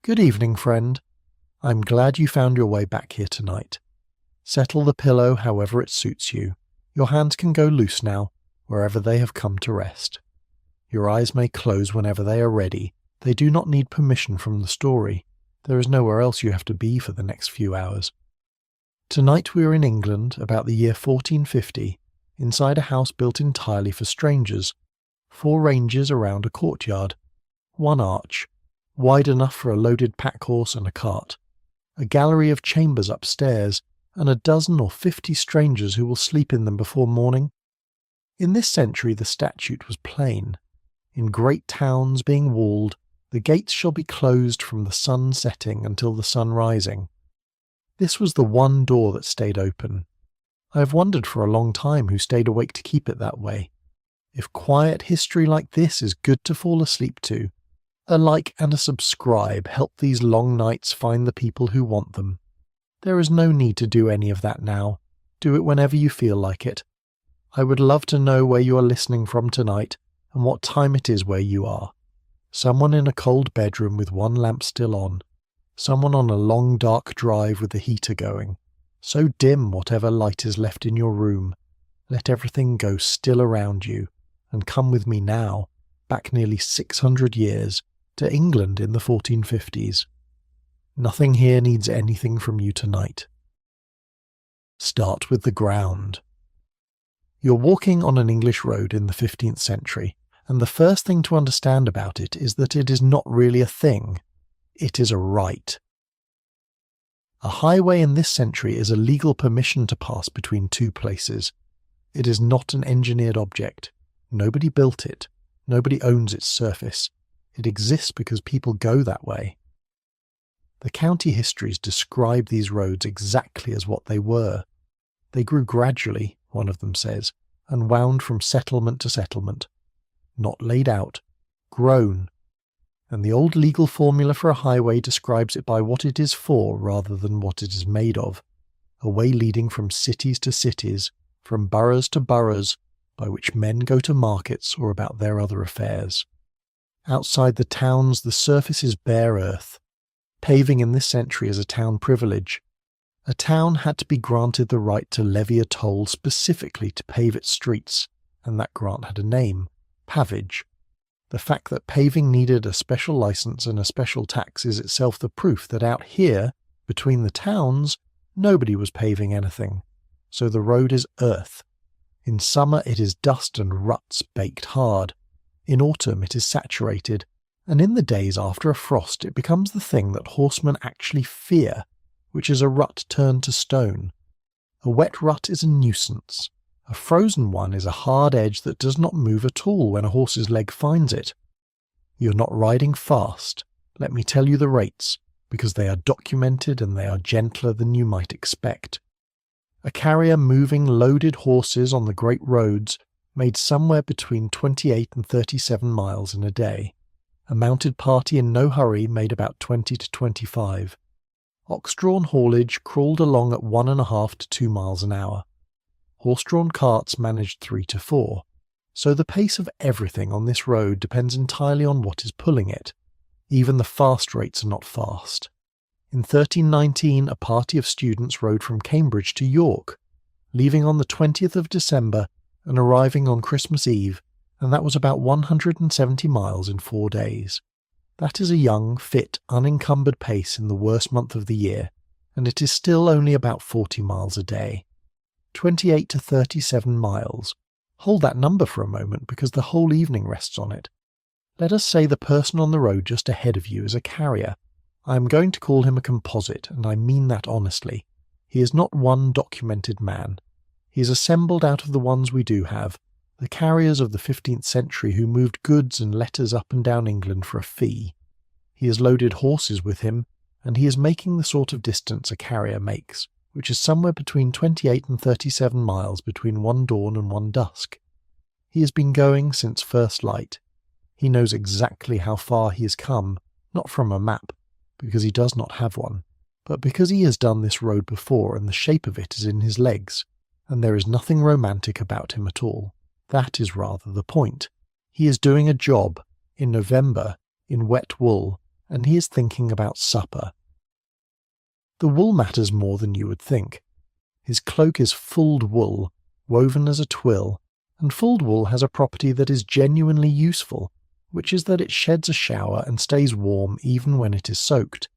Good evening, friend. I'm glad you found your way back here tonight. Settle the pillow however it suits you. Your hands can go loose now, wherever they have come to rest. Your eyes may close whenever they are ready. They do not need permission from the story. There is nowhere else you have to be for the next few hours. Tonight we are in England, about the year 1450, inside a house built entirely for strangers. 4 ranges around a courtyard. 1 arch, wide enough for a loaded pack horse and a cart. A gallery of chambers upstairs, and a dozen or 50 strangers who will sleep in them before morning. In this century the statute was plain. In great towns being walled, the gates shall be closed from the sun setting until the sun rising. This was the one door that stayed open. I have wondered for a long time who stayed awake to keep it that way. If quiet history like this is good to fall asleep to, a like and a subscribe help these long nights find the people who want them. There is no need to do any of that now. Do it whenever you feel like it. I would love to know where you are listening from tonight and what time it is where you are. Someone in a cold bedroom with 1 lamp still on. Someone on a long dark drive with the heater going. So dim whatever light is left in your room. Let everything go still around you, and come with me now, back nearly 600 years, to England in the 1450s. Nothing here needs anything from you tonight. Start with the ground. You're walking on an English road in the 15th century, and the first thing to understand about it is that it is not really a thing. It is a right. A highway in this century is a legal permission to pass between 2 places. It is not an engineered object. Nobody built it. Nobody owns its surface. It exists because people go that way. The county histories describe these roads exactly as what they were. They grew gradually, one of them says, and wound from settlement to settlement. Not laid out, grown. And the old legal formula for a highway describes it by what it is for rather than what it is made of. A way leading from cities to cities, from boroughs to boroughs, by which men go to markets or about their other affairs. Outside the towns the surface is bare earth. Paving in this century is a town privilege. A town had to be granted the right to levy a toll specifically to pave its streets, and that grant had a name, pavage. The fact that paving needed a special license and a special tax is itself the proof that out here, between the towns, nobody was paving anything. So the road is earth. In summer it is dust and ruts baked hard. In autumn it is saturated, and in the days after a frost it becomes the thing that horsemen actually fear, which is a rut turned to stone. A wet rut is a nuisance. A frozen one is a hard edge that does not move at all when a horse's leg finds it. You're not riding fast, let me tell you the rates, because they are documented and they are gentler than you might expect. A carrier moving loaded horses on the great roads made somewhere between 28 and 37 miles in a day. A mounted party in no hurry made about 20 to 25. Ox-drawn haulage crawled along at 1.5 to 2 miles an hour. Horse-drawn carts managed 3 to 4. So the pace of everything on this road depends entirely on what is pulling it. Even the fast rates are not fast. In 1319 a party of students rode from Cambridge to York, leaving on the 20th of December and arriving on Christmas Eve, and that was about 170 miles in 4 days. That is a young, fit, unencumbered pace in the worst month of the year, and it is still only about 40 miles a day. 28 to 37 miles. Hold that number for a moment because the whole evening rests on it. Let us say the person on the road just ahead of you is a carrier. I am going to call him a composite, and I mean that honestly. He is not one documented man. He is assembled out of the ones we do have, the carriers of the 15th century who moved goods and letters up and down England for a fee. He has loaded horses with him, and he is making the sort of distance a carrier makes, which is somewhere between 28 and 37 miles between one dawn and one dusk. He has been going since first light. He knows exactly how far he has come, not from a map, because he does not have one, but because he has done this road before and the shape of it is in his legs, and there is nothing romantic about him at all. That is rather the point. He is doing a job, in November, in wet wool, and he is thinking about supper. The wool matters more than you would think. His cloak is fulled wool, woven as a twill, and fulled wool has a property that is genuinely useful, which is that it sheds a shower and stays warm even when it is soaked.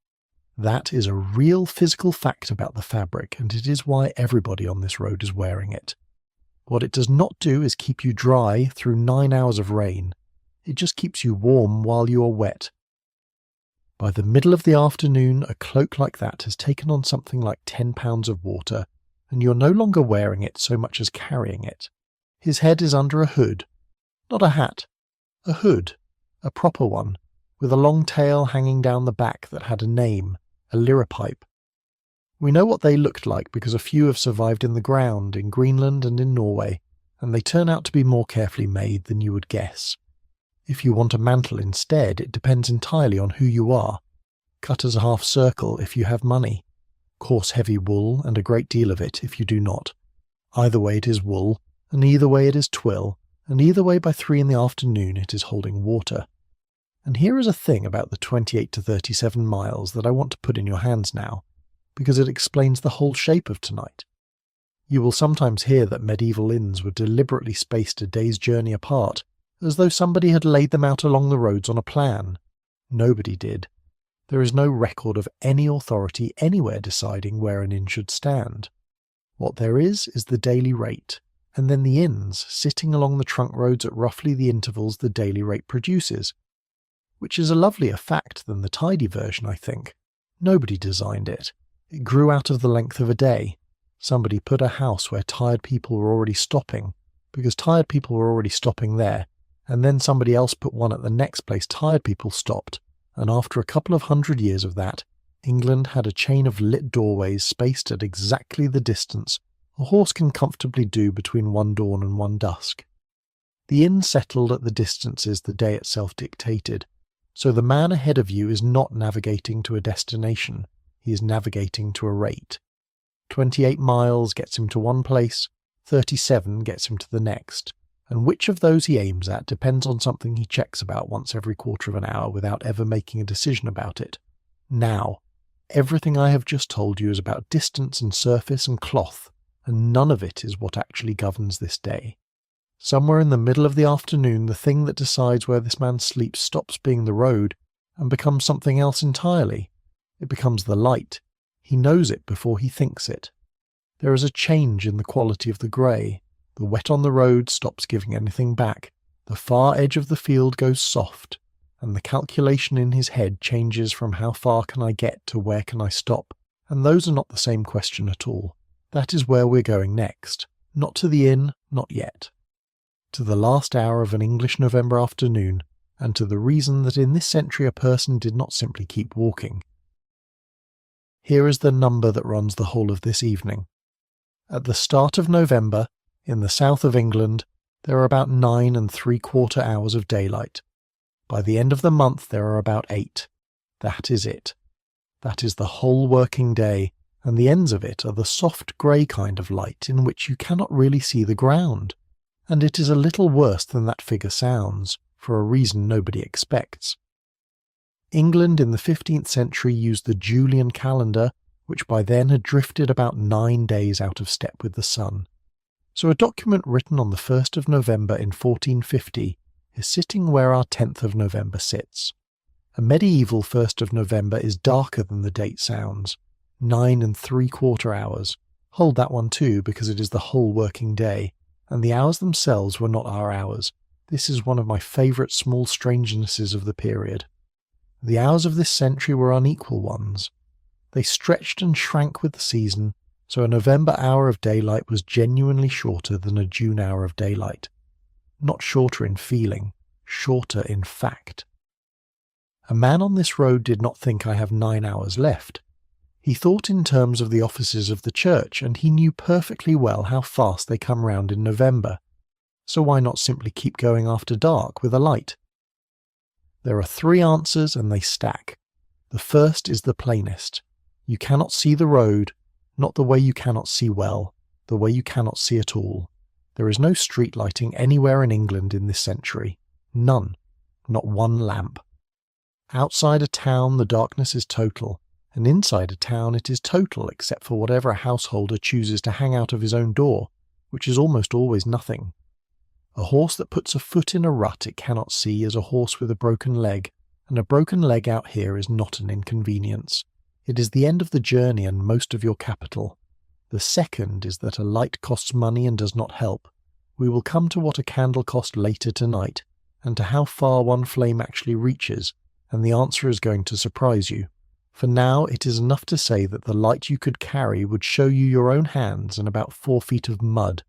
That is a real physical fact about the fabric, and it is why everybody on this road is wearing it. What it does not do is keep you dry through 9 hours of rain. It just keeps you warm while you are wet. By the middle of the afternoon, a cloak like that has taken on something like 10 pounds of water, and you're no longer wearing it so much as carrying it. His head is under a hood. Not a hat. A hood. A proper one, with a long tail hanging down the back that had a name, a liripipe. We know what they looked like because a few have survived in the ground in Greenland and in Norway, and they turn out to be more carefully made than you would guess. If you want a mantle instead, it depends entirely on who you are. Cut as a half circle if you have money. Coarse heavy wool, and a great deal of it if you do not. Either way it is wool, and either way it is twill, and either way by 3 in the afternoon it is holding water. And here is a thing about the 28 to 37 miles that I want to put in your hands now, because it explains the whole shape of tonight. You will sometimes hear that medieval inns were deliberately spaced a day's journey apart, as though somebody had laid them out along the roads on a plan. Nobody did. There is no record of any authority anywhere deciding where an inn should stand. What there is the daily rate, and then the inns sitting along the trunk roads at roughly the intervals the daily rate produces, which is a lovelier fact than the tidy version, I think. Nobody designed it. It grew out of the length of a day. Somebody put a house where tired people were already stopping, because tired people were already stopping there, and then somebody else put one at the next place tired people stopped, and after a couple of 100 years of that, England had a chain of lit doorways spaced at exactly the distance a horse can comfortably do between one dawn and one dusk. The inn settled at the distances the day itself dictated, so the man ahead of you is not navigating to a destination, he is navigating to a rate. 28 miles gets him to one place, 37 gets him to the next, and which of those he aims at depends on something he checks about once every quarter of an hour without ever making a decision about it. Now, everything I have just told you is about distance and surface and cloth, and none of it is what actually governs this day. Somewhere in the middle of the afternoon, the thing that decides where this man sleeps stops being the road and becomes something else entirely. It becomes the light. He knows it before he thinks it. There is a change in the quality of the grey. The wet on the road stops giving anything back. The far edge of the field goes soft, and the calculation in his head changes from how far can I get to where can I stop, and those are not the same question at all. That is where we're going next. Not to the inn, not yet. To the last hour of an English November afternoon, and to the reason that in this century a person did not simply keep walking. Here is the number that runs the whole of this evening. At the start of November, in the south of England, there are about 9 3/4 hours of daylight. By the end of the month there are about 8. That is it. That is the whole working day, and the ends of it are the soft grey kind of light in which you cannot really see the ground. And it is a little worse than that figure sounds, for a reason nobody expects. England in the 15th century used the Julian calendar, which by then had drifted about 9 days out of step with the sun. So a document written on the 1st of November in 1450 is sitting where our 10th of November sits. A medieval 1st of November is darker than the date sounds, 9 3/4 hours. Hold that one too, because it is the whole working day, and the hours themselves were not our hours. This is one of my favourite small strangenesses of the period. The hours of this century were unequal ones. They stretched and shrank with the season, so a November hour of daylight was genuinely shorter than a June hour of daylight. Not shorter in feeling, shorter in fact. A man on this road did not think I have 9 hours left. He thought in terms of the offices of the church, and he knew perfectly well how fast they come round in November. So why not simply keep going after dark with a light? There are 3 answers and they stack. The first is the plainest. You cannot see the road, not the way you cannot see well, the way you cannot see at all. There is no street lighting anywhere in England in this century. None. Not one lamp. Outside a town, the darkness is total, and inside a town it is total except for whatever a householder chooses to hang out of his own door, which is almost always nothing. A horse that puts a foot in a rut it cannot see is a horse with a broken leg, and a broken leg out here is not an inconvenience. It is the end of the journey and most of your capital. The second is that a light costs money and does not help. We will come to what a candle cost later tonight, and to how far one flame actually reaches, and the answer is going to surprise you. For now it is enough to say that the light you could carry would show you your own hands and about 4 feet of mud.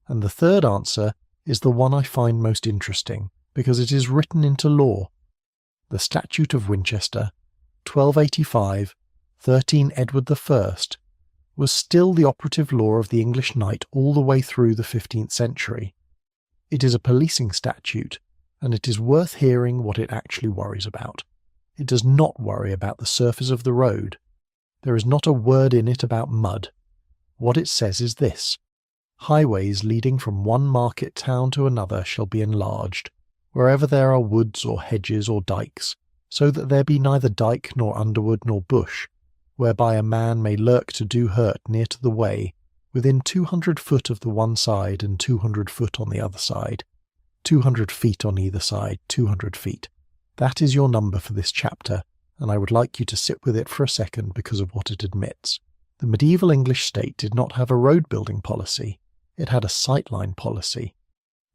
And the third answer is the one I find most interesting, because it is written into law. The Statute of Winchester, 1285, 13 Edward I, was still the operative law of the English knight all the way through the 15th century. It is a policing statute, and it is worth hearing what it actually worries about. It does not worry about the surface of the road. There is not a word in it about mud. What it says is this: highways leading from one market town to another shall be enlarged, wherever there are woods or hedges or dykes, so that there be neither dyke nor underwood nor bush, whereby a man may lurk to do hurt near to the way, within 200 foot of the one side and 200 foot on the other side, 200 feet on either side, 200 feet. That is your number for this chapter, and I would like you to sit with it for a second because of what it admits. The medieval English state did not have a road-building policy. It had a sightline policy.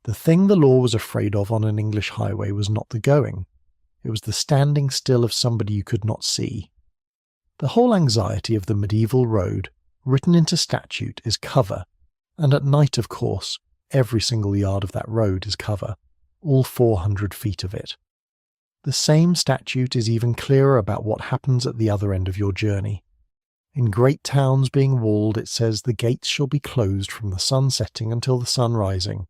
The thing the law was afraid of on an English highway was not the going. It was the standing still of somebody you could not see. The whole anxiety of the medieval road, written into statute, is cover, and at night, of course, every single yard of that road is cover, all 400 feet of it. The same statute is even clearer about what happens at the other end of your journey. In great towns being walled, it says the gates shall be closed from the sun setting until the sun rising,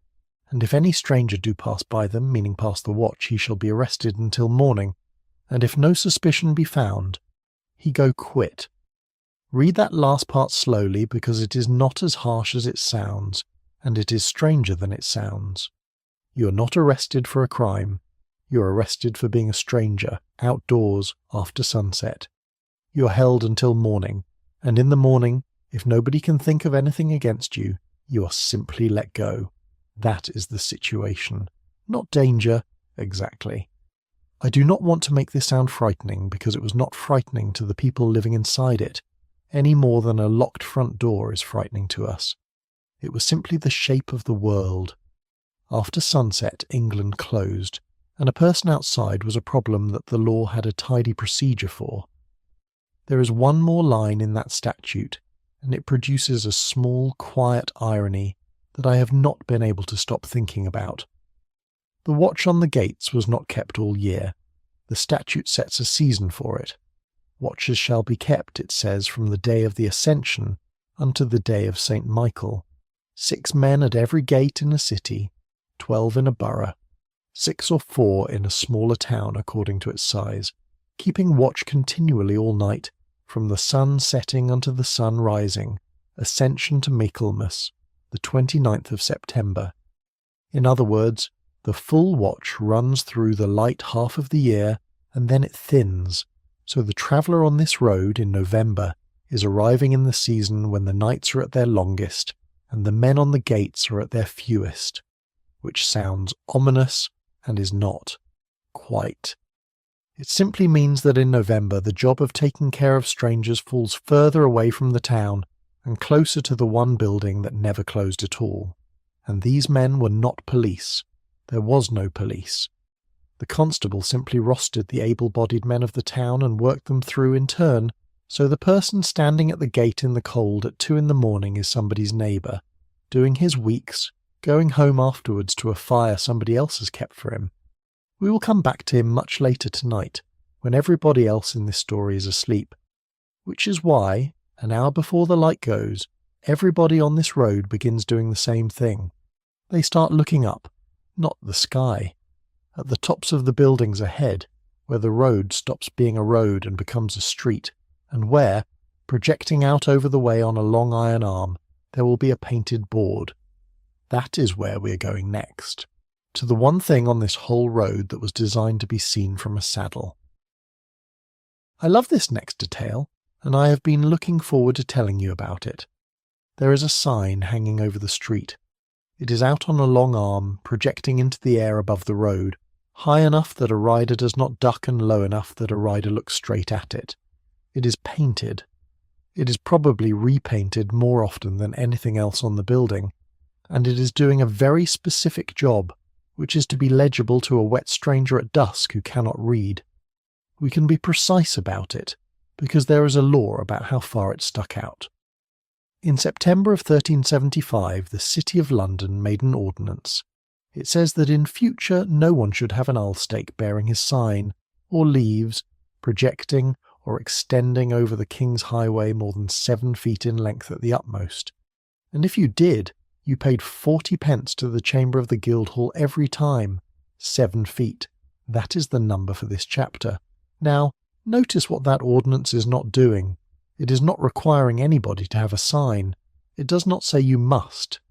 and if any stranger do pass by them, meaning past the watch, he shall be arrested until morning, and if no suspicion be found, he go quit. Read that last part slowly, because it is not as harsh as it sounds, and it is stranger than it sounds. You are not arrested for a crime. You are arrested for being a stranger, outdoors, after sunset. You are held until morning, and in the morning, if nobody can think of anything against you, you are simply let go. That is the situation. Not danger, exactly. I do not want to make this sound frightening, because it was not frightening to the people living inside it, any more than a locked front door is frightening to us. It was simply the shape of the world. After sunset, England closed, and a person outside was a problem that the law had a tidy procedure for. There is one more line in that statute, and it produces a small, quiet irony that I have not been able to stop thinking about. The watch on the gates was not kept all year. The statute sets a season for it. Watches shall be kept, it says, from the day of the Ascension unto the day of St. Michael. 6 men at every gate in a city, 12 in a borough, 6 or 4 in a smaller town according to its size, keeping watch continually all night, from the sun setting unto the sun rising, Ascension to Michaelmas, the 29th of September. In other words, the full watch runs through the light half of the year, and then it thins, so the traveller on this road in November is arriving in the season when the nights are at their longest, and the men on the gates are at their fewest, which sounds ominous and is not, quite. It simply means that in November the job of taking care of strangers falls further away from the town and closer to the one building that never closed at all. And these men were not police. There was no police. The constable simply rostered the able-bodied men of the town and worked them through in turn, so the person standing at the gate in the cold at 2 in the morning is somebody's neighbour, doing his weeks, going home afterwards to a fire somebody else has kept for him. We will come back to him much later tonight, when everybody else in this story is asleep, which is why, an hour before the light goes, everybody on this road begins doing the same thing. They start looking up, not the sky, at the tops of the buildings ahead, where the road stops being a road and becomes a street, and where, projecting out over the way on a long iron arm, there will be a painted board. That is where we are going next, to the one thing on this whole road that was designed to be seen from a saddle. I love this next detail, and I have been looking forward to telling you about it. There is a sign hanging over the street. It is out on a long arm, projecting into the air above the road, high enough that a rider does not duck and low enough that a rider looks straight at it. It is painted. It is probably repainted more often than anything else on the building, and it is doing a very specific job, which is to be legible to a wet stranger at dusk who cannot read. We can be precise about it, because there is a law about how far it stuck out. In September of 1375, the City of London made an ordinance. It says that in future no one should have an ulstake bearing his sign, or leaves, projecting or extending over the King's Highway more than 7 feet in length at the utmost. And if you did, you paid 40 pence to the Chamber of the Guildhall every time. 7 feet. That is the number for this chapter. Now, notice what that ordinance is not doing. It is not requiring anybody to have a sign. It does not say you must.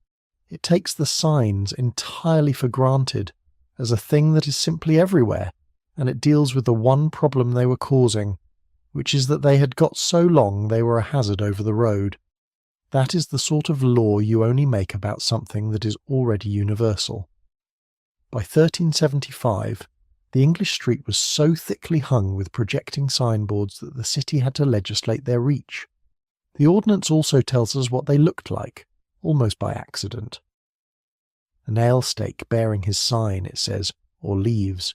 It takes the signs entirely for granted, as a thing that is simply everywhere, and it deals with the one problem they were causing, which is that they had got so long they were a hazard over the road. That is the sort of law you only make about something that is already universal. By 1375, the English street was so thickly hung with projecting signboards that the city had to legislate their reach. The ordinance also tells us what they looked like, almost by accident. A nail stake bearing his sign, it says, or leaves.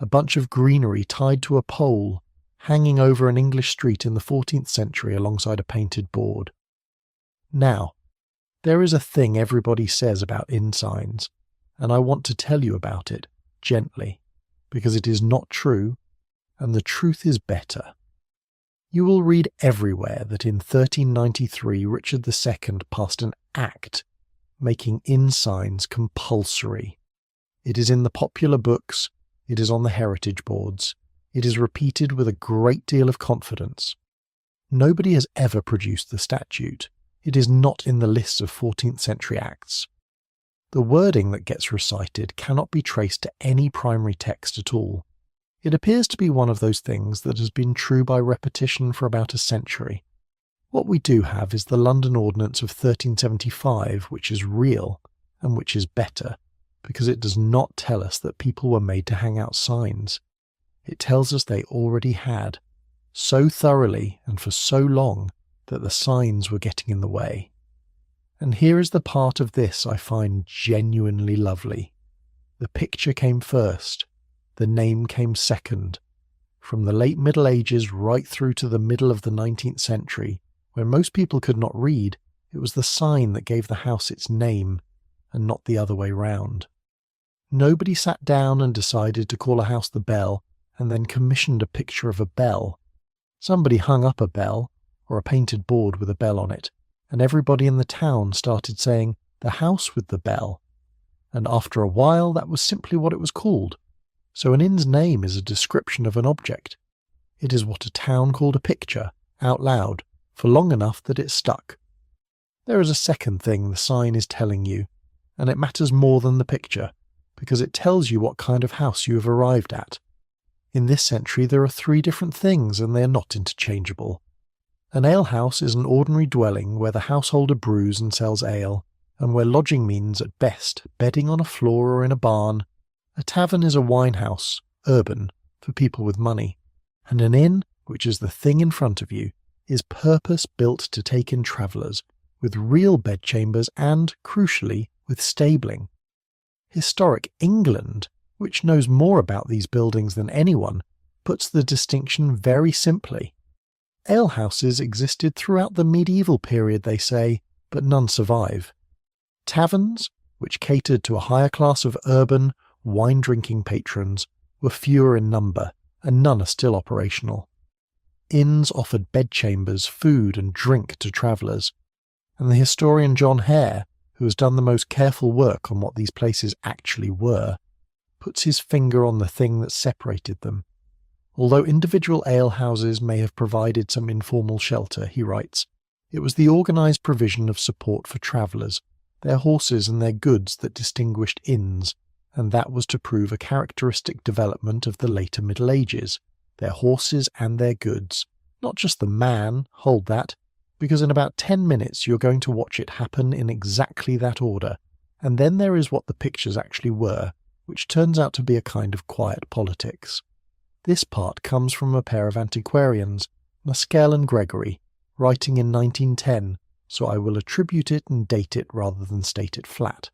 A bunch of greenery tied to a pole, hanging over an English street in the 14th century alongside a painted board. Now, there is a thing everybody says about inn signs, and I want to tell you about it, gently, because it is not true, and the truth is better. You will read everywhere that in 1393 Richard II passed an act making inn signs compulsory. It is in the popular books, it is on the heritage boards, it is repeated with a great deal of confidence. Nobody has ever produced the statute. It is not in the lists of 14th century acts. The wording that gets recited cannot be traced to any primary text at all. It appears to be one of those things that has been true by repetition for about a century. What we do have is the London Ordinance of 1375, which is real, and which is better, because it does not tell us that people were made to hang out signs. It tells us they already had, so thoroughly and for so long that the signs were getting in the way. And here is the part of this I find genuinely lovely. The picture came first, the name came second. From the late Middle Ages right through to the middle of the 19th century, when most people could not read, it was the sign that gave the house its name, and not the other way round. Nobody sat down and decided to call a house the Bell, and then commissioned a picture of a bell. Somebody hung up a bell, or a painted board with a bell on it, and everybody in the town started saying, "The house with the bell." And after a while that was simply what it was called. So an inn's name is a description of an object. It is what a town called a picture, out loud, for long enough that it stuck. There is a second thing the sign is telling you, and it matters more than the picture, because it tells you what kind of house you have arrived at. In this century there are 3 different things, and they are not interchangeable. An alehouse is an ordinary dwelling where the householder brews and sells ale, and where lodging means at best bedding on a floor or in a barn. A tavern is a winehouse, urban, for people with money. And an inn, which is the thing in front of you, is purpose-built to take in travellers, with real bedchambers and, crucially, with stabling. Historic England, which knows more about these buildings than anyone, puts the distinction very simply. Alehouses existed throughout the medieval period, they say, but none survive. Taverns, which catered to a higher class of urban, wine-drinking patrons, were fewer in number, and none are still operational. Inns offered bedchambers, food and drink to travellers, and the historian John Hare, who has done the most careful work on what these places actually were, puts his finger on the thing that separated them. Although individual alehouses may have provided some informal shelter, he writes, it was the organised provision of support for travellers, their horses and their goods that distinguished inns, and that was to prove a characteristic development of the later Middle Ages, their horses and their goods. Not just the man, hold that, because in about 10 minutes you're going to watch it happen in exactly that order. And then there is what the pictures actually were, which turns out to be a kind of quiet politics. This part comes from a pair of antiquarians, Maskell and Gregory, writing in 1910, so I will attribute it and date it rather than state it flat.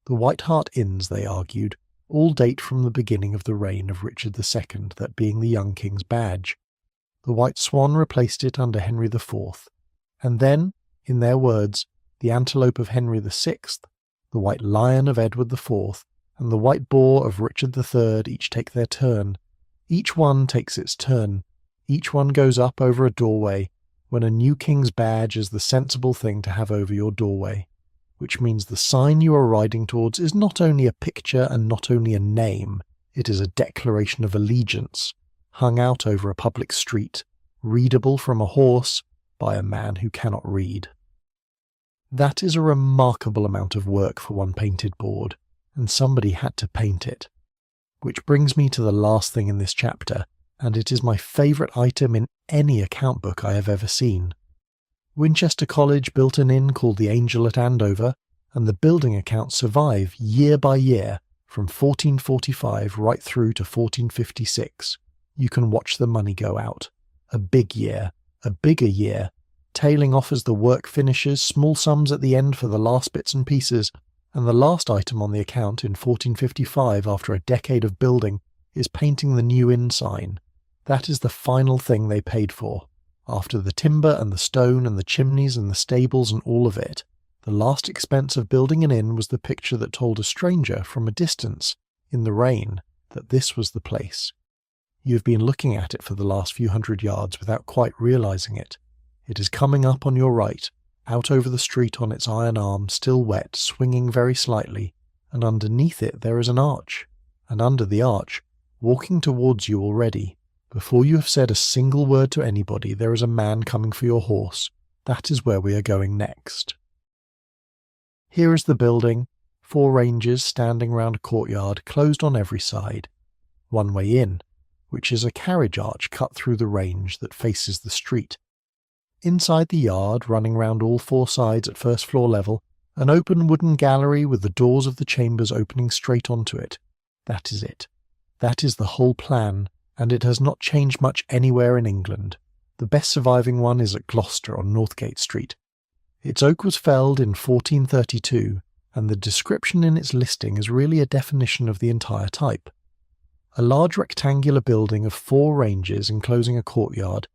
The White Hart Inns, they argued, all date from the beginning of the reign of Richard II, that being the young king's badge. The White Swan replaced it under Henry IV, and then, in their words, the Antelope of Henry VI, the White Lion of Edward IV, and the White Boar of Richard III each take their turn. Each one takes its turn. Each one goes up over a doorway, when a new king's badge is the sensible thing to have over your doorway, which means the sign you are riding towards is not only a picture and not only a name, it is a declaration of allegiance, hung out over a public street, readable from a horse by a man who cannot read. That is a remarkable amount of work for one painted board, and somebody had to paint it. Which brings me to the last thing in this chapter, and it is my favourite item in any account book I have ever seen. Winchester College built an inn called the Angel at Andover, and the building accounts survive year by year from 1445 right through to 1456. You can watch the money go out. A big year, a bigger year, tailing off as the work finishes, small sums at the end for the last bits and pieces, and the last item on the account in 1455 after a decade of building is painting the new inn sign. That is the final thing they paid for. After the timber and the stone and the chimneys and the stables and all of it, the last expense of building an inn was the picture that told a stranger from a distance, in the rain, that this was the place. You have been looking at it for the last few hundred yards without quite realizing it. It is coming up on your right, out over the street on its iron arm, still wet, swinging very slightly, and underneath it there is an arch, and under the arch, walking towards you already, before you have said a single word to anybody, there is a man coming for your horse. That is where we are going next. Here is the building, 4 ranges standing round a courtyard, closed on every side. One way in, which is a carriage arch cut through the range that faces the street. Inside the yard, running round all 4 sides at first floor level, an open wooden gallery with the doors of the chambers opening straight onto it. That is it. That is the whole plan, and it has not changed much anywhere in England. The best surviving one is at Gloucester on Northgate Street. Its oak was felled in 1432, and the description in its listing is really a definition of the entire type. A large rectangular building of 4 ranges enclosing a courtyard,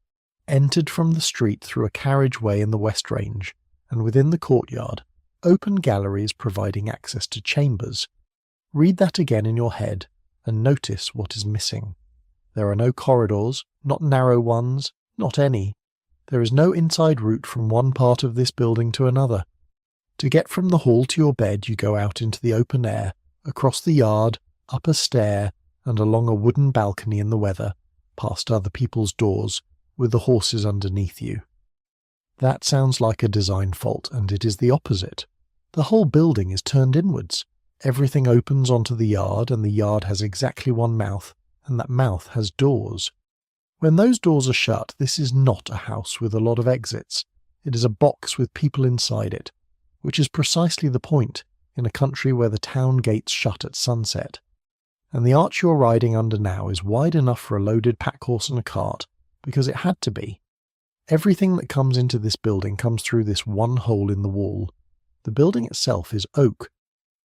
entered from the street through a carriageway in the west range, and within the courtyard, open galleries providing access to chambers. Read that again in your head, and notice what is missing. There are no corridors, not narrow ones, not any. There is no inside route from one part of this building to another. To get from the hall to your bed you go out into the open air, across the yard, up a stair, and along a wooden balcony in the weather, past other people's doors, with the horses underneath you. That sounds like a design fault, and it is the opposite. The whole building is turned inwards. Everything opens onto the yard, and the yard has exactly one mouth, and that mouth has doors. When those doors are shut, this is not a house with a lot of exits. It is a box with people inside it, which is precisely the point in a country where the town gates shut at sunset. And the arch you're riding under now is wide enough for a loaded pack horse and a cart, because it had to be. Everything that comes into this building comes through this one hole in the wall. The building itself is oak,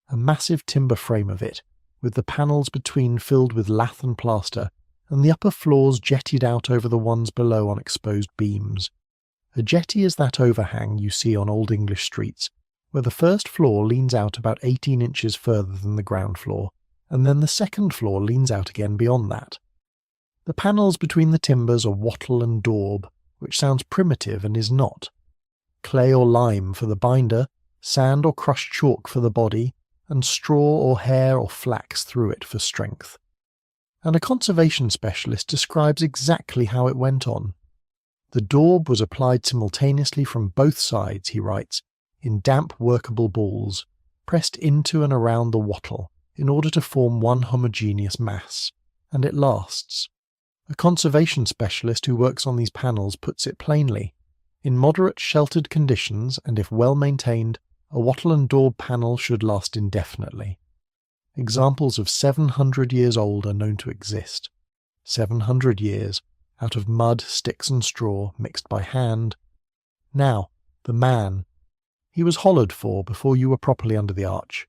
a massive timber frame of it, with the panels between filled with lath and plaster, and the upper floors jettied out over the ones below on exposed beams. A jetty is that overhang you see on old English streets, where the first floor leans out about 18 inches further than the ground floor, and then the second floor leans out again beyond that. The panels between the timbers are wattle and daub, which sounds primitive and is not. Clay or lime for the binder, sand or crushed chalk for the body, and straw or hair or flax through it for strength. And a conservation specialist describes exactly how it went on. The daub was applied simultaneously from both sides, he writes, in damp workable balls, pressed into and around the wattle, in order to form one homogeneous mass, and it lasts. A conservation specialist who works on these panels puts it plainly. In moderate sheltered conditions, and if well maintained, a wattle and daub panel should last indefinitely. Examples of 700 years old are known to exist. 700 years, out of mud, sticks and straw, mixed by hand. Now, the man. He was hollered for before you were properly under the arch.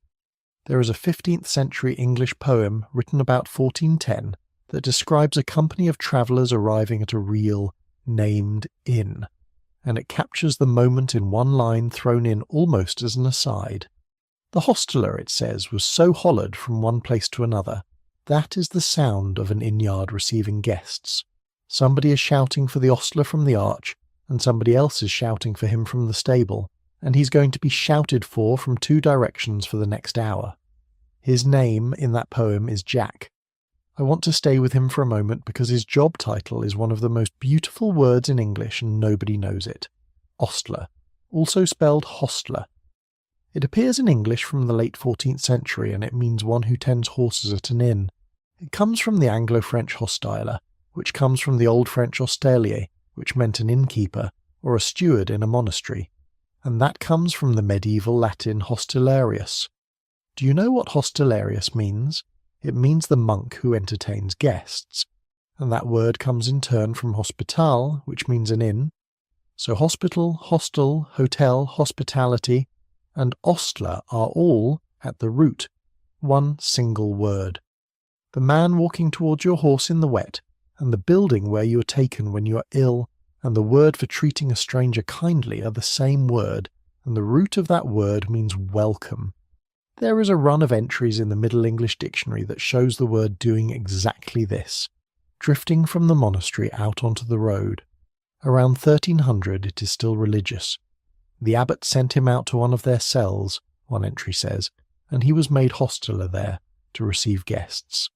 There is a 15th century English poem written about 1410 that describes a company of travellers arriving at a real, named inn, and it captures the moment in one line thrown in almost as an aside. The hostler, it says, was so hollered from one place to another. That is the sound of an inn-yard receiving guests. Somebody is shouting for the ostler from the arch, and somebody else is shouting for him from the stable, and he's going to be shouted for from 2 directions for the next hour. His name in that poem is Jack. I want to stay with him for a moment because his job title is one of the most beautiful words in English and nobody knows it. Ostler, also spelled hostler. It appears in English from the late 14th century and it means one who tends horses at an inn. It comes from the Anglo-French hostler, which comes from the Old French hostelier, which meant an innkeeper or a steward in a monastery, and that comes from the medieval Latin hostilarius. Do you know what hostilarius means? It means the monk who entertains guests, and that word comes in turn from hospital, which means an inn. So hospital, hostel, hotel, hospitality, and ostler are all, at the root, one single word. The man walking towards your horse in the wet, and the building where you are taken when you are ill, and the word for treating a stranger kindly are the same word, and the root of that word means welcome. There is a run of entries in the Middle English Dictionary that shows the word doing exactly this, drifting from the monastery out onto the road. Around 1300 it is still religious. The abbot sent him out to one of their cells, one entry says, and he was made hostler there to receive guests.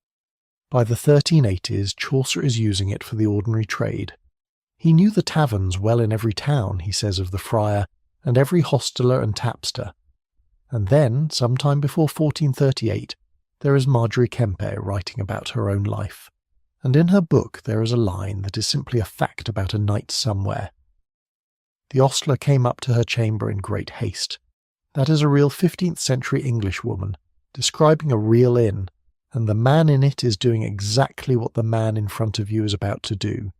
By the 1380s, Chaucer is using it for the ordinary trade. He knew the taverns well in every town, he says of the friar, and every hostler and tapster. And then, sometime before 1438, there is Marjorie Kempe writing about her own life. And in her book there is a line that is simply a fact about a night somewhere. The ostler came up to her chamber in great haste. That is a real 15th century Englishwoman, describing a real inn, and the man in it is doing exactly what the man in front of you is about to do.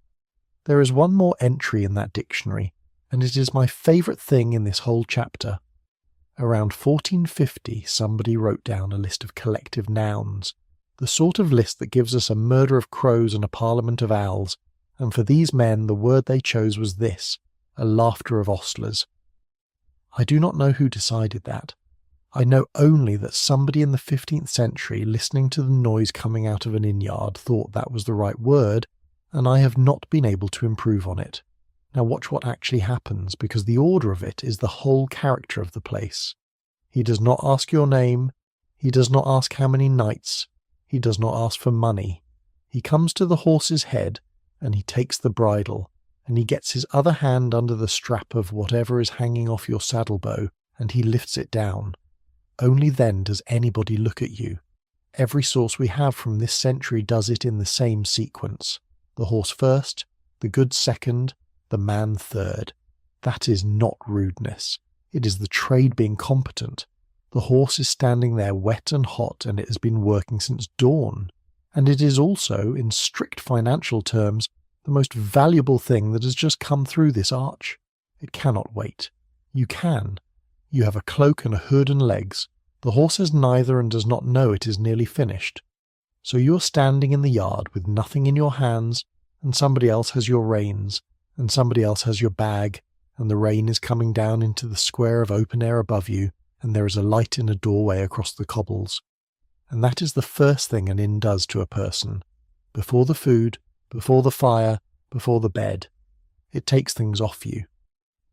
There is one more entry in that dictionary, and it is my favourite thing in this whole chapter. Around 1450 somebody wrote down a list of collective nouns, the sort of list that gives us a murder of crows and a parliament of owls, and for these men the word they chose was this, a laughter of ostlers. I do not know who decided that. I know only that somebody in the 15th century listening to the noise coming out of an inn-yard thought that was the right word, and I have not been able to improve on it. Now watch what actually happens, because the order of it is the whole character of the place. He does not ask your name. He does not ask how many nights. He does not ask for money. He comes to the horse's head, and he takes the bridle, and he gets his other hand under the strap of whatever is hanging off your saddle bow, and he lifts it down. Only then does anybody look at you. Every source we have from this century does it in the same sequence. The horse first, the goods second, the man third. That is not rudeness. It is the trade being competent. The horse is standing there wet and hot, and it has been working since dawn. And it is also, in strict financial terms, the most valuable thing that has just come through this arch. It cannot wait. You can. You have a cloak and a hood and legs. The horse has neither and does not know it is nearly finished. So you are standing in the yard with nothing in your hands, and somebody else has your reins, and somebody else has your bag, and the rain is coming down into the square of open air above you, and there is a light in a doorway across the cobbles. And that is the first thing an inn does to a person. Before the food, before the fire, before the bed. It takes things off you.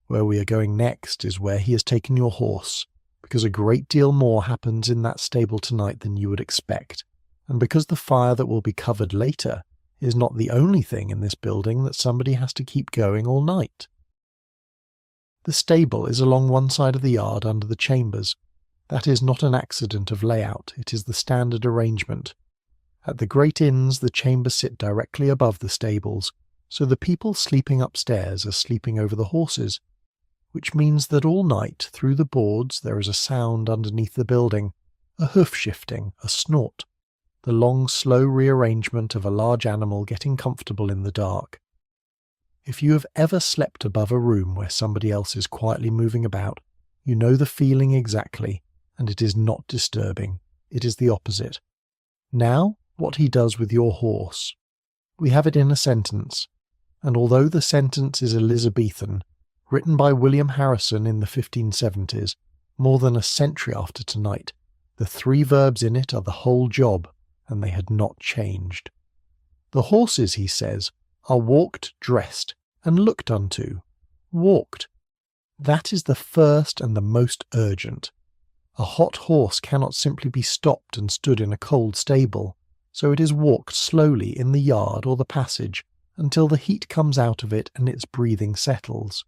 Where we are going next is where he has taken your horse, because a great deal more happens in that stable tonight than you would expect, and because the fire that will be covered later is not the only thing in this building that somebody has to keep going all night. The stable is along one side of the yard under the chambers. That is not an accident of layout, it is the standard arrangement. At the great inns the chambers sit directly above the stables, so the people sleeping upstairs are sleeping over the horses, which means that all night through the boards there is a sound underneath the building, a hoof shifting, a snort, the long slow rearrangement of a large animal getting comfortable in the dark. If you have ever slept above a room where somebody else is quietly moving about, you know the feeling exactly, and it is not disturbing. It is the opposite. Now, what he does with your horse. We have it in a sentence, and although the sentence is Elizabethan, written by William Harrison in the 1570s, more than a century after tonight, the 3 verbs in it are the whole job, and they had not changed. The horses, he says, are walked, dressed, and looked unto. Walked. That is the first and the most urgent. A hot horse cannot simply be stopped and stood in a cold stable, so it is walked slowly in the yard or the passage until the heat comes out of it and its breathing settles.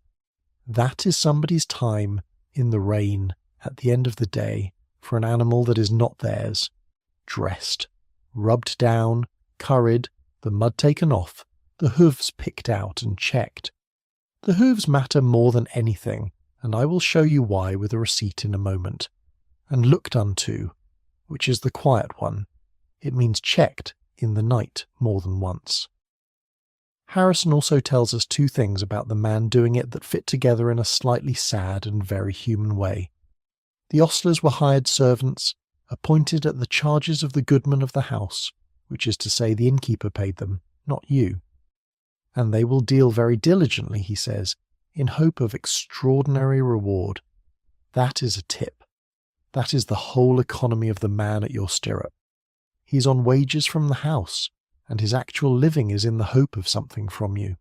That is somebody's time in the rain at the end of the day for an animal that is not theirs, dressed, rubbed down, curried, the mud taken off, the hooves picked out and checked. The hooves matter more than anything, and I will show you why with a receipt in a moment. And looked unto, which is the quiet one. It means checked in the night more than once. Harrison also tells us 2 things about the man doing it that fit together in a slightly sad and very human way. The ostlers were hired servants, appointed at the charges of the goodman of the house, which is to say the innkeeper paid them, not you. And they will deal very diligently, he says, in hope of extraordinary reward. That is a tip. That is the whole economy of the man at your stirrup. He is on wages from the house, and his actual living is in the hope of something from you.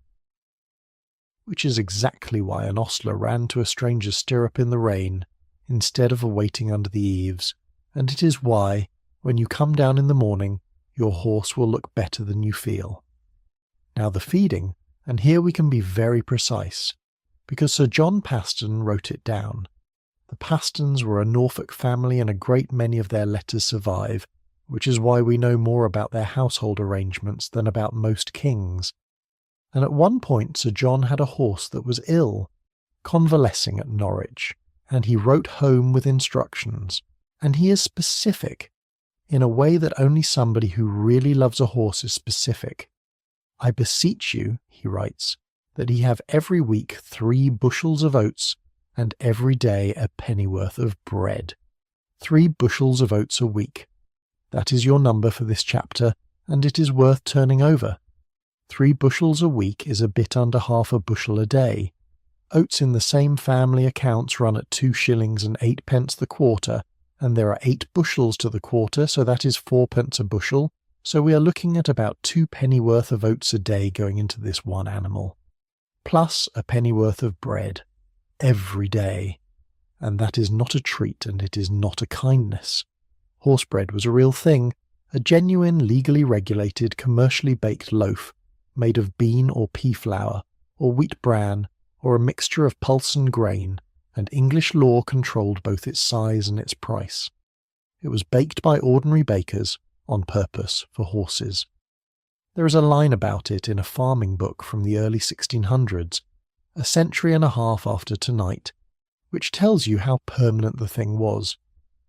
Which is exactly why an ostler ran to a stranger's stirrup in the rain, instead of awaiting under the eaves, and it is why, when you come down in the morning, your horse will look better than you feel. Now the feeding, and here we can be very precise, because Sir John Paston wrote it down. The Pastons were a Norfolk family and a great many of their letters survive, which is why we know more about their household arrangements than about most kings. And at one point Sir John had a horse that was ill, convalescing at Norwich, and he wrote home with instructions, and he is specific, in a way that only somebody who really loves a horse is specific. I beseech you, he writes, that he have every week 3 bushels of oats, and every day a pennyworth of bread. 3 bushels of oats a week. That is your number for this chapter, and it is worth turning over. 3 bushels a week is a bit under half a bushel a day. Oats in the same family accounts run at 2 shillings and 8 pence the quarter, and there are 8 bushels to the quarter, so that is 4 pence a bushel. So we are looking at about 2 pennyworth of oats a day going into this one animal, plus a pennyworth of bread, every day. And that is not a treat, and it is not a kindness. Horse bread was a real thing, a genuine, legally regulated, commercially baked loaf, made of bean or pea flour, or wheat bran, or a mixture of pulse and grain, and English law controlled both its size and its price. It was baked by ordinary bakers, on purpose for horses. There is a line about it in a farming book from the early 1600s, a century and a half after tonight, which tells you how permanent the thing was.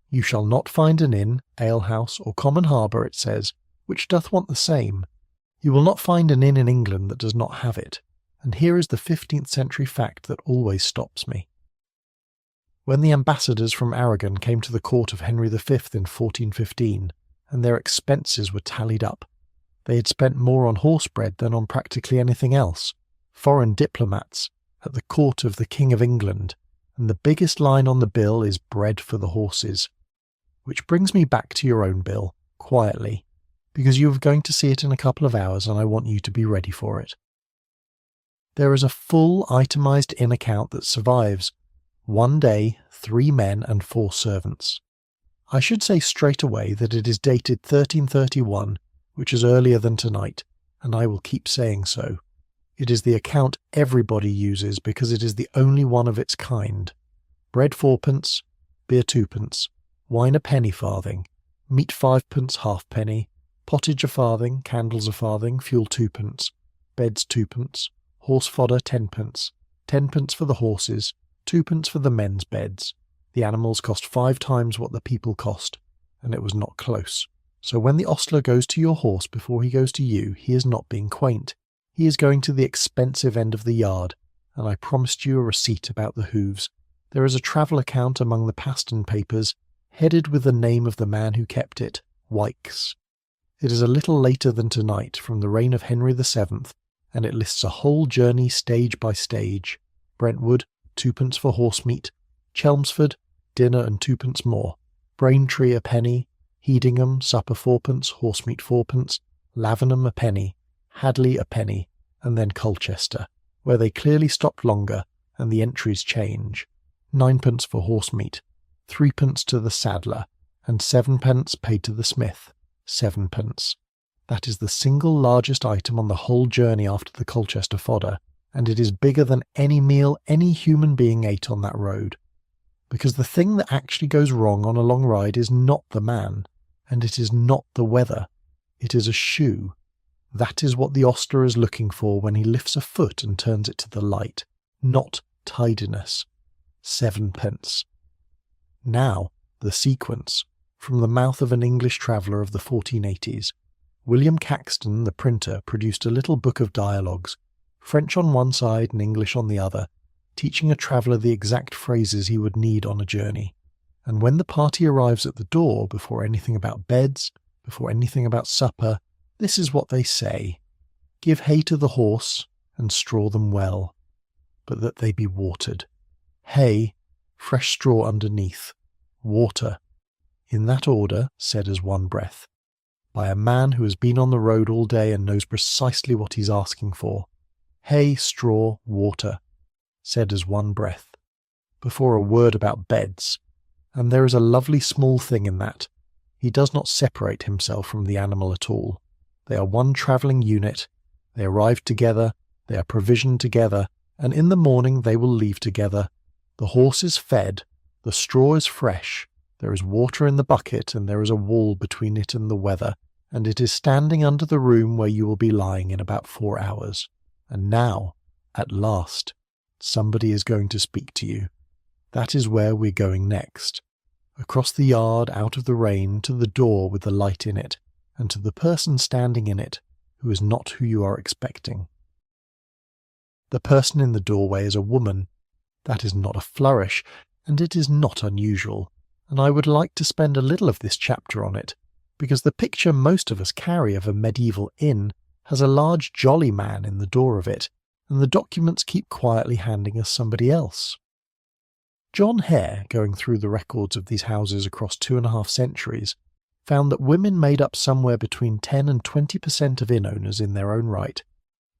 You shall not find an inn, alehouse, or common harbour, it says, which doth want the same. You will not find an inn in England that does not have it, and here is the 15th century fact that always stops me. When the ambassadors from Aragon came to the court of Henry V in 1415, and their expenses were tallied up, they had spent more on horse bread than on practically anything else. Foreign diplomats at the court of the King of England, and the biggest line on the bill is bread for the horses. Which brings me back to your own bill, quietly, because you are going to see it in a couple of hours and I want you to be ready for it. There is a full itemised inn account that survives. 1 day, 3 men and 4 servants. I should say straight away that it is dated 1331, which is earlier than tonight, and I will keep saying so. It is the account everybody uses because it is the only one of its kind. Bread 4 pence, beer 2 pence, wine a penny farthing, meat 5 pence halfpenny, pottage a farthing, candles a farthing, fuel 2d, beds 2d, horse fodder 10d, 10d for the horses, 2d for the men's beds. The animals cost 5 times what the people cost, and it was not close. So when the ostler goes to your horse before he goes to you, he is not being quaint. He is going to the expensive end of the yard, and I promised you a receipt about the hooves. There is a travel account among the Paston papers, headed with the name of the man who kept it, Wykes. It is a little later than tonight, from the reign of Henry VII, and it lists a whole journey stage by stage. Brentwood, 2d for horse meat. Chelmsford, dinner and 2d more. Braintree a penny. Hedingham, supper 4d, horse meat 4d. Lavenham a penny. Hadley a penny, and then Colchester, where they clearly stopped longer, and the entries change. 9d for horse meat, 3d to the saddler, and 7d paid to the smith. 7d. That is the single largest item on the whole journey after the Colchester fodder, and it is bigger than any meal any human being ate on that road. Because the thing that actually goes wrong on a long ride is not the man, and it is not the weather. It is a shoe. That is what the ostler is looking for when he lifts a foot and turns it to the light, not tidiness. 7d. Now, the sequence, from the mouth of an English traveller of the 1480s. William Caxton, the printer, produced a little book of dialogues, French on one side and English on the other, teaching a traveller the exact phrases he would need on a journey. And when the party arrives at the door, before anything about beds, before anything about supper, this is what they say: "Give hay to the horse, and straw them well, but that they be watered. Hay, fresh straw underneath, water, in that order, said as one breath, by a man who has been on the road all day and knows precisely what he's asking for. Hay, straw, water, said as one breath, before a word about beds. And there is a lovely small thing in that. He does not separate himself from the animal at all. They are one travelling unit, they arrive together, they are provisioned together, and in the morning they will leave together. The horse is fed, the straw is fresh, there is water in the bucket, and there is a wall between it and the weather, and it is standing under the room where you will be lying in about 4 hours. And now, at last, somebody is going to speak to you. That is where we're going next. Across the yard, out of the rain, to the door with the light in it, and to the person standing in it, who is not who you are expecting. The person in the doorway is a woman. That is not a flourish, and it is not unusual, and I would like to spend a little of this chapter on it, because the picture most of us carry of a medieval inn has a large jolly man in the door of it, and the documents keep quietly handing us somebody else. John Hare, going through the records of these houses across 2.5 centuries, found that women made up somewhere between 10 and 20% of inn owners in their own right,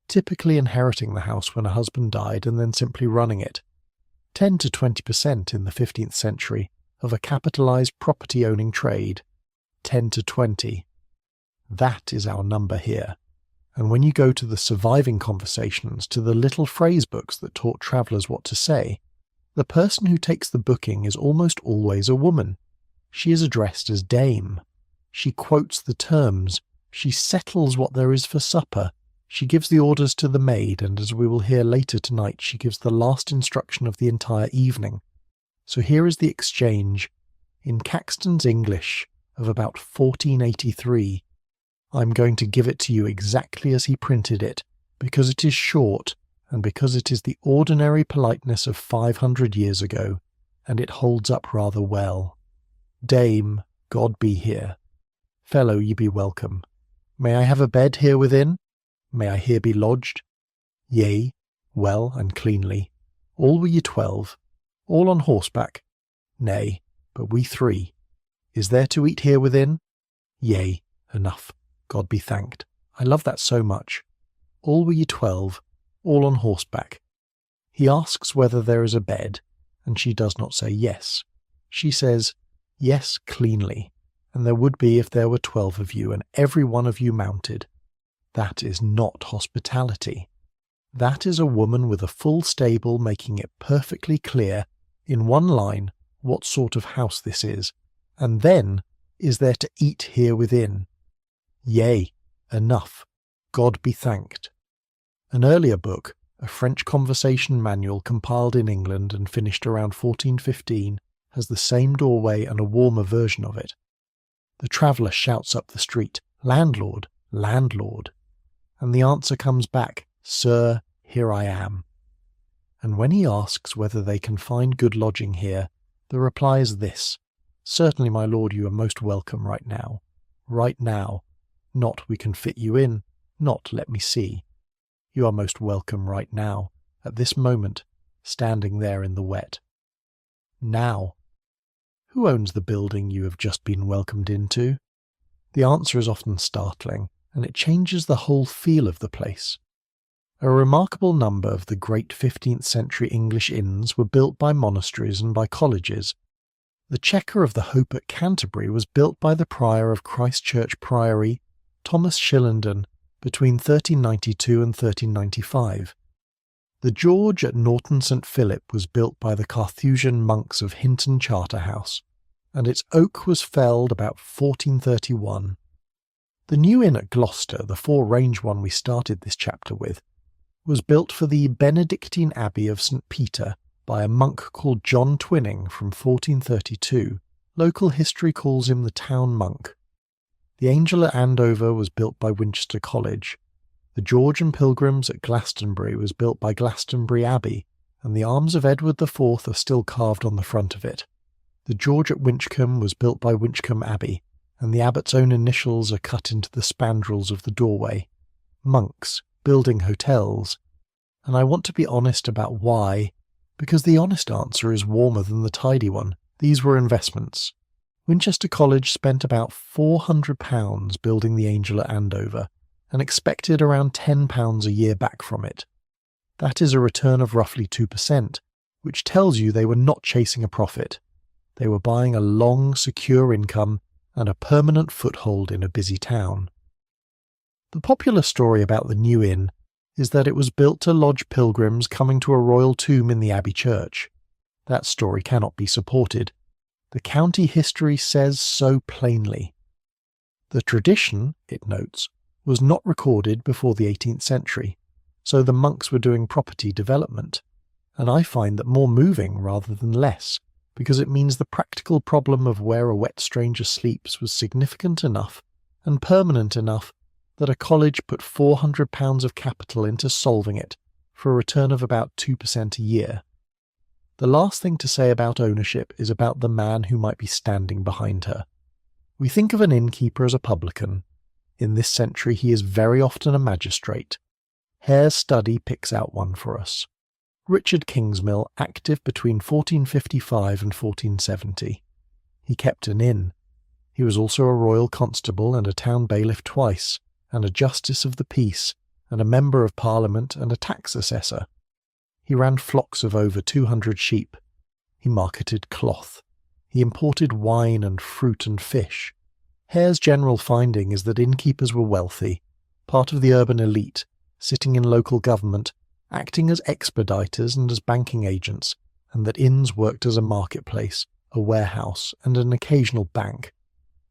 typically inheriting the house when a husband died and then simply running it. 10 to 20% in the 15th century of a capitalised property-owning trade. 10 to 20. That is our number here. And when you go to the surviving conversations, to the little phrase books that taught travellers what to say, the person who takes the booking is almost always a woman. She is addressed as dame. She quotes the terms. She settles what there is for supper. She gives the orders to the maid, and as we will hear later tonight, she gives the last instruction of the entire evening. So here is the exchange, in Caxton's English of about 1483. I'm going to give it to you exactly as he printed it, because it is short, and because it is the ordinary politeness of 500 years ago, and it holds up rather well. Dame, God be here. Fellow, ye be welcome. May I have a bed here within? May I here be lodged? Yea, well and cleanly. All were ye 12, all on horseback? Nay, but we 3. Is there to eat here within? Yea, enough. God be thanked. I love that so much. All were ye 12, all on horseback. He asks whether there is a bed, and she does not say yes. She says, yes, cleanly, and there would be if there were 12 of you, and every one of you mounted. That is not hospitality. That is a woman with a full stable making it perfectly clear, in one line, what sort of house this is, and then, is there to eat here within? Yea, enough. God be thanked. An earlier book, a French conversation manual compiled in England and finished around 1415, has the same doorway and a warmer version of it. The traveller shouts up the street, "Landlord, landlord," and the answer comes back, "Sir, here I am." And when he asks whether they can find good lodging here, the reply is this: "Certainly, my lord, you are most welcome right now. Right now. Not we can fit you in, not let me see. You are most welcome right now, at this moment, standing there in the wet." Now. Who owns the building you have just been welcomed into? The answer is often startling, and it changes the whole feel of the place. A remarkable number of the great 15th century English inns were built by monasteries and by colleges. The Chequer of the Hope at Canterbury was built by the prior of Christ Church Priory, Thomas Shillenden, between 1392 and 1395. The George at Norton St. Philip was built by the Carthusian monks of Hinton Charterhouse, and its oak was felled about 1431. The new inn at Gloucester, the four-range one we started this chapter with, was built for the Benedictine Abbey of St. Peter by a monk called John Twinning from 1432. Local history calls him the town monk. The Angel at Andover was built by Winchester College. The George and Pilgrims at Glastonbury was built by Glastonbury Abbey, and the arms of Edward IV are still carved on the front of it. The George at Winchcombe was built by Winchcombe Abbey, and the abbot's own initials are cut into the spandrels of the doorway. Monks, building hotels. And I want to be honest about why, because the honest answer is warmer than the tidy one. These were investments. Winchester College spent about £400 building the Angel at Andover, and expected around £10 a year back from it. That is a return of roughly 2%, which tells you they were not chasing a profit. They were buying a long, secure income and a permanent foothold in a busy town. The popular story about the new inn is that it was built to lodge pilgrims coming to a royal tomb in the Abbey Church. That story cannot be supported. The county history says so plainly. The tradition, it notes, was not recorded before the 18th century, so the monks were doing property development, and I find that more moving rather than less, because it means the practical problem of where a wet stranger sleeps was significant enough and permanent enough that a college put £400 of capital into solving it for a return of about 2% a year. The last thing to say about ownership is about the man who might be standing behind her. We think of an innkeeper as a publican. In this century he is very often a magistrate. Hare's study picks out one for us. Richard Kingsmill, active between 1455 and 1470. He kept an inn. He was also a royal constable and a town bailiff twice, and a justice of the peace, and a member of Parliament and a tax assessor. He ran flocks of over 200 sheep. He marketed cloth. He imported wine and fruit and fish. Hare's general finding is that innkeepers were wealthy, part of the urban elite, sitting in local government, acting as expediters and as banking agents, and that inns worked as a marketplace, a warehouse, and an occasional bank.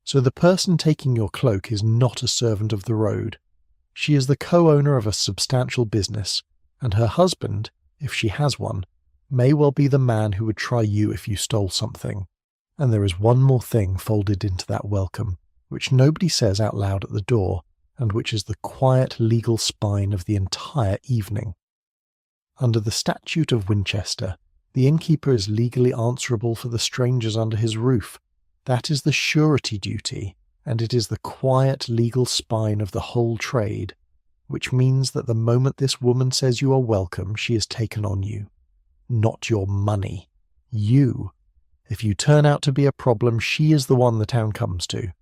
So the person taking your cloak is not a servant of the road. She is the co-owner of a substantial business, and her husband, if she has one, may well be the man who would try you if you stole something. And there is one more thing folded into that welcome, which nobody says out loud at the door, and which is the quiet legal spine of the entire evening. Under the Statute of Winchester, the innkeeper is legally answerable for the strangers under his roof. That is the surety duty, and it is the quiet legal spine of the whole trade, which means that the moment this woman says you are welcome, she is taken on you. Not your money. You. If you turn out to be a problem, she is the one the town comes to.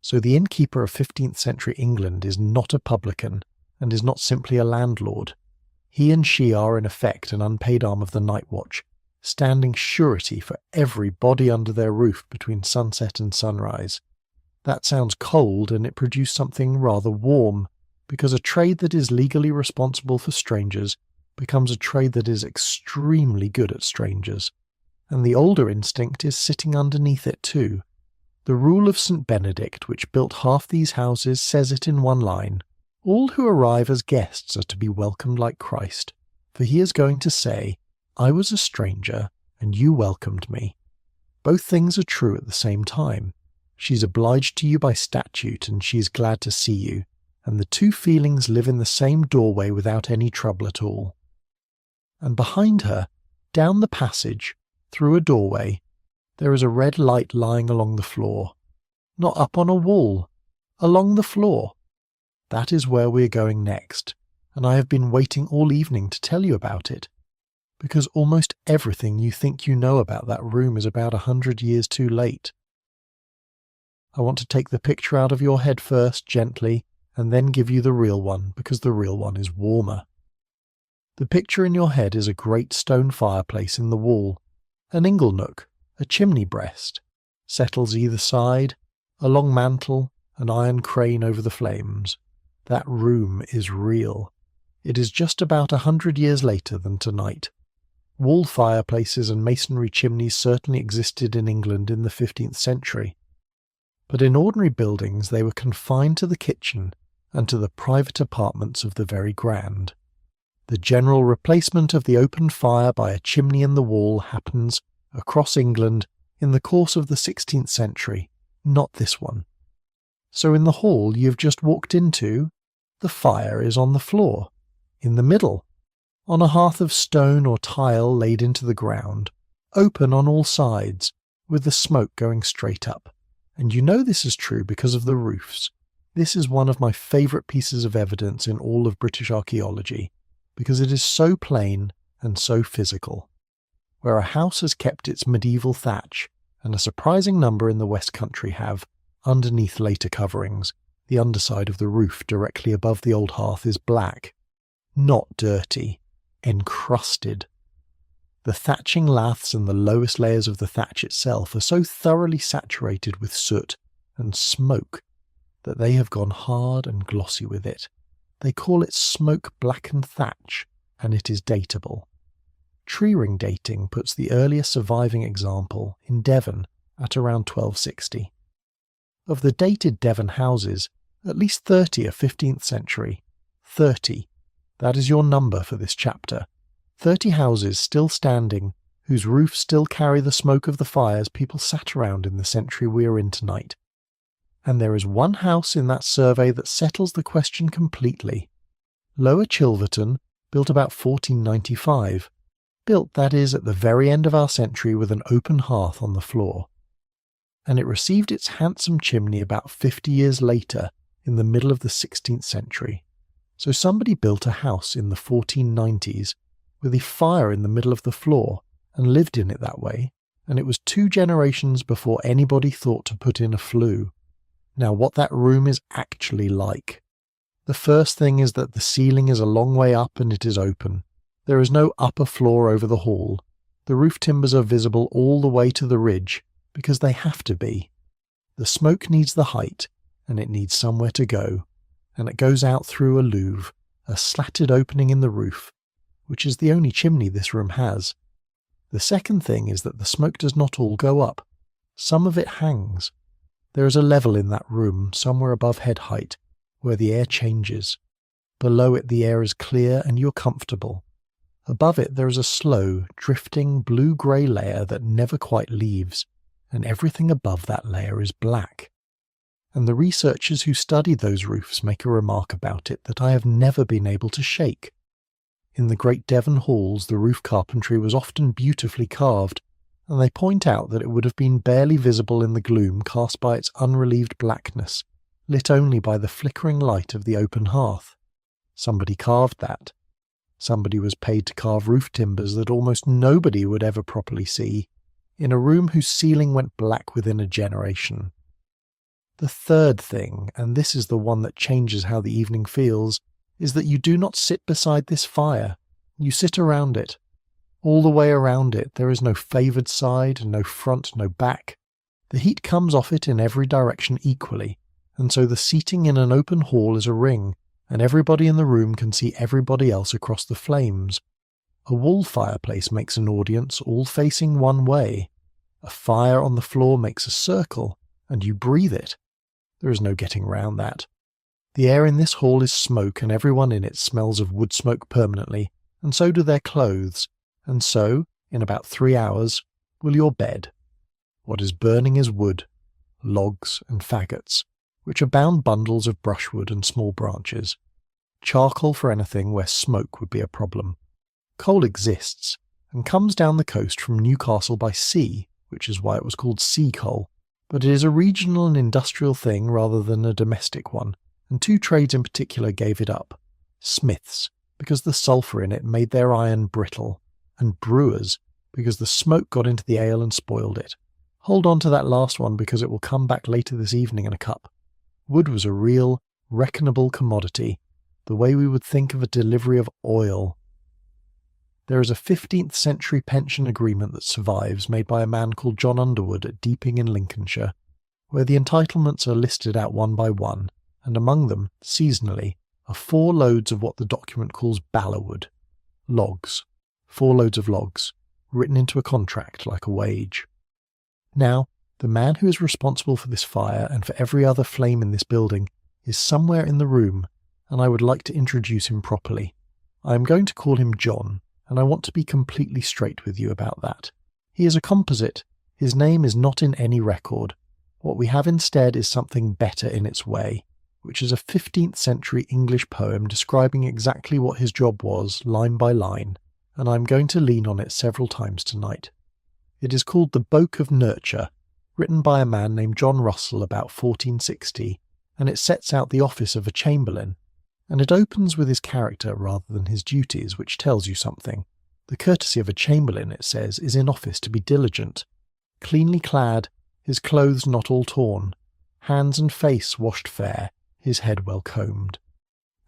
So the innkeeper of 15th century England is not a publican, and is not simply a landlord. He and she are in effect an unpaid arm of the night watch, standing surety for every body under their roof between sunset and sunrise. That sounds cold, and it produced something rather warm, because a trade that is legally responsible for strangers becomes a trade that is extremely good at strangers. And the older instinct is sitting underneath it too. The rule of St. Benedict, which built half these houses, says it in one line: all who arrive as guests are to be welcomed like Christ, for he is going to say, I was a stranger, and you welcomed me. Both things are true at the same time. She's obliged to you by statute, and she is glad to see you, and the two feelings live in the same doorway without any trouble at all. And behind her, down the passage, through a doorway, there is a red light lying along the floor. Not up on a wall, along the floor. That is where we are going next, and I have been waiting all evening to tell you about it, because almost everything you think you know about that room is about 100 years too late. I want to take the picture out of your head first, gently, and then give you the real one, because the real one is warmer. The picture in your head is a great stone fireplace in the wall, an ingle nook, a chimney breast, settles either side, a long mantel, an iron crane over the flames. That room is real. It is just about 100 years later than tonight. Wall fireplaces and masonry chimneys certainly existed in England in the 15th century. But in ordinary buildings they were confined to the kitchen and to the private apartments of the very grand. The general replacement of the open fire by a chimney in the wall happens across England in the course of the 16th century, not this one. So in the hall you've just walked into, the fire is on the floor, in the middle, on a hearth of stone or tile laid into the ground, open on all sides, with the smoke going straight up. And you know this is true because of the roofs. This is one of my favourite pieces of evidence in all of British archaeology, because it is so plain and so physical. Where a house has kept its medieval thatch, and a surprising number in the West Country have, underneath later coverings, the underside of the roof directly above the old hearth is black, not dirty, encrusted. The thatching laths and the lowest layers of the thatch itself are so thoroughly saturated with soot and smoke that they have gone hard and glossy with it. They call it smoke-blackened thatch, and it is datable. Tree ring dating puts the earliest surviving example in Devon at around 1260. Of the dated Devon houses, at least 30 are 15th century. 30. That is your number for this chapter. 30 houses still standing, whose roofs still carry the smoke of the fires people sat around in the century we are in tonight. And there is one house in that survey that settles the question completely. Lower Chilverton, built about 1495. Built, that is, at the very end of our century with an open hearth on the floor. And it received its handsome chimney about 50 years later, in the middle of the 16th century. So somebody built a house in the 1490s with a fire in the middle of the floor and lived in it that way, and it was 2 generations before anybody thought to put in a flue. Now what that room is actually like. The first thing is that the ceiling is a long way up and it is open. There is no upper floor over the hall. The roof timbers are visible all the way to the ridge, because they have to be. The smoke needs the height, and it needs somewhere to go, and it goes out through a louvre, a slatted opening in the roof, which is the only chimney this room has. The second thing is that the smoke does not all go up. Some of it hangs. There is a level in that room, somewhere above head height, where the air changes. Below it the air is clear and you're comfortable. Above it there is a slow, drifting blue-grey layer that never quite leaves, and everything above that layer is black. And the researchers who study those roofs make a remark about it that I have never been able to shake. In the great Devon halls the roof carpentry was often beautifully carved, and they point out that it would have been barely visible in the gloom cast by its unrelieved blackness, lit only by the flickering light of the open hearth. Somebody carved that. Somebody was paid to carve roof timbers that almost nobody would ever properly see, in a room whose ceiling went black within a generation. The third thing, and this is the one that changes how the evening feels, is that you do not sit beside this fire. You sit around it. All the way around it there is no favoured side, no front, no back. The heat comes off it in every direction equally, and so the seating in an open hall is a ring, and everybody in the room can see everybody else across the flames. A wall fireplace makes an audience all facing one way. A fire on the floor makes a circle, and you breathe it. There is no getting round that. The air in this hall is smoke, and everyone in it smells of wood smoke permanently, and so do their clothes, and so, in about 3 hours, will your bed. What is burning is wood, logs and faggots, which are bound bundles of brushwood and small branches. Charcoal for anything where smoke would be a problem. Coal exists, and comes down the coast from Newcastle by sea, which is why it was called sea coal, but it is a regional and industrial thing rather than a domestic one, and 2 trades in particular gave it up. Smiths, because the sulphur in it made their iron brittle, and brewers, because the smoke got into the ale and spoiled it. Hold on to that last one because it will come back later this evening in a cup. Wood was a real, reckonable commodity, the way we would think of a delivery of oil. There is a 15th century pension agreement that survives, made by a man called John Underwood at Deeping in Lincolnshire, where the entitlements are listed out one by one, and among them, seasonally, are 4 loads of what the document calls ballerwood. Logs. 4 loads of logs, written into a contract like a wage. Now, the man who is responsible for this fire and for every other flame in this building is somewhere in the room, and I would like to introduce him properly. I am going to call him John, and I want to be completely straight with you about that. He is a composite. His name is not in any record. What we have instead is something better in its way, which is a 15th century English poem describing exactly what his job was, line by line, and I am going to lean on it several times tonight. It is called The Boke of Nurture, written by a man named John Russell about 1460, and it sets out the office of a chamberlain, and it opens with his character rather than his duties, which tells you something. The courtesy of a chamberlain, it says, is in office to be diligent, cleanly clad, his clothes not all torn, hands and face washed fair, his head well combed.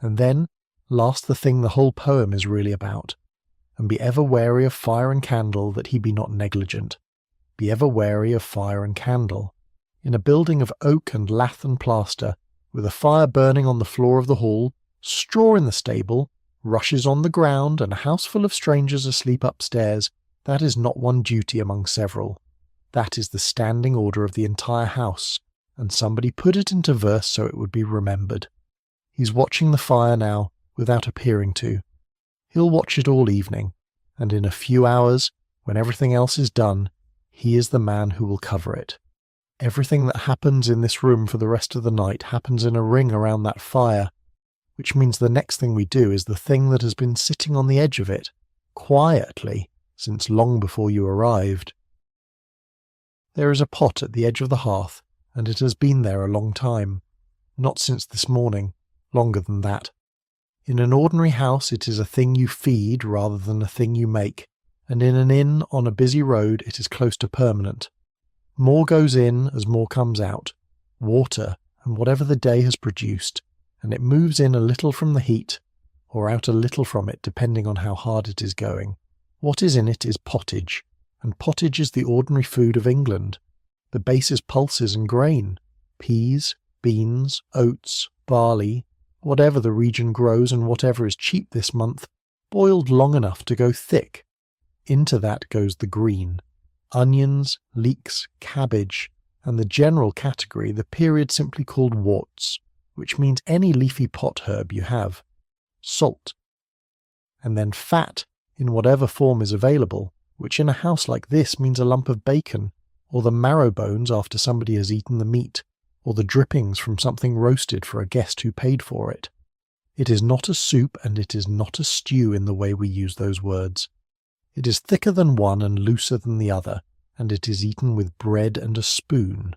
And then, last the thing the whole poem is really about. And be ever wary of fire and candle, that he be not negligent. Be ever wary of fire and candle. In a building of oak and lath and plaster, with a fire burning on the floor of the hall, straw in the stable, rushes on the ground, and a house full of strangers asleep upstairs, that is not one duty among several. That is the standing order of the entire house, and somebody put it into verse so it would be remembered. He's watching the fire now, without appearing to. He'll watch it all evening, and in a few hours, when everything else is done, he is the man who will cover it. Everything that happens in this room for the rest of the night happens in a ring around that fire, which means the next thing we do is the thing that has been sitting on the edge of it, quietly, since long before you arrived. There is a pot at the edge of the hearth, and it has been there a long time. Not since this morning, longer than that. In an ordinary house it is a thing you feed rather than a thing you make, and in an inn on a busy road it is close to permanent. More goes in as more comes out, water and whatever the day has produced, and it moves in a little from the heat, or out a little from it depending on how hard it is going. What is in it is pottage, and pottage is the ordinary food of England. The base is pulses and grain, peas, beans, oats, barley, whatever the region grows and whatever is cheap this month, boiled long enough to go thick. Into that goes the green. Onions, leeks, cabbage, and the general category, the period simply called worts, which means any leafy pot herb you have. Salt. And then fat, in whatever form is available, which in a house like this means a lump of bacon, or the marrow bones after somebody has eaten the meat, or the drippings from something roasted for a guest who paid for it. It is not a soup and it is not a stew in the way we use those words. It is thicker than one and looser than the other, and it is eaten with bread and a spoon.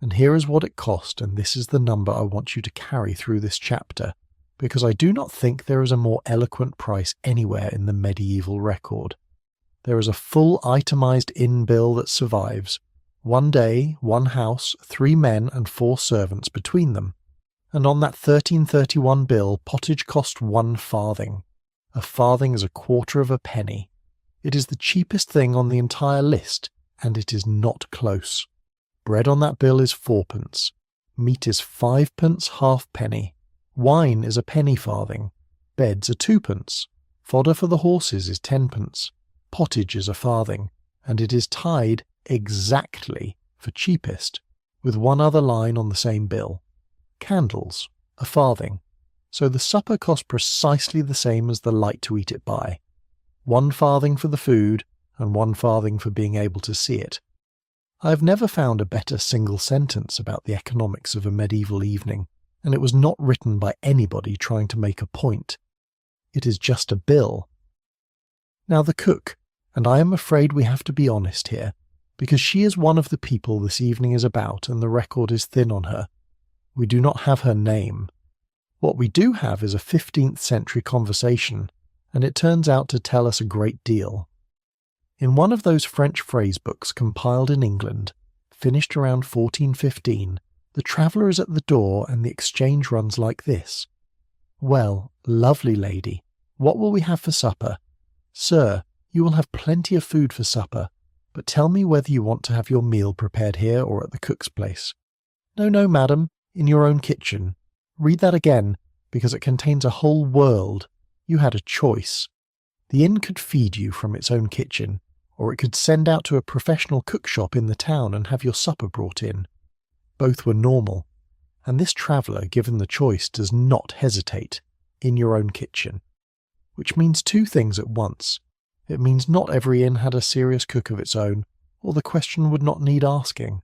And here is what it cost, and this is the number I want you to carry through this chapter, because I do not think there is a more eloquent price anywhere in the medieval record. There is a full itemised inn bill that survives. 1 day, 1 house, 3 men and 4 servants between them. And on that 1331 bill, pottage cost 1 farthing. A farthing is a quarter of a penny. It is the cheapest thing on the entire list, and it is not close. Bread on that bill is 4p. Meat is 5p halfpenny. Wine is a penny farthing. Beds are 2p. Fodder for the horses is 10p. Pottage is a farthing, and it is tied exactly for cheapest, with one other line on the same bill. Candles, a farthing. So the supper cost precisely the same as the light to eat it by. 1 farthing for the food, and 1 farthing for being able to see it. I have never found a better single sentence about the economics of a medieval evening, and it was not written by anybody trying to make a point. It is just a bill. Now the cook, and I am afraid we have to be honest here, because she is one of the people this evening is about and the record is thin on her. We do not have her name. What we do have is a 15th century conversation, and it turns out to tell us a great deal. In one of those French phrase books compiled in England, finished around 1415, the traveller is at the door and the exchange runs like this. Well, lovely lady, what will we have for supper? Sir, you will have plenty of food for supper, but tell me whether you want to have your meal prepared here or at the cook's place. No, no, madam, in your own kitchen. Read that again, because it contains a whole world. You had a choice. The inn could feed you from its own kitchen, or it could send out to a professional cook shop in the town and have your supper brought in. Both were normal, and this traveller, given the choice, does not hesitate. In your own kitchen. Which means 2 things at once. It means not every inn had a serious cook of its own, or the question would not need asking.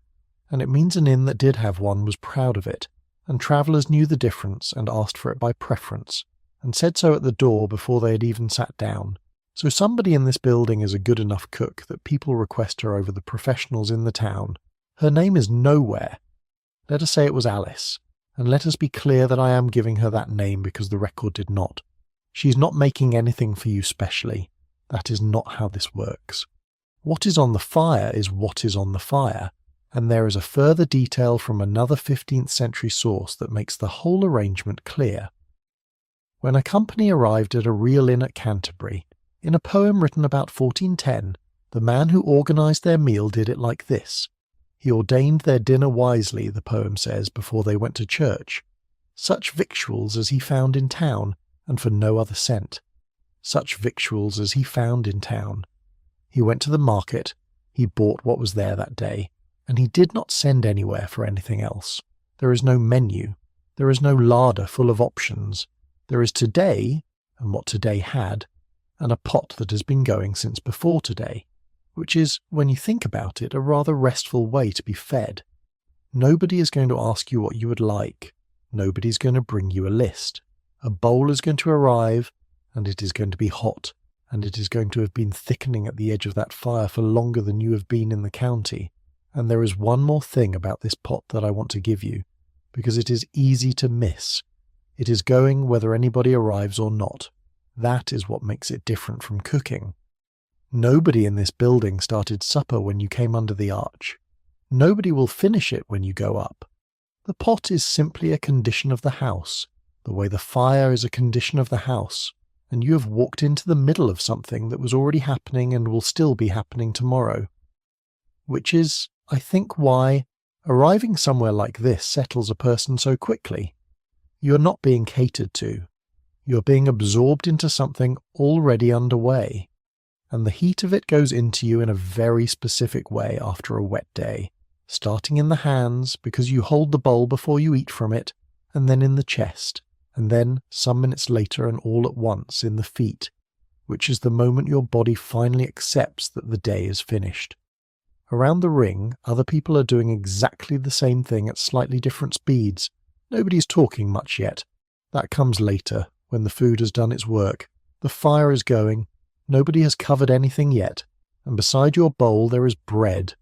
And it means an inn that did have one was proud of it, and travellers knew the difference and asked for it by preference, and said so at the door before they had even sat down. So somebody in this building is a good enough cook that people request her over the professionals in the town. Her name is nowhere. Let us say it was Alice, and let us be clear that I am giving her that name because the record did not. She is not making anything for you specially. That is not how this works. What is on the fire is what is on the fire, and there is a further detail from another 15th century source that makes the whole arrangement clear. When a company arrived at a real inn at Canterbury, in a poem written about 1410, the man who organised their meal did it like this. He ordained their dinner wisely, the poem says, before they went to church. Such victuals as he found in town, and for no other cent. Such victuals as he found in town. He went to the market, he bought what was there that day, and he did not send anywhere for anything else. There is no menu. There is no larder full of options. There is today, and what today had, and a pot that has been going since before today, which is, when you think about it, a rather restful way to be fed. Nobody is going to ask you what you would like. Nobody's going to bring you a list. A bowl is going to arrive, and it is going to be hot, and it is going to have been thickening at the edge of that fire for longer than you have been in the county. And there is one more thing about this pot that I want to give you, because it is easy to miss. It is going whether anybody arrives or not. That is what makes it different from cooking. Nobody in this building started supper when you came under the arch. Nobody will finish it when you go up. The pot is simply a condition of the house, the way the fire is a condition of the house, and you have walked into the middle of something that was already happening and will still be happening tomorrow. Which is, I think, why arriving somewhere like this settles a person so quickly. You are not being catered to. You are being absorbed into something already underway, and the heat of it goes into you in a very specific way after a wet day, starting in the hands because you hold the bowl before you eat from it, and then in the chest, and then, some minutes later and all at once, in the feet, which is the moment your body finally accepts that the day is finished. Around the ring, other people are doing exactly the same thing at slightly different speeds. Nobody's talking much yet. That comes later, when the food has done its work. The fire is going. Nobody has covered anything yet, and beside your bowl there is bread,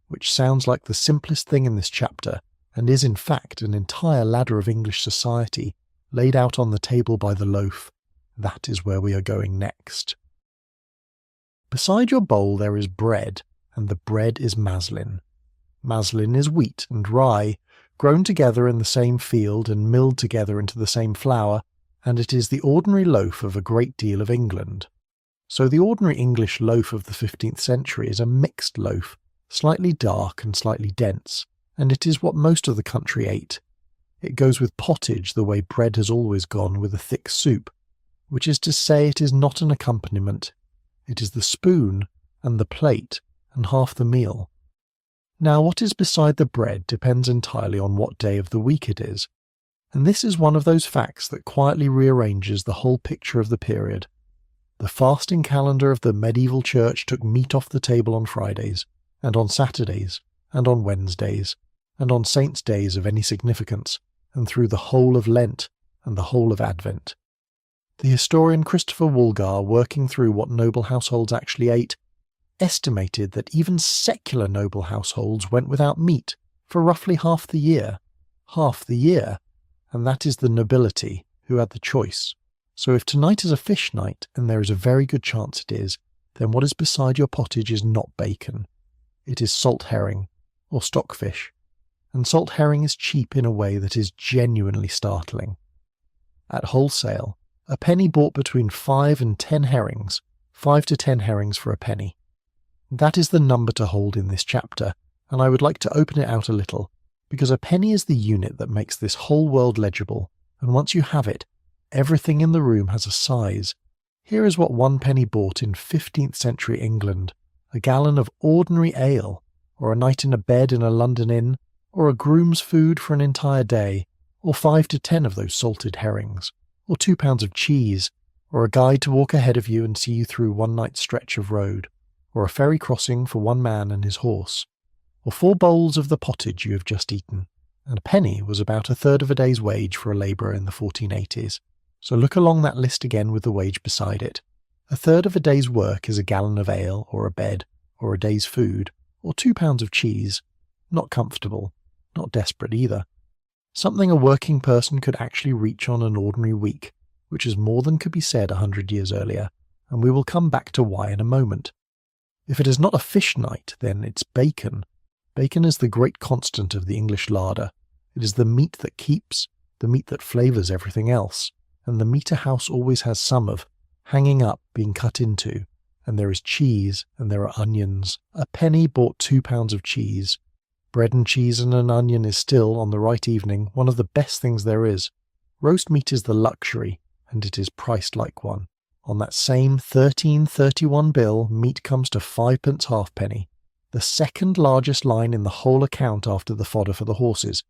which sounds like the simplest thing in this chapter, and is in fact an entire ladder of English society, laid out on the table by the loaf. That is where we are going next. Beside your bowl there is bread, and the bread is maslin. Maslin is wheat and rye, grown together in the same field and milled together into the same flour, and it is the ordinary loaf of a great deal of England. So the ordinary English loaf of the 15th century is a mixed loaf, slightly dark and slightly dense, and it is what most of the country ate. It goes with pottage the way bread has always gone with a thick soup, which is to say it is not an accompaniment. It is the spoon and the plate and half the meal. Now, what is beside the bread depends entirely on what day of the week it is, and this is one of those facts that quietly rearranges the whole picture of the period. The fasting calendar of the medieval church took meat off the table on Fridays, and on Saturdays, and on Wednesdays, and on saints' days of any significance, and through the whole of Lent and the whole of Advent. The historian Christopher Woolgar, working through what noble households actually ate, estimated that even secular noble households went without meat for roughly half the year. Half the year, and that is the nobility who had the choice. So if tonight is a fish night, and there is a very good chance it is, then what is beside your pottage is not bacon. It is salt herring, or stockfish. And salt herring is cheap in a way that is genuinely startling. At wholesale, a penny bought between 5 and 10 herrings, 5 to 10 herrings for a penny. That is the number to hold in this chapter, and I would like to open it out a little, because a penny is the unit that makes this whole world legible, and once you have it, everything in the room has a size. Here is what 1 penny bought in 15th century England: a gallon of ordinary ale, or a night in a bed in a London inn, or a groom's food for an entire day, or 5 to 10 of those salted herrings, or 2 pounds of cheese, or a guide to walk ahead of you and see you through one night's stretch of road, or a ferry crossing for 1 man and his horse, or 4 bowls of the pottage you have just eaten. And a penny was about a third of a day's wage for a labourer in the 1480s. So look along that list again with the wage beside it. A third of a day's work is a gallon of ale, or a bed, or a day's food, or 2 pounds of cheese. Not comfortable, not desperate either. Something a working person could actually reach on an ordinary week, which is more than could be said 100 years earlier, and we will come back to why in a moment. If it is not a fish night, then it's bacon. Bacon is the great constant of the English larder. It is the meat that keeps, the meat that flavours everything else, and the meat a house always has some of, hanging up, being cut into, and there is cheese, and there are onions. A penny bought 2 pounds of cheese. Bread and cheese and an onion is still, on the right evening, one of the best things there is. Roast meat is the luxury, and it is priced like one. On that same 1331 bill, meat comes to 5p halfpenny, the second largest line in the whole account after the fodder for the horses.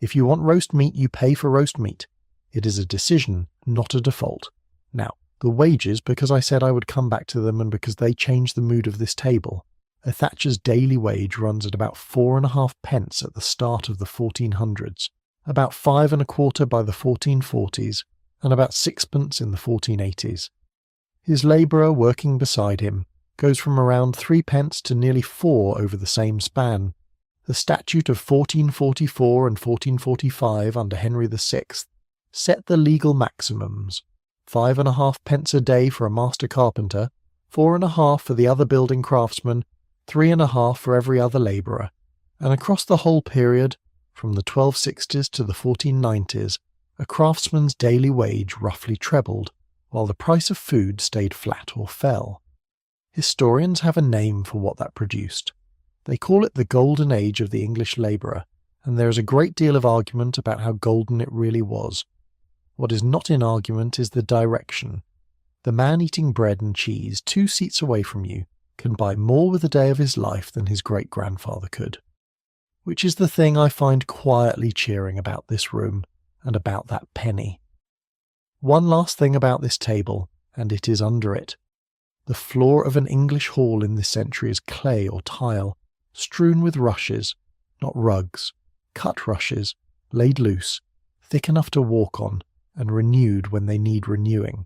If you want roast meat, you pay for roast meat. It is a decision, not a default. Now, the wages, because I said I would come back to them and because they change the mood of this table. A thatcher's daily wage runs at about 4.5p at the start of the 1400s, about 5.25 by the 1440s, and about 6p in the 1480s. His labourer working beside him goes from around 3p to nearly 4 over the same span. The statute of 1444 and 1445 under Henry VI set the legal maximums: 5.5p a day for a master carpenter, 4.5 for the other building craftsman, 3.5 for every other labourer, and across the whole period, from the 1260s to the 1490s, a craftsman's daily wage roughly trebled, while the price of food stayed flat or fell. Historians have a name for what that produced. They call it the golden age of the English labourer, and there is a great deal of argument about how golden it really was. What is not in argument is the direction. The man eating bread and cheese 2 seats away from you can buy more with a day of his life than his great-grandfather could. Which is the thing I find quietly cheering about this room, and about that penny. One last thing about this table, and it is under it. The floor of an English hall in this century is clay or tile, strewn with rushes, not rugs, cut rushes, laid loose, thick enough to walk on, and renewed when they need renewing.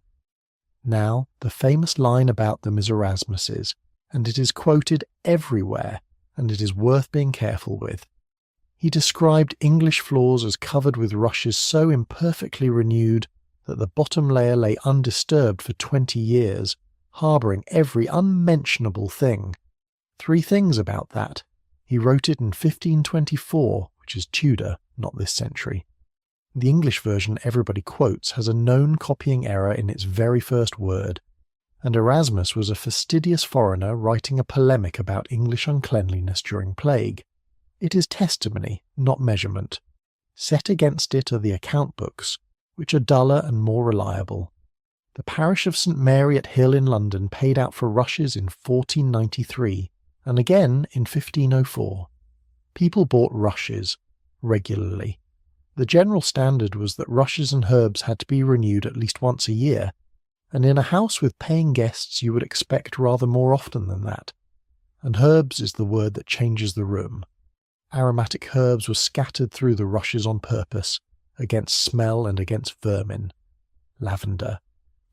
Now, the famous line about them is Erasmus's, and it is quoted everywhere, and it is worth being careful with. He described English floors as covered with rushes so imperfectly renewed that the bottom layer lay undisturbed for 20 years, harbouring every unmentionable thing. 3 things about that. He wrote it in 1524, which is Tudor, not this century. The English version everybody quotes has a known copying error in its very first word, and Erasmus was a fastidious foreigner writing a polemic about English uncleanliness during plague. It is testimony, not measurement. Set against it are the account books, which are duller and more reliable. The parish of St Mary at Hill in London paid out for rushes in 1493, and again in 1504. people bought rushes regularly. The general standard was that rushes and herbs had to be renewed at least once a year, and in a house with paying guests you would expect rather more often than that. And herbs is the word that changes the room. Aromatic herbs were scattered through the rushes on purpose, against smell and against vermin. Lavender,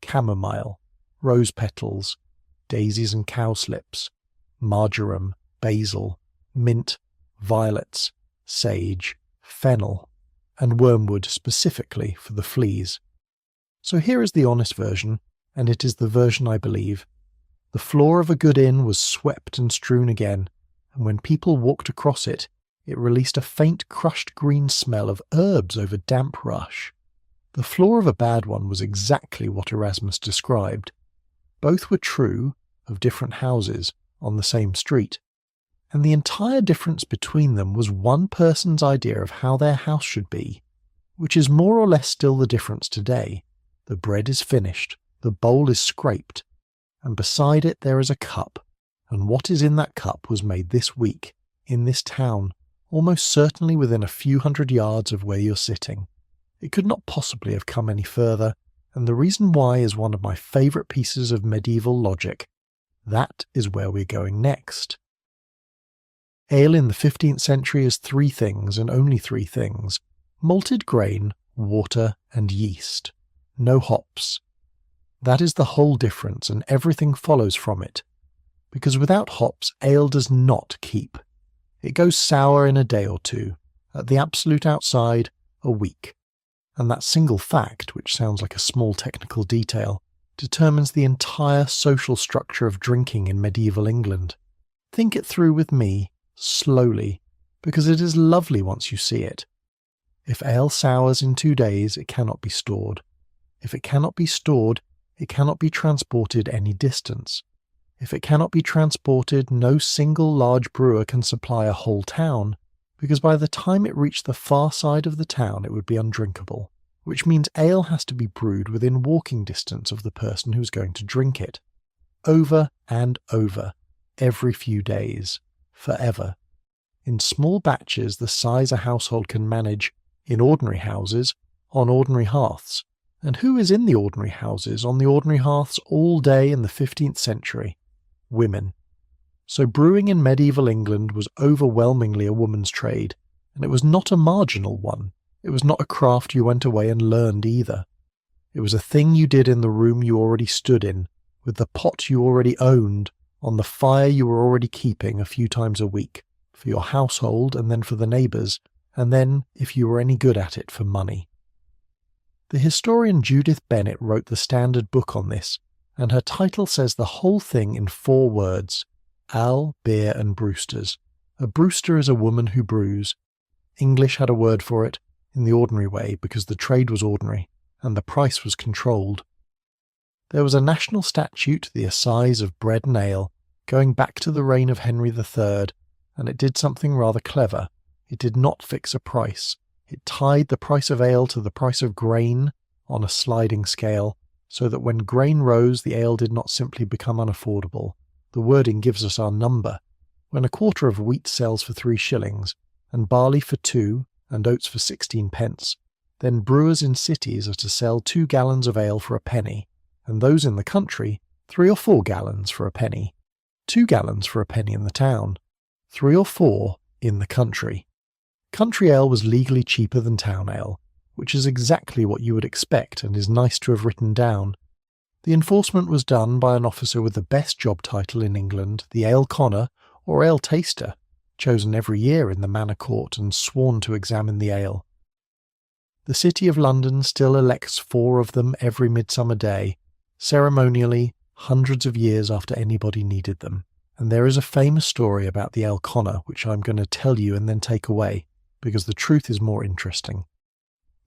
chamomile, rose petals, daisies and cowslips, marjoram, basil, mint, violets, sage, fennel, and wormwood specifically for the fleas. So here is the honest version, and it is the version I believe. The floor of a good inn was swept and strewn again, and when people walked across it, it released a faint crushed green smell of herbs over damp rush. The floor of a bad one was exactly what Erasmus described. Both were true of different houses on the same street, and the entire difference between them was one person's idea of how their house should be, which is more or less still the difference today. The bread is finished, the bowl is scraped, and beside it there is a cup, and what is in that cup was made this week, in this town, almost certainly within a few hundred yards of where you're sitting. It could not possibly have come any further, and the reason why is one of my favourite pieces of medieval logic. That is where we're going next. Ale in the 15th century is three things, and only three things: malted grain, water, and yeast. No hops. That is the whole difference, and everything follows from it. Because without hops, ale does not keep. It goes sour in a day or two, at the absolute outside, a week. And that single fact, which sounds like a small technical detail, determines the entire social structure of drinking in medieval England. Think it through with me, slowly, because it is lovely once you see it. If ale sours in 2 days, it cannot be stored. If it cannot be stored, it cannot be transported any distance. If it cannot be transported, no single large brewer can supply a whole town, because by the time it reached the far side of the town it would be undrinkable, which means ale has to be brewed within walking distance of the person who's going to drink it. Over and over, every few days, forever. In small batches the size a household can manage, in ordinary houses, on ordinary hearths. And who is in the ordinary houses, on the ordinary hearths all day in the 15th century? Women. So brewing in medieval England was overwhelmingly a woman's trade, and it was not a marginal one. It was not a craft you went away and learned either. It was a thing you did in the room you already stood in, with the pot you already owned, on the fire you were already keeping a few times a week, for your household and then for the neighbours, and then, if you were any good at it, for money. The historian Judith Bennett wrote the standard book on this, and her title says the whole thing in 4 words: ale, beer and brewsters. A brewster is a woman who brews. English had a word for it, in the ordinary way, because the trade was ordinary, and the price was controlled. There was a national statute, the assize of bread and ale, going back to the reign of Henry III, and it did something rather clever. It did not fix a price. It tied the price of ale to the price of grain on a sliding scale, so that when grain rose the ale did not simply become unaffordable. The wording gives us our number. When a quarter of wheat sells for 3 shillings, and barley for 2, and oats for 16 pence, then brewers in cities are to sell 2 gallons of ale for a penny, and those in the country 3 or 4 gallons for a penny. 2 gallons for a penny in the town, 3 or 4 in the country. Country ale was legally cheaper than town ale, which is exactly what you would expect and is nice to have written down. The enforcement was done by an officer with the best job title in England, the ale conner or ale taster, chosen every year in the manor court and sworn to examine the ale. The City of London still elects 4 of them every midsummer day, ceremonially hundreds of years after anybody needed them. And there is a famous story about the ale conner which I'm going to tell you and then take away, because the truth is more interesting.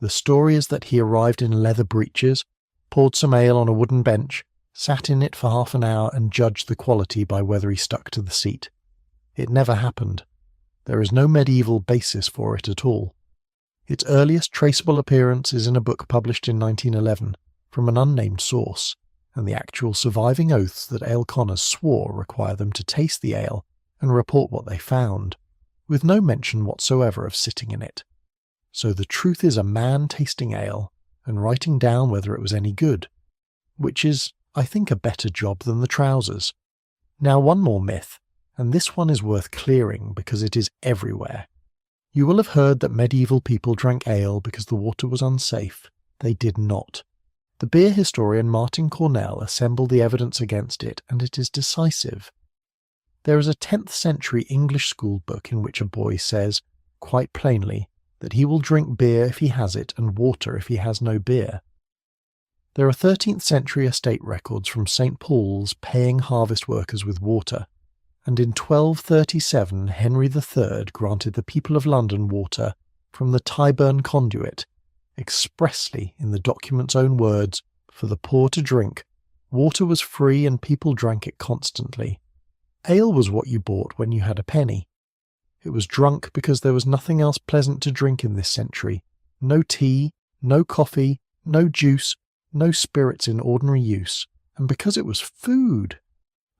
The story is that he arrived in leather breeches, poured some ale on a wooden bench, sat in it for half an hour and judged the quality by whether he stuck to the seat. It never happened. There is no medieval basis for it at all. Its earliest traceable appearance is in a book published in 1911 from an unnamed source, and the actual surviving oaths that ale conners swore require them to taste the ale and report what they found. with no mention whatsoever of sitting in it. So the truth is a man tasting ale and writing down whether it was any good, which is, I think, a better job than the trousers. Now one more myth, and this one is worth clearing because it is everywhere. You will have heard that medieval people drank ale because the water was unsafe. They did not. The beer historian Martin Cornell assembled the evidence against it, and it is decisive. There is a 10th century English school book in which a boy says, quite plainly, that he will drink beer if he has it and water if he has no beer. There are 13th century estate records from St. Paul's paying harvest workers with water, and in 1237 Henry III granted the people of London water from the Tyburn conduit, expressly, in the document's own words, for the poor to drink. Water was free and people drank it constantly. Ale was what you bought when you had a penny. It was drunk because there was nothing else pleasant to drink in this century. No tea, no coffee, no juice, no spirits in ordinary use, and because it was food.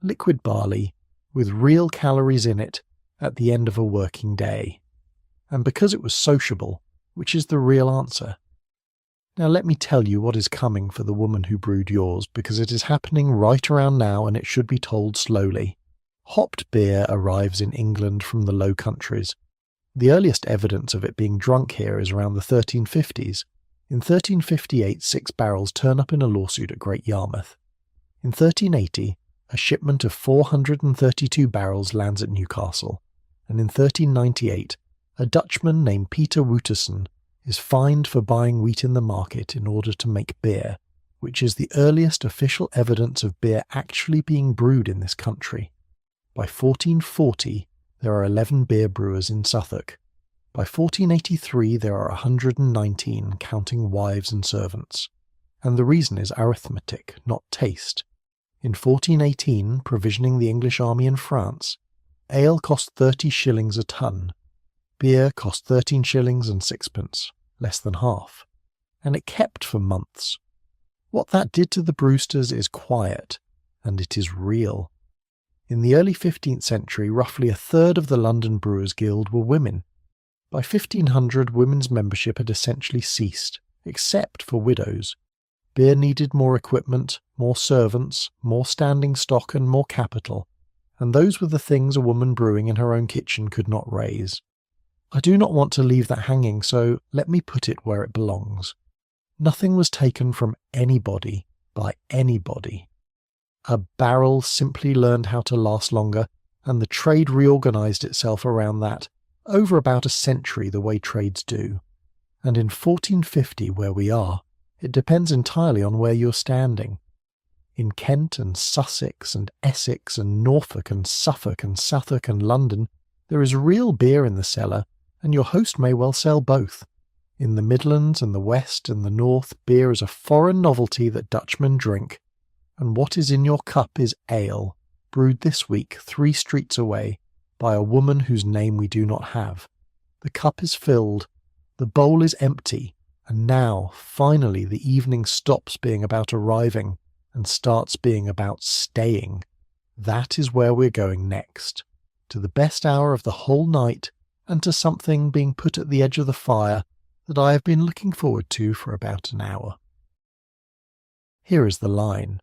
Liquid barley, with real calories in it, at the end of a working day. And because it was sociable, which is the real answer. Now let me tell you what is coming for the woman who brewed yours, because it is happening right around now and it should be told slowly. Hopped beer arrives in England from the Low Countries. The earliest evidence of it being drunk here is around the 1350s. In 1358, 6 barrels turn up in a lawsuit at Great Yarmouth. In 1380, a shipment of 432 barrels lands at Newcastle, and in 1398, a Dutchman named Peter Woutersen is fined for buying wheat in the market in order to make beer, which is the earliest official evidence of beer actually being brewed in this country. By 1440, there are 11 beer brewers in Suffolk. By 1483, there are 119, counting wives and servants. And the reason is arithmetic, not taste. In 1418, provisioning the English army in France, ale cost 30 shillings a ton. Beer cost 13 shillings and sixpence, less than half. And it kept for months. What that did to the brewsters is quiet, and it is real. In the early 15th century, roughly a third of the London Brewers Guild were women. By 1500, women's membership had essentially ceased, except for widows. Beer needed more equipment, more servants, more standing stock and more capital, and those were the things a woman brewing in her own kitchen could not raise. I do not want to leave that hanging, so let me put it where it belongs. Nothing was taken from anybody by anybody. A barrel simply learned how to last longer, and the trade reorganised itself around that, over about a century the way trades do. And in 1450, where we are, it depends entirely on where you're standing. In Kent and Sussex and Essex and Norfolk and Suffolk and Southwark and London, there is real beer in the cellar, and your host may well sell both. In the Midlands and the West and the North, beer is a foreign novelty that Dutchmen drink, and what is in your cup is ale, brewed this week 3 streets away by a woman whose name we do not have. The cup is filled, the bowl is empty, and now, finally, the evening stops being about arriving and starts being about staying. That is where we're going next, to the best hour of the whole night, and to something being put at the edge of the fire that I have been looking forward to for about an hour. Here is the line.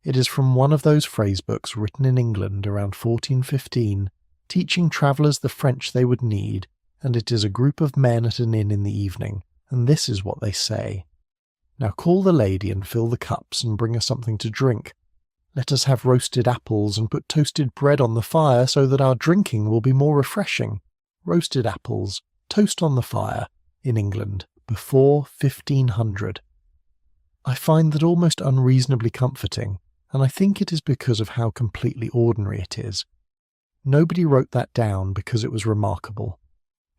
It is from one of those phrase books written in England around 1415, teaching travellers the French they would need, and it is a group of men at an inn in the evening, and this is what they say. Now call the lady and fill the cups and bring us something to drink. Let us have roasted apples and put toasted bread on the fire so that our drinking will be more refreshing. Roasted apples, toast on the fire, in England, before 1500. I find that almost unreasonably comforting, and I think it is because of how completely ordinary it is. Nobody wrote that down because it was remarkable.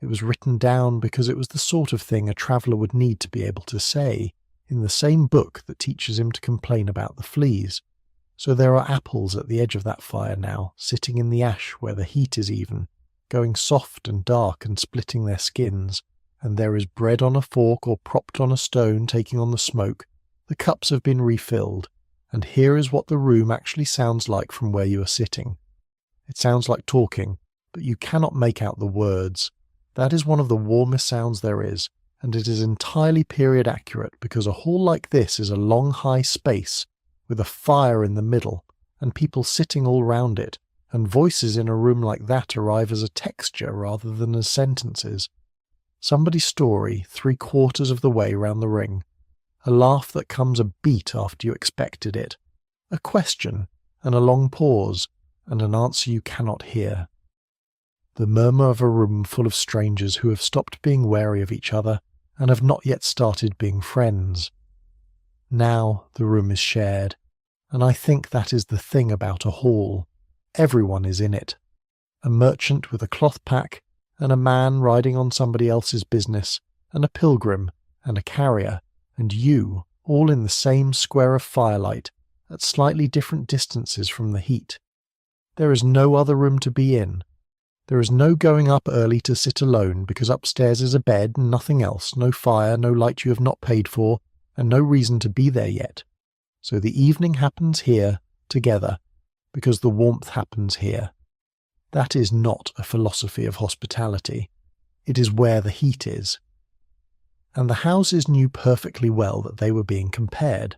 It was written down because it was the sort of thing a traveller would need to be able to say, in the same book that teaches him to complain about the fleas. So there are apples at the edge of that fire now, sitting in the ash where the heat is even, going soft and dark and splitting their skins, and there is bread on a fork or propped on a stone taking on the smoke. The cups have been refilled, and here is what the room actually sounds like from where you are sitting. It sounds like talking, but you cannot make out the words. That is one of the warmest sounds there is, and it is entirely period accurate because a hall like this is a long high space with a fire in the middle and people sitting all round it, and voices in a room like that arrive as a texture rather than as sentences. Somebody's story 3/4 of the way round the ring, a laugh that comes a beat after you expected it, a question and a long pause, and an answer you cannot hear. The murmur of a room full of strangers who have stopped being wary of each other and have not yet started being friends. Now the room is shared, and I think that is the thing about a hall. Everyone is in it. A merchant with a cloth pack, and a man riding on somebody else's business, and a pilgrim, and a carrier, and you, all in the same square of firelight, at slightly different distances from the heat. There is no other room to be in. There is no going up early to sit alone because upstairs is a bed and nothing else, no fire, no light you have not paid for, and no reason to be there yet. So the evening happens here, together, because the warmth happens here. That is not a philosophy of hospitality. It is where the heat is. And the houses knew perfectly well that they were being compared.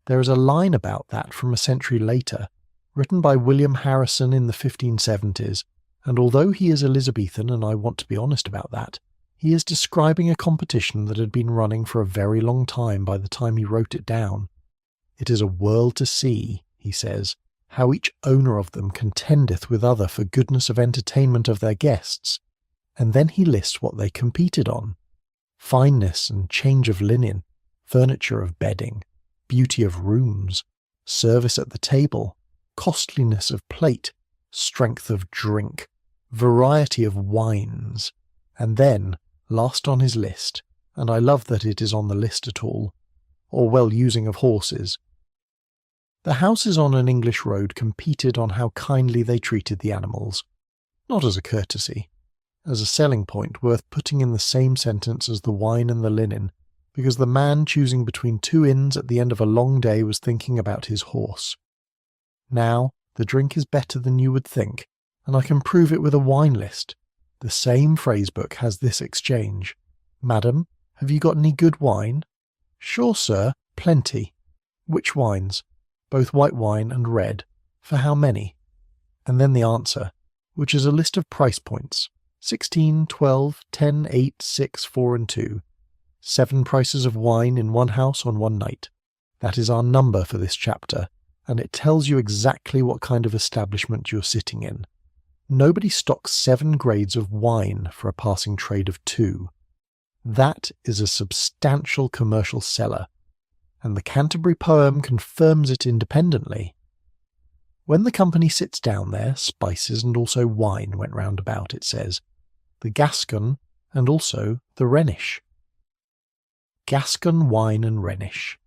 There is a line about that from a century later, written by William Harrison in the 1570s, and although he is Elizabethan and I want to be honest about that, he is describing a competition that had been running for a very long time by the time he wrote it down. It is a world to see, he says, how each owner of them contendeth with other for goodness of entertainment of their guests, and then he lists what they competed on: fineness and change of linen, furniture of bedding, beauty of rooms, service at the table, costliness of plate, strength of drink, variety of wines, and then, last on his list, and I love that it is on the list at all, or well using of horses. The houses on an English road competed on how kindly they treated the animals, not as a courtesy, as a selling point worth putting in the same sentence as the wine and the linen, because the man choosing between two inns at the end of a long day was thinking about his horse. Now, the drink is better than you would think, and I can prove it with a wine list. The same phrase book has this exchange: "Madam, have you got any good wine?" "Sure, sir, plenty." "Which wines?" "Both white wine and red." "For how many?" And then the answer, which is a list of price points: 16, 12, 10, 8, 6, 4 and 2. 7 prices of wine in one house on one night. That is our number for this chapter, and it tells you exactly what kind of establishment you're sitting in. Nobody stocks 7 grades of wine for a passing trade of 2. That is a substantial commercial cellar, and the Canterbury poem confirms it independently. When the company sits down there, spices and also wine went round about, it says, the Gascon and also the Rhenish. Gascon wine and Rhenish,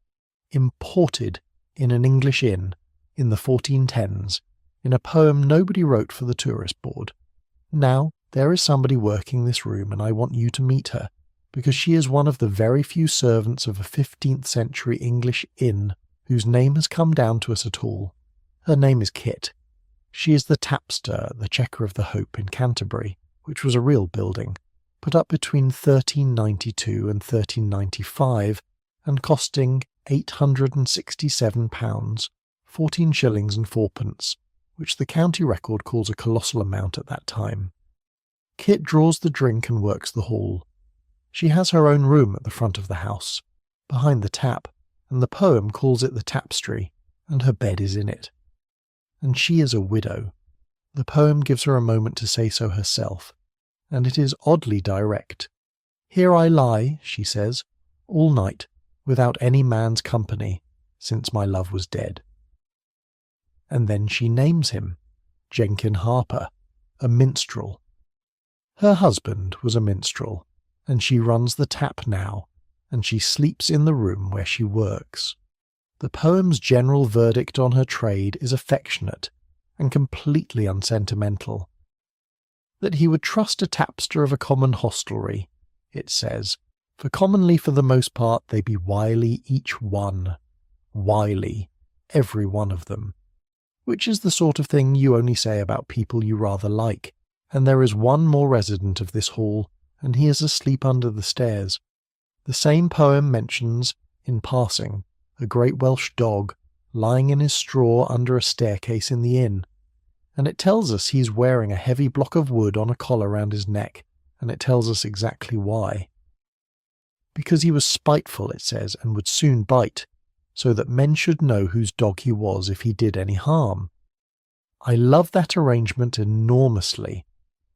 imported in an English inn in the 1410s, in a poem nobody wrote for the tourist board. Now, there is somebody working this room and I want you to meet her, because she is one of the very few servants of a 15th century English inn whose name has come down to us at all. Her name is Kit. She is the tapster at the Chequer of the Hope in Canterbury, which was a real building, put up between 1392 and 1395, and costing £867, 14 shillings and 4pence, which the county record calls a colossal amount at that time. Kit draws the drink and works the hall. She has her own room at the front of the house, behind the tap, and the poem calls it the tapestry, and her bed is in it. And she is a widow. The poem gives her a moment to say so herself, and it is oddly direct. "Here I lie," she says, "all night, without any man's company, since my love was dead." And then she names him, Jenkin Harper, a minstrel. Her husband was a minstrel, and she runs the tap now, and she sleeps in the room where she works. The poem's general verdict on her trade is affectionate and completely unsentimental. That he would trust a tapster of a common hostelry, it says, for commonly for the most part they be wily each one. Wily, every one of them. Which is the sort of thing you only say about people you rather like, and there is one more resident of this hall, and he is asleep under the stairs. The same poem mentions, in passing, a great Welsh dog lying in his straw under a staircase in the inn, and it tells us he is wearing a heavy block of wood on a collar round his neck, and it tells us exactly why. Because he was spiteful, it says, and would soon bite, so that men should know whose dog he was if he did any harm. I love that arrangement enormously.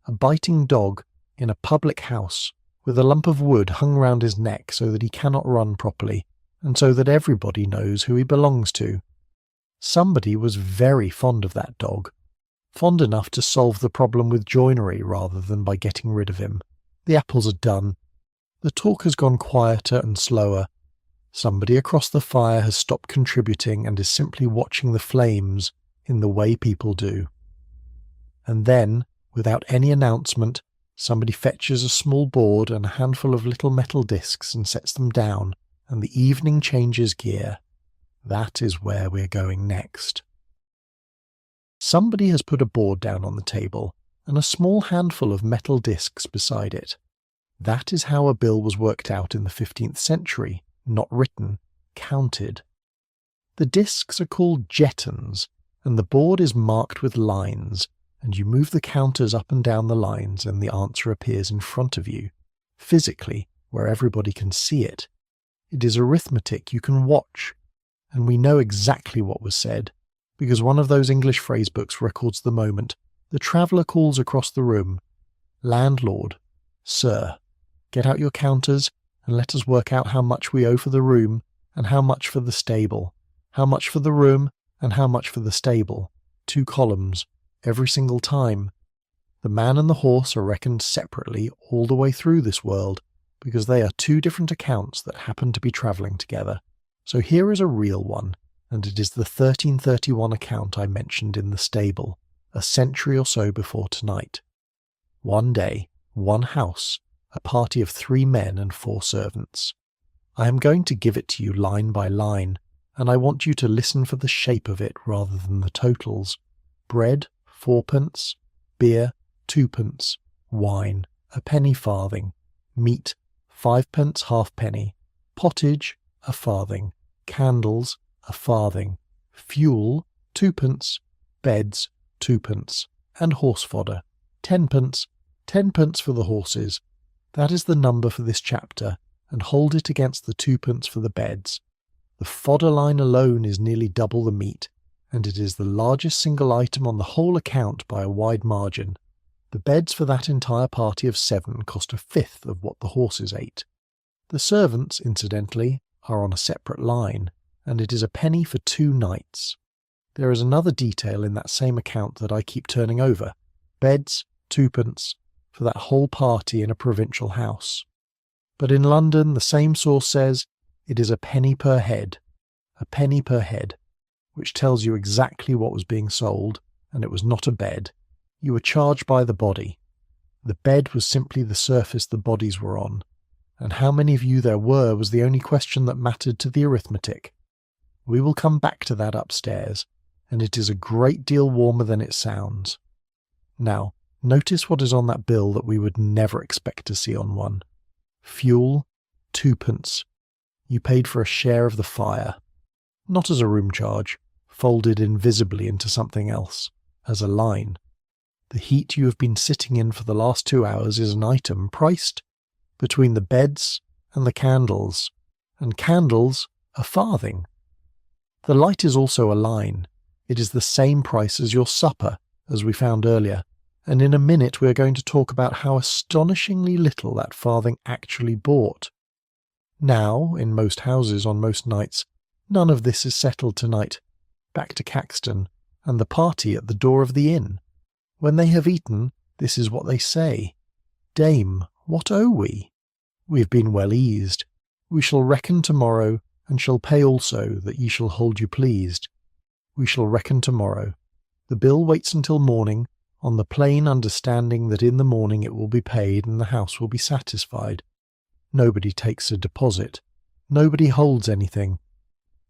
A biting dog in a public house, with a lump of wood hung round his neck so that he cannot run properly, and so that everybody knows who he belongs to. Somebody was very fond of that dog, fond enough to solve the problem with joinery rather than by getting rid of him. The apples are done. The talk has gone quieter and slower. Somebody across the fire has stopped contributing and is simply watching the flames in the way people do. And then, without any announcement, somebody fetches a small board and a handful of little metal discs and sets them down, and the evening changes gear. That is where we're going next. Somebody has put a board down on the table, and a small handful of metal discs beside it. That is how a bill was worked out in the 15th century, not written, counted. The discs are called jettons, and the board is marked with lines, and you move the counters up and down the lines and the answer appears in front of you, physically, where everybody can see it. It is arithmetic you can watch, and we know exactly what was said, because one of those English phrase books records the moment. The traveller calls across the room, "Landlord, sir, get out your counters and let us work out how much we owe for the room and how much for the stable, how much for the room and how much for the stable, 2 columns, every single time." The man and the horse are reckoned separately all the way through this world, because they are 2 different accounts that happen to be travelling together. So here is a real one, and it is the 1331 account I mentioned in the stable, a century or so before tonight. One day, one house, a party of 3 men and 4 servants. I am going to give it to you line by line, and I want you to listen for the shape of it rather than the totals. Bread, 4d, beer, 2d, wine, a penny farthing, meat, 5d halfpenny, pottage, a farthing, candles, a farthing, fuel, 2d, beds, 2d, and horse fodder, 10d, 10d for the horses. That is the number for this chapter, and hold it against the 2d for the beds. The fodder line alone is nearly double the meat, and it is the largest single item on the whole account by a wide margin. The beds for that entire party of 7 cost 1/5 of what the horses ate. The servants, incidentally, are on a separate line, and it is a penny for 2 nights. There is another detail in that same account that I keep turning over. Beds, 2d, for that whole party in a provincial house. But in London, the same source says it is a penny per head, which tells you exactly what was being sold, and it was not a bed. You were charged by the body. The bed was simply the surface the bodies were on, and how many of you there were was the only question that mattered to the arithmetic. We will come back to that upstairs, and it is a great deal warmer than it sounds. Now, notice what is on that bill that we would never expect to see on one. Fuel, 2d. You paid for a share of the fire. Not as a room charge, folded invisibly into something else, as a line. The heat you have been sitting in for the last 2 hours is an item priced between the beds and the candles, and candles a farthing. The light is also a line. It is the same price as your supper, as we found earlier, and in a minute we are going to talk about how astonishingly little that farthing actually bought. Now, in most houses on most nights, none of this is settled tonight. Back to Caxton, and the party at the door of the inn. When they have eaten, this is what they say. "Dame, what owe we? We have been well eased. We shall reckon tomorrow, and shall pay also, that ye shall hold you pleased. We shall reckon tomorrow. The bill waits until morning, on the plain understanding that in the morning it will be paid and the house will be satisfied. Nobody takes a deposit. Nobody holds anything.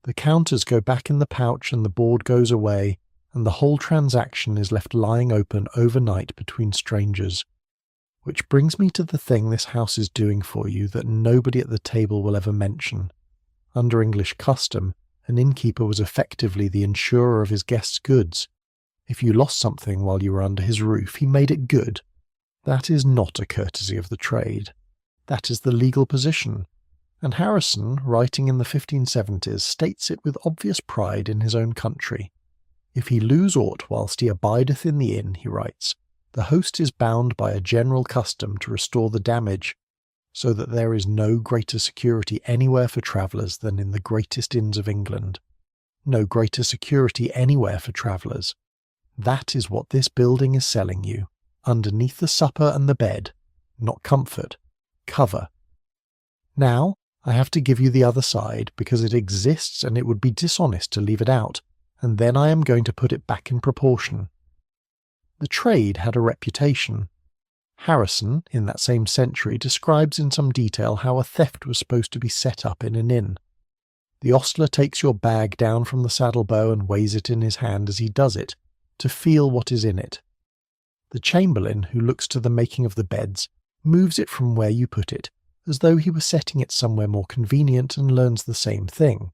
The counters go back in the pouch and the board goes away, and the whole transaction is left lying open overnight between strangers. Which brings me to the thing this house is doing for you that nobody at the table will ever mention. Under English custom, an innkeeper was effectively the insurer of his guests' goods. If you lost something while you were under his roof, he made it good. That is not a courtesy of the trade. That is the legal position. And Harrison, writing in the 1570s, states it with obvious pride in his own country. If he lose aught whilst he abideth in the inn, he writes, the host is bound by a general custom to restore the damage, so that there is no greater security anywhere for travellers than in the greatest inns of England. No greater security anywhere for travellers. That is what this building is selling you, underneath the supper and the bed, not comfort, cover. Now, I have to give you the other side because it exists and it would be dishonest to leave it out, and then I am going to put it back in proportion. The trade had a reputation. Harrison, in that same century, describes in some detail how a theft was supposed to be set up in an inn. The ostler takes your bag down from the saddlebow and weighs it in his hand as he does it, to feel what is in it. The chamberlain, who looks to the making of the beds, moves it from where you put it, as though he were setting it somewhere more convenient, and learns the same thing.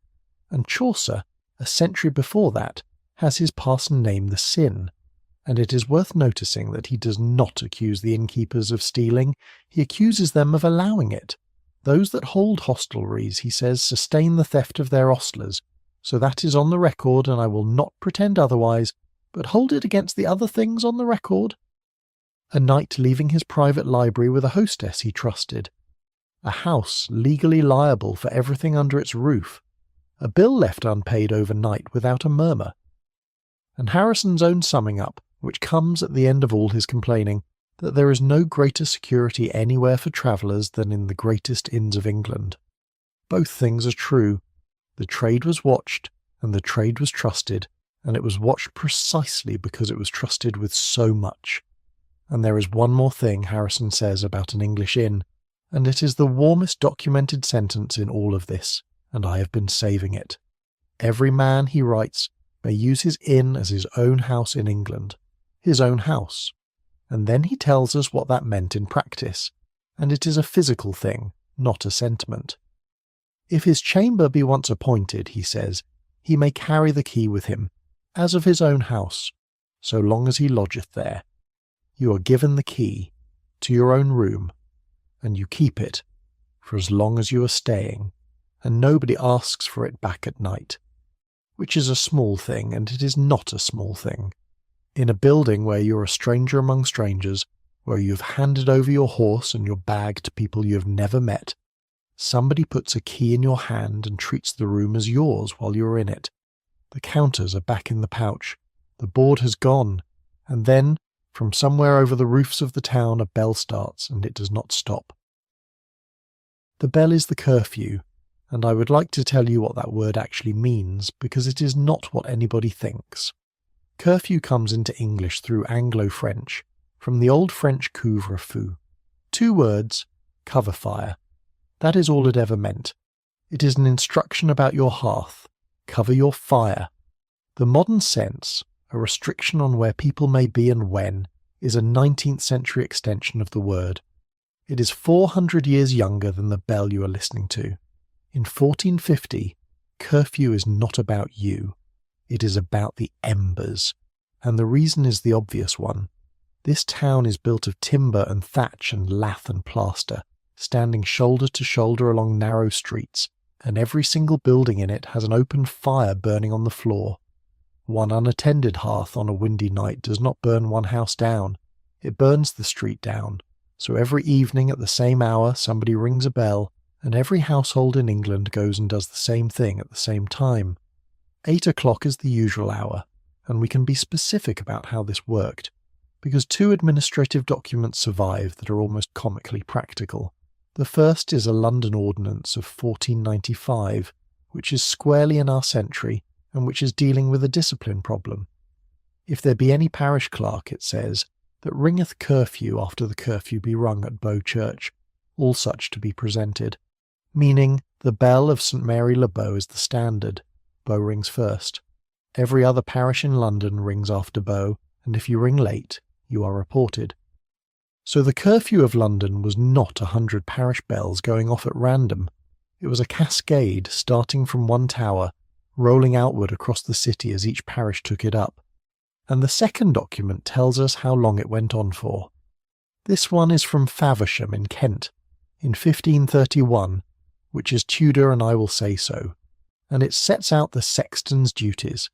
And Chaucer, a century before that, has his parson name the sin. And it is worth noticing that he does not accuse the innkeepers of stealing, he accuses them of allowing it. Those that hold hostelries, he says, sustain the theft of their ostlers, so that is on the record, and I will not pretend otherwise, but hold it against the other things on the record. A knight leaving his private library with a hostess he trusted. A house legally liable for everything under its roof. A bill left unpaid overnight without a murmur. And Harrison's own summing up, which comes at the end of all his complaining, that there is no greater security anywhere for travellers than in the greatest inns of England. Both things are true. The trade was watched, and the trade was trusted, and it was watched precisely because it was trusted with so much. And there is one more thing Harrison says about an English inn, and it is the warmest documented sentence in all of this, and I have been saving it. Every man, he writes, may use his inn as his own house in England. His own house. And then he tells us what that meant in practice, and it is a physical thing, not a sentiment. If his chamber be once appointed, he says, he may carry the key with him, as of his own house, so long as he lodgeth there. You are given the key to your own room, and you keep it for as long as you are staying, and nobody asks for it back at night, which is a small thing, and it is not a small thing. In a building where you're a stranger among strangers, where you've handed over your horse and your bag to people you have never met, somebody puts a key in your hand and treats the room as yours while you're in it. The counters are back in the pouch, the board has gone, and then, from somewhere over the roofs of the town, a bell starts, and it does not stop. The bell is the curfew, and I would like to tell you what that word actually means, because it is not what anybody thinks. Curfew comes into English through Anglo-French, from the old French couvre-feu. 2 words, cover fire. That is all it ever meant. It is an instruction about your hearth. Cover your fire. The modern sense, a restriction on where people may be and when, is a 19th century extension of the word. It is 400 years younger than the bell you are listening to. In 1450, curfew is not about you. It is about the embers, and the reason is the obvious one. This town is built of timber and thatch and lath and plaster, standing shoulder to shoulder along narrow streets, and every single building in it has an open fire burning on the floor. One unattended hearth on a windy night does not burn one house down, it burns the street down. So every evening at the same hour somebody rings a bell, and every household in England goes and does the same thing at the same time. 8 o'clock is the usual hour, and we can be specific about how this worked, because 2 administrative documents survive that are almost comically practical. The first is a London Ordinance of 1495, which is squarely in our century, and which is dealing with a discipline problem. If there be any parish clerk, it says, that ringeth curfew after the curfew be rung at Bow Church, all such to be presented, meaning the bell of St. Mary le Bow is the standard. Bow rings first. Every other parish in London rings after Bow, and if you ring late, you are reported. So the curfew of London was not 100 parish bells going off at random. It was a cascade starting from one tower, rolling outward across the city as each parish took it up. And the second document tells us how long it went on for. This one is from Faversham in Kent, in 1531, which is Tudor and I will say so, and it sets out the sexton's duties.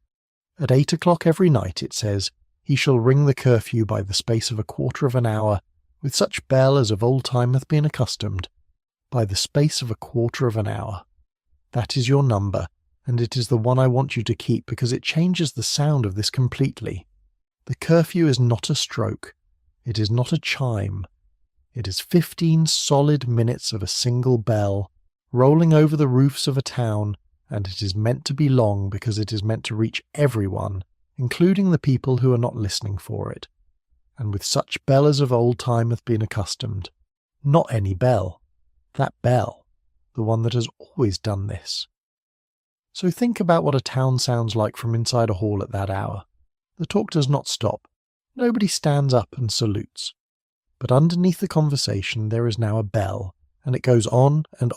At 8 o'clock every night, it says, he shall ring the curfew by the space of a quarter of an hour, with such bell as of old time hath been accustomed, by the space of a quarter of an hour. That is your number, and it is the one I want you to keep because it changes the sound of this completely. The curfew is not a stroke. It is not a chime. It is 15 solid minutes of a single bell, rolling over the roofs of a town, and it is meant to be long because it is meant to reach everyone, including the people who are not listening for it. And with such bell as of old time hath been accustomed. Not any bell. That bell. The one that has always done this. So think about what a town sounds like from inside a hall at that hour. The talk does not stop. Nobody stands up and salutes. But underneath the conversation there is now a bell, and it goes on, and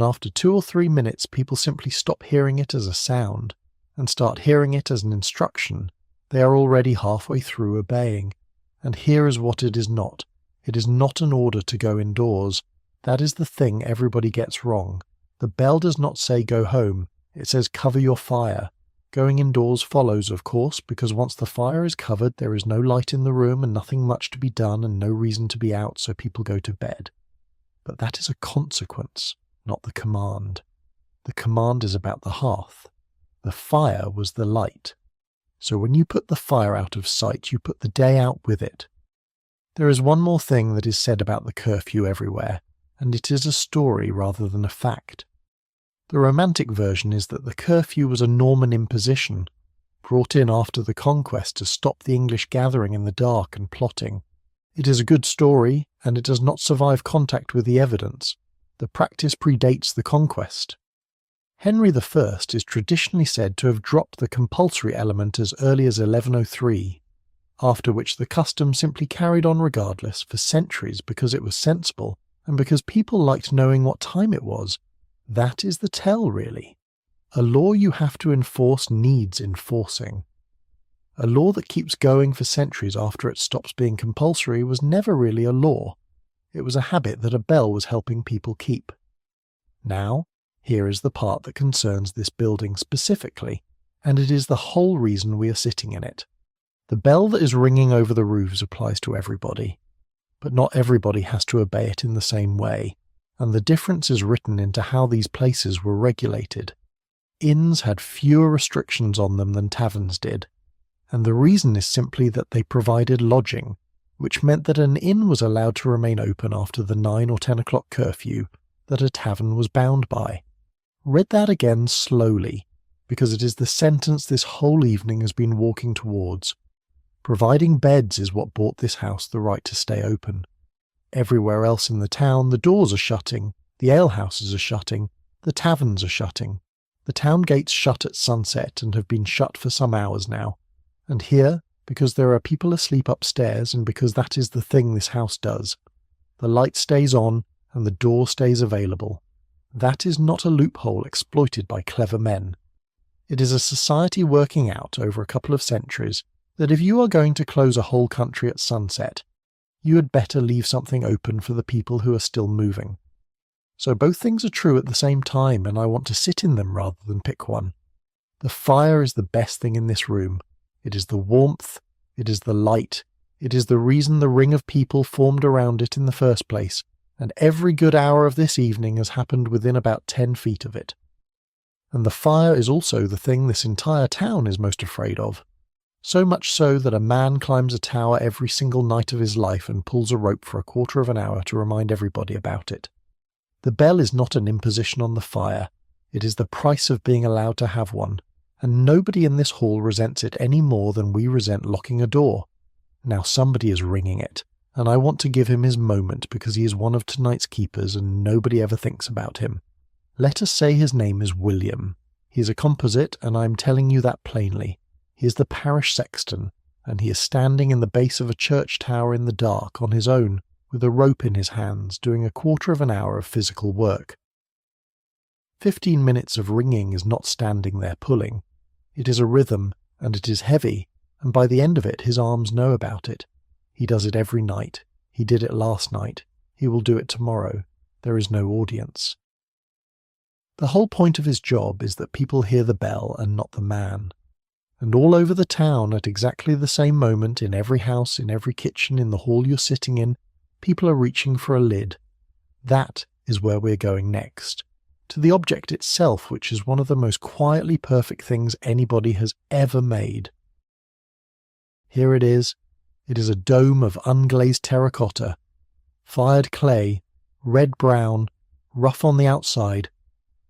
after 2 or 3 minutes people simply stop hearing it as a sound, and start hearing it as an instruction. They are already halfway through obeying. And here is what it is not. It is not an order to go indoors. That is the thing everybody gets wrong. The bell does not say go home. It says cover your fire. Going indoors follows, of course, because once the fire is covered, there is no light in the room and nothing much to be done and no reason to be out, so people go to bed. But that is a consequence, not the command. The command is about the hearth. The fire was the light. So when you put the fire out of sight, you put the day out with it. There is one more thing that is said about the curfew everywhere, and it is a story rather than a fact. The romantic version is that the curfew was a Norman imposition, brought in after the conquest to stop the English gathering in the dark and plotting. It is a good story, and it does not survive contact with the evidence. The practice predates the conquest. Henry I is traditionally said to have dropped the compulsory element as early as 1103, after which the custom simply carried on regardless for centuries because it was sensible and because people liked knowing what time it was. That is the tell, really. A law you have to enforce needs enforcing. A law that keeps going for centuries after it stops being compulsory was never really a law. It was a habit that a bell was helping people keep. Now, here is the part that concerns this building specifically, and it is the whole reason we are sitting in it. The bell that is ringing over the roofs applies to everybody, but not everybody has to obey it in the same way, and the difference is written into how these places were regulated. Inns had fewer restrictions on them than taverns did, and the reason is simply that they provided lodging, which meant that an inn was allowed to remain open after the 9 or 10 o'clock curfew that a tavern was bound by. Read that again slowly, because it is the sentence this whole evening has been walking towards. Providing beds is what bought this house the right to stay open. Everywhere else in the town, the doors are shutting, the alehouses are shutting, the taverns are shutting. The town gates shut at sunset and have been shut for some hours now. And here, because there are people asleep upstairs and because that is the thing this house does, the light stays on and the door stays available. That is not a loophole exploited by clever men. It is a society working out over a couple of centuries that if you are going to close a whole country at sunset, you had better leave something open for the people who are still moving. So both things are true at the same time, and I want to sit in them rather than pick one. The fire is the best thing in this room. It is the warmth, it is the light, it is the reason the ring of people formed around it in the first place, and every good hour of this evening has happened within about 10 feet of it. And the fire is also the thing this entire town is most afraid of. So much so that a man climbs a tower every single night of his life and pulls a rope for a quarter of an hour to remind everybody about it. The bell is not an imposition on the fire, it is the price of being allowed to have one, and nobody in this hall resents it any more than we resent locking a door. Now somebody is ringing it, and I want to give him his moment because he is one of tonight's keepers and nobody ever thinks about him. Let us say his name is William. He is a composite, and I am telling you that plainly. He is the parish sexton, and he is standing in the base of a church tower in the dark on his own, with a rope in his hands, doing a quarter of an hour of physical work. 15 minutes of ringing is not standing there pulling. It is a rhythm, and it is heavy, and by the end of it his arms know about it. He does it every night. He did it last night. He will do it tomorrow. There is no audience. The whole point of his job is that people hear the bell and not the man. And all over the town, at exactly the same moment, in every house, in every kitchen, in the hall you're sitting in, people are reaching for a lid. That is where we're going next. To the object itself, which is one of the most quietly perfect things anybody has ever made. Here it is. It is a dome of unglazed terracotta, fired clay, red-brown, rough on the outside,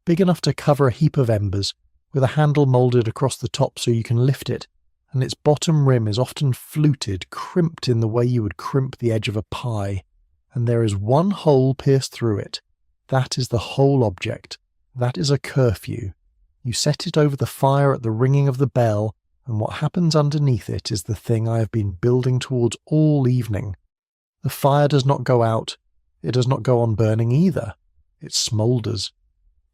big enough to cover a heap of embers, with a handle moulded across the top so you can lift it, and its bottom rim is often fluted, crimped in the way you would crimp the edge of a pie, and there is one hole pierced through it. That is the whole object. That is a curfew. You set it over the fire at the ringing of the bell, and what happens underneath it is the thing I have been building towards all evening. The fire does not go out. It does not go on burning either. It smoulders.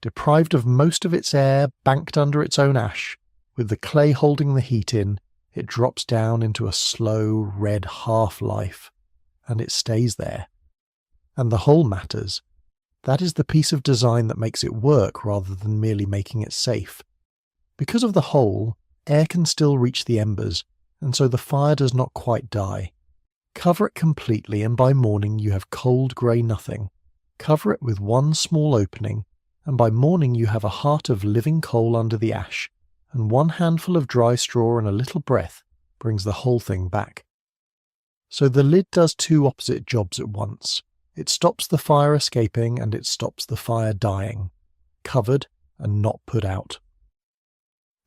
Deprived of most of its air, banked under its own ash, with the clay holding the heat in, it drops down into a slow, red half-life, and it stays there. And the hole matters. That is the piece of design that makes it work rather than merely making it safe. Because of the hole, air can still reach the embers, and so the fire does not quite die. Cover it completely, and by morning you have cold grey nothing. Cover it with one small opening, and by morning you have a heart of living coal under the ash, and one handful of dry straw and a little breath brings the whole thing back. So the lid does two opposite jobs at once. It stops the fire escaping, and it stops the fire dying. Covered and not put out.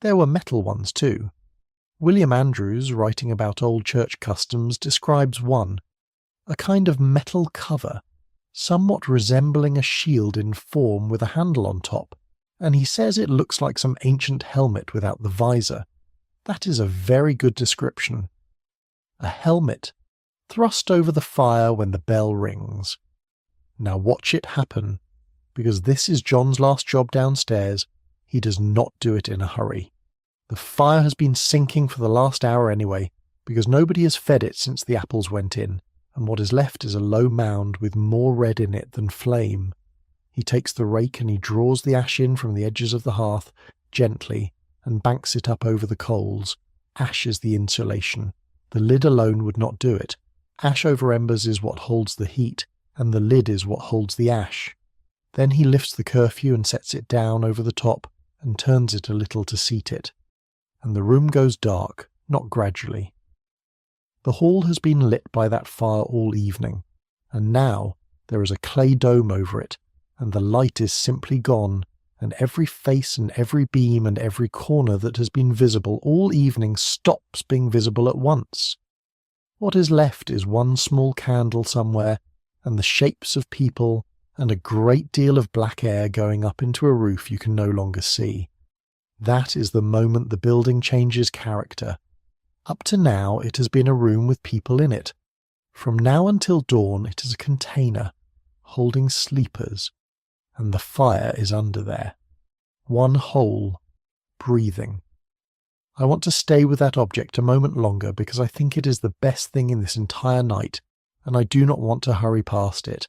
There were metal ones too. William Andrews, writing about old church customs, describes one, a kind of metal cover, somewhat resembling a shield in form with a handle on top, and he says it looks like some ancient helmet without the visor. That is a very good description. A helmet, thrust over the fire when the bell rings. Now watch it happen, because this is John's last job downstairs. He does not do it in a hurry. The fire has been sinking for the last hour anyway, because nobody has fed it since the apples went in, and what is left is a low mound with more red in it than flame. He takes the rake and he draws the ash in from the edges of the hearth, gently, and banks it up over the coals. Ash is the insulation. The lid alone would not do it. Ash over embers is what holds the heat, and the lid is what holds the ash. Then he lifts the curfew and sets it down over the top, and turns it a little to seat it. And the room goes dark, not gradually. The hall has been lit by that fire all evening, and now there is a clay dome over it, and the light is simply gone, and every face and every beam and every corner that has been visible all evening stops being visible at once. What is left is one small candle somewhere, and the shapes of people, and a great deal of black air going up into a roof you can no longer see. That is the moment the building changes character. Up to now it has been a room with people in it. From now until dawn it is a container, holding sleepers, and the fire is under there. One hole, breathing. I want to stay with that object a moment longer because I think it is the best thing in this entire night, and I do not want to hurry past it.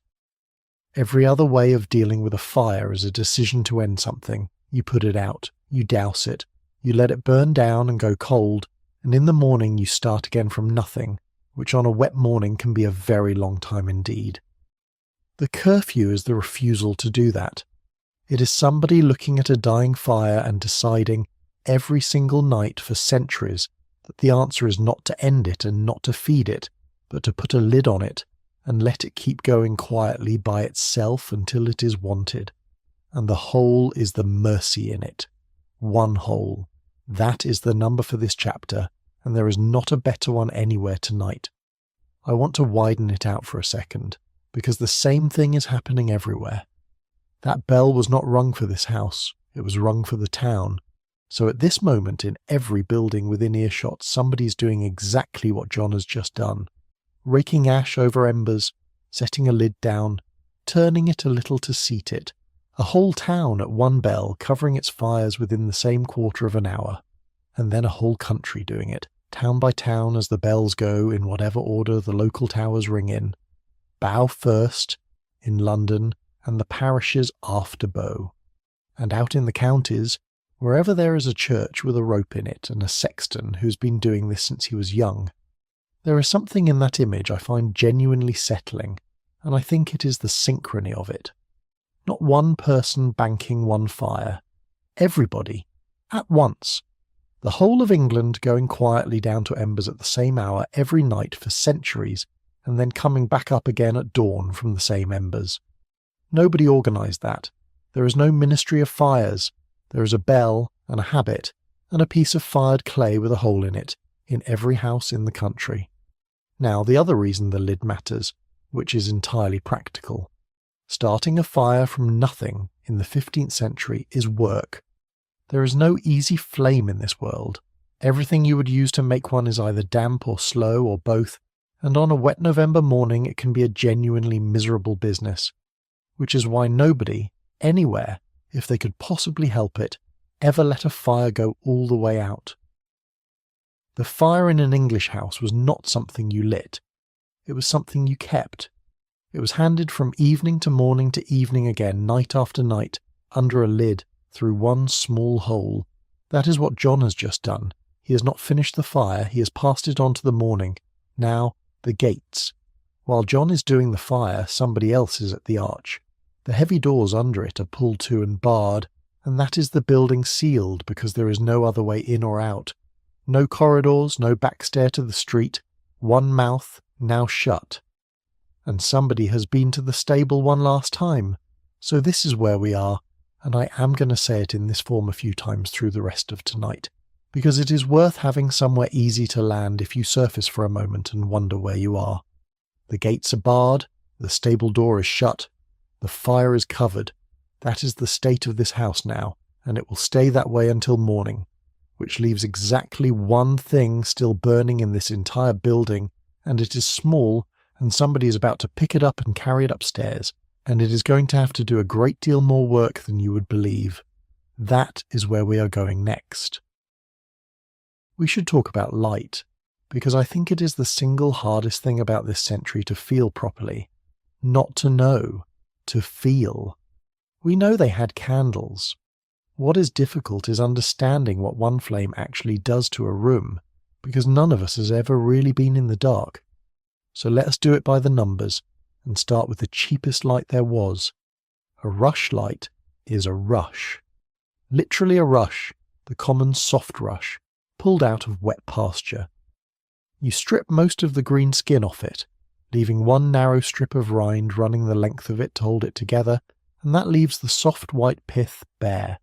Every other way of dealing with a fire is a decision to end something. You put it out, you douse it, you let it burn down and go cold, and in the morning you start again from nothing, which on a wet morning can be a very long time indeed. The curfew is the refusal to do that. It is somebody looking at a dying fire and deciding, every single night for centuries, that the answer is not to end it and not to feed it, but to put a lid on it and let it keep going quietly by itself until it is wanted. And the hole is the mercy in it. One hole. That is the number for this chapter, and there is not a better one anywhere tonight. I want to widen it out for a second, because the same thing is happening everywhere. That bell was not rung for this house, it was rung for the town, So at this moment in every building within earshot, somebody's doing exactly what John has just done. Raking ash over embers, setting a lid down, turning it a little to seat it. A whole town at one bell covering its fires within the same quarter of an hour. And then a whole country doing it, town by town as the bells go in whatever order the local towers ring in. Bow first, in London, and the parishes after Bow. And out in the counties, wherever there is a church with a rope in it and a sexton who's been doing this since he was young, there is something in that image I find genuinely settling, and I think it is the synchrony of it. Not one person banking one fire. Everybody, at once. The whole of England going quietly down to embers at the same hour every night for centuries, and then coming back up again at dawn from the same embers. Nobody organised that. There is no ministry of fires. There is a bell and a habit and a piece of fired clay with a hole in it in every house in the country. Now, the other reason the lid matters, which is entirely practical. Starting a fire from nothing in the 15th century is work. There is no easy flame in this world. Everything you would use to make one is either damp or slow or both, and on a wet November morning it can be a genuinely miserable business, which is why nobody, anywhere, if they could possibly help it, ever let a fire go all the way out. The fire in an English house was not something you lit. It was something you kept. It was handed from evening to morning to evening again, night after night, under a lid, through one small hole. That is what John has just done. He has not finished the fire, he has passed it on to the morning. Now, the gates. While John is doing the fire, somebody else is at the arch. The heavy doors under it are pulled to and barred, and that is the building sealed because there is no other way in or out. No corridors, no back stair to the street, one mouth, now shut. And somebody has been to the stable one last time. So this is where we are, and I am going to say it in this form a few times through the rest of tonight, because it is worth having somewhere easy to land if you surface for a moment and wonder where you are. The gates are barred, the stable door is shut, the fire is covered. That is the state of this house now, and it will stay that way until morning, which leaves exactly one thing still burning in this entire building, and it is small, and somebody is about to pick it up and carry it upstairs, and it is going to have to do a great deal more work than you would believe. That is where we are going next. We should talk about light, because I think it is the single hardest thing about this century to feel properly. Not to know, to feel. We know they had candles. What is difficult is understanding what one flame actually does to a room, because none of us has ever really been in the dark. So let us do it by the numbers, and start with the cheapest light there was. A rush light is a rush. Literally a rush, the common soft rush, pulled out of wet pasture. You strip most of the green skin off it, leaving one narrow strip of rind running the length of it to hold it together, and that leaves the soft white pith bare.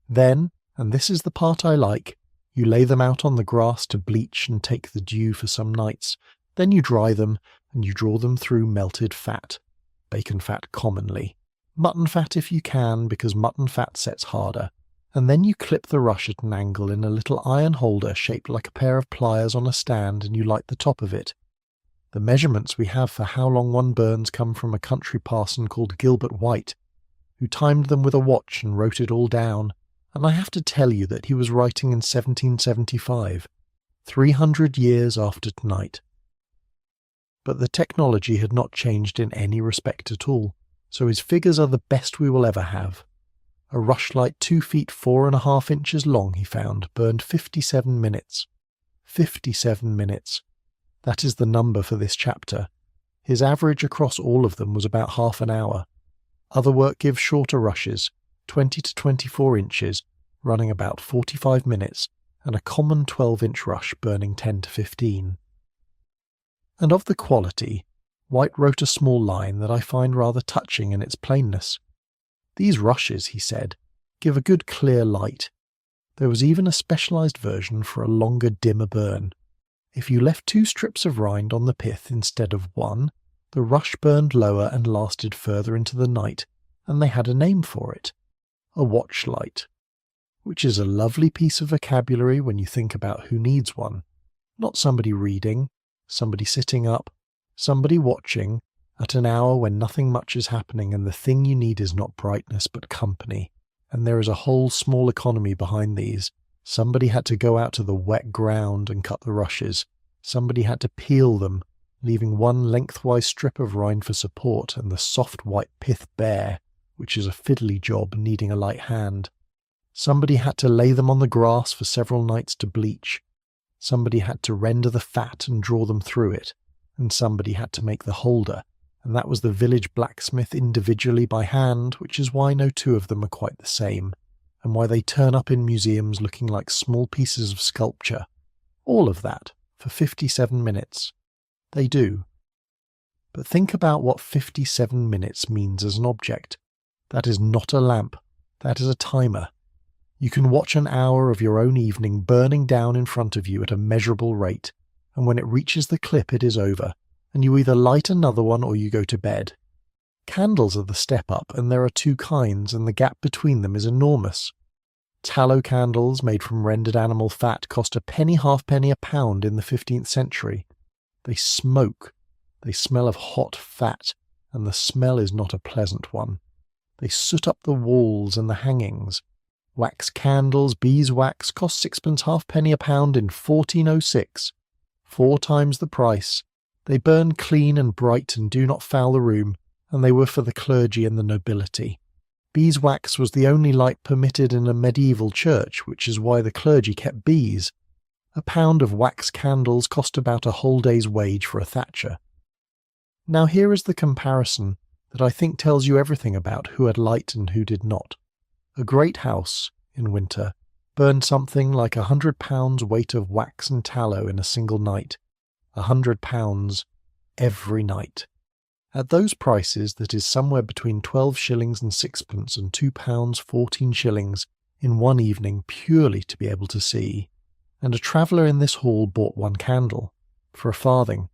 Then, and this is the part I like, you lay them out on the grass to bleach and take the dew for some nights. Then you dry them, and you draw them through melted fat. Bacon fat commonly. Mutton fat if you can, because mutton fat sets harder. And then you clip the rush at an angle in a little iron holder shaped like a pair of pliers on a stand, and you light the top of it. The measurements we have for how long one burns come from a country parson called Gilbert White, who timed them with a watch and wrote it all down. And I have to tell you that he was writing in 1775, 300 years after tonight. But the technology had not changed in any respect at all, so his figures are the best we will ever have. A rushlight 2 feet 4.5 inches long, he found, burned 57 minutes. 57 minutes. That is the number for this chapter. His average across all of them was about half an hour. Other work gives shorter rushes, 20 to 24 inches, running about 45 minutes, and a common 12-inch rush burning 10 to 15. And of the quality, White wrote a small line that I find rather touching in its plainness. These rushes, he said, give a good clear light. There was even a specialised version for a longer, dimmer burn. If you left 2 strips of rind on the pith instead of 1, the rush burned lower and lasted further into the night, and they had a name for it. A watch light. which is a lovely piece of vocabulary when you think about who needs one. Not somebody reading, somebody sitting up, somebody watching, at an hour when nothing much is happening and the thing you need is not brightness but company. And there is a whole small economy behind these. Somebody had to go out to the wet ground and cut the rushes. Somebody had to peel them, leaving one lengthwise strip of rind for support and the soft white pith bare, which is a fiddly job needing a light hand. Somebody had to lay them on the grass for several nights to bleach. Somebody had to render the fat and draw them through it. And somebody had to make the holder, and that was the village blacksmith individually by hand, which is why no two of them are quite the same, and why they turn up in museums looking like small pieces of sculpture. All of that for 57 minutes. They do. But think about what 57 minutes means as an object. That is not a lamp. That is a timer. You can watch an hour of your own evening burning down in front of you at a measurable rate, and when it reaches the clip it is over, and you either light another one or you go to bed. Candles are the step up, and there are two kinds, and the gap between them is enormous. Tallow candles made from rendered animal fat cost a penny halfpenny a pound in the 15th century. They smoke. They smell of hot fat, and the smell is not a pleasant one. They soot up the walls and the hangings. Wax candles, beeswax, cost sixpence halfpenny a pound in 1406. 4 times the price. They burn clean and bright and do not foul the room, and they were for the clergy and the nobility. Beeswax was the only light permitted in a medieval church, which is why the clergy kept bees. A pound of wax candles cost about a whole day's wage for a thatcher. Now here is the comparison that I think tells you everything about who had light and who did not. A great house, in winter, burned something like 100 pounds weight of wax and tallow in a single night. 100 pounds every night. At those prices, that is somewhere between 12 shillings and sixpence and £2 14 shillings in one evening purely to be able to see. And a traveller in this hall bought 1 candle, for a farthing,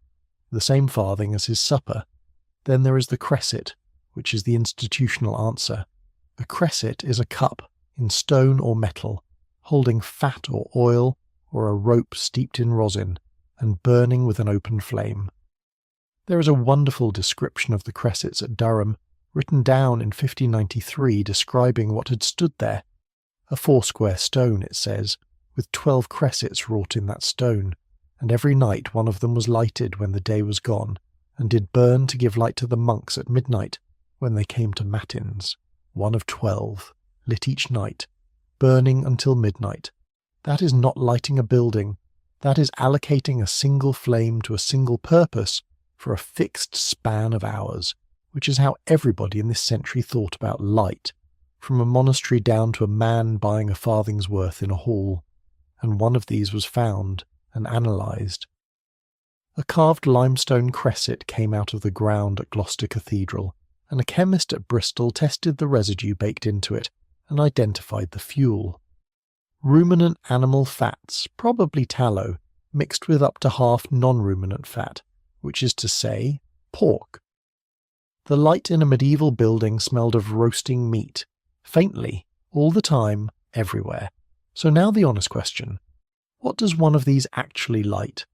the same farthing as his supper. Then there is the cresset, which is the institutional answer. A cresset is a cup, in stone or metal, holding fat or oil or a rope steeped in rosin, and burning with an open flame. There is a wonderful description of the cressets at Durham, written down in 1593 describing what had stood there. A 4-square stone, it says, with 12 cressets wrought in that stone, and every night one of them was lighted when the day was gone, and did burn to give light to the monks at midnight, when they came to matins. 1 of 12, lit each night, burning until midnight. That is not lighting a building. That is allocating a single flame to a single purpose for a fixed span of hours, which is how everybody in this century thought about light, from a monastery down to a man buying a farthing's worth in a hall, and one of these was found and analysed. A carved limestone cresset came out of the ground at Gloucester Cathedral, and a chemist at Bristol tested the residue baked into it and identified the fuel. Ruminant animal fats, probably tallow, mixed with up to half non-ruminant fat, which is to say, pork. The light in a medieval building smelled of roasting meat, faintly, all the time, everywhere. So now the honest question. What does one of these actually light?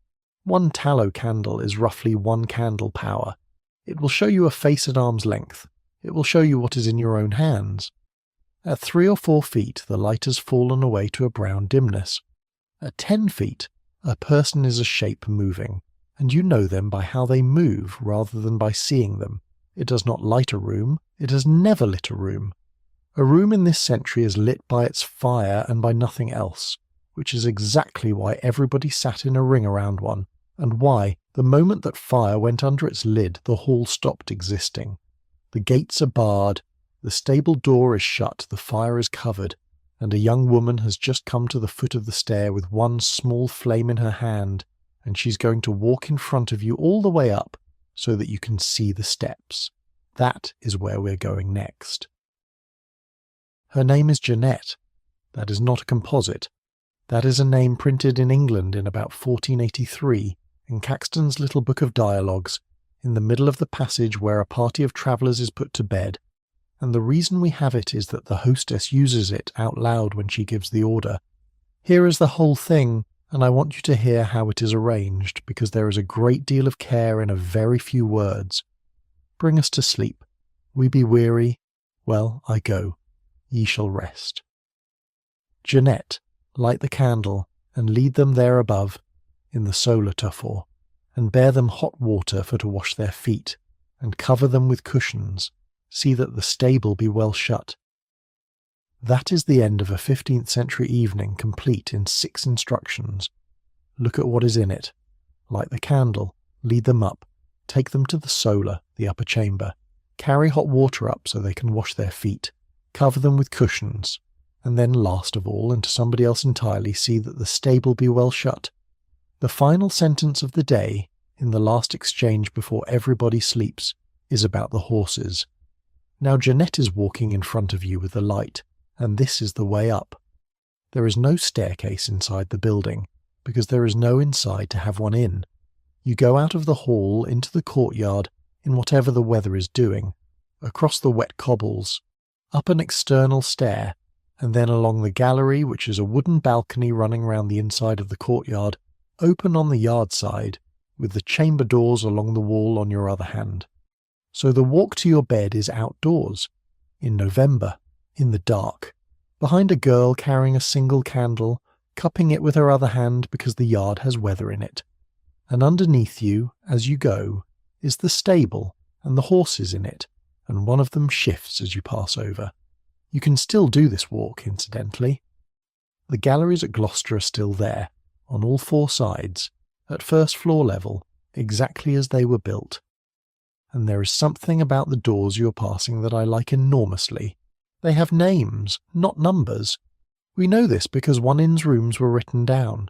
1 tallow candle is roughly 1 candle power. It will show you a face at arm's length. It will show you what is in your own hands. At 3 or 4 feet, the light has fallen away to a brown dimness. At 10 feet, a person is a shape moving, and you know them by how they move rather than by seeing them. It does not light a room. It has never lit a room. A room in this century is lit by its fire and by nothing else, which is exactly why everybody sat in a ring around one, and why, the moment that fire went under its lid, the hall stopped existing. The gates are barred, the stable door is shut, the fire is covered, and a young woman has just come to the foot of the stair with 1 small flame in her hand, and she's going to walk in front of you all the way up so that you can see the steps. That is where we're going next. Her name is Jeanette. That is not a composite. That is a name printed in England in about 1483 in Caxton's little book of dialogues, in the middle of the passage where a party of travellers is put to bed, and the reason we have it is that the hostess uses it out loud when she gives the order. Here is the whole thing, and I want you to hear how it is arranged, because there is a great deal of care in a very few words. Bring us to sleep. We be weary. Well, I go. Ye shall rest. Jeanette, light the candle, and lead them there above, in the solar tuffor, and bear them hot water for to wash their feet, and cover them with cushions. See that the stable be well shut. That is the end of a 15th century evening complete in 6 instructions. Look at what is in it. Light the candle, lead them up, take them to the solar, the upper chamber, carry hot water up so they can wash their feet, cover them with cushions, and then last of all, and to somebody else entirely, see that the stable be well shut. The final sentence of the day, in the last exchange before everybody sleeps, is about the horses. Now Jeanette is walking in front of you with the light, and this is the way up. There is no staircase inside the building, because there is no inside to have one in. You go out of the hall into the courtyard in whatever the weather is doing, across the wet cobbles, up an external stair, and then along the gallery, which is a wooden balcony running round the inside of the courtyard, open on the yard side, with the chamber doors along the wall on your other hand. So the walk to your bed is outdoors, in November, in the dark, behind a girl carrying a single candle, cupping it with her other hand because the yard has weather in it. And underneath you, as you go, is the stable and the horses in it, and one of them shifts as you pass over. You can still do this walk, incidentally. The galleries at Gloucester are still there, on all 4 sides, at first floor level, exactly as they were built. And there is something about the doors you are passing that I like enormously. They have names, not numbers. We know this because one inn's rooms were written down.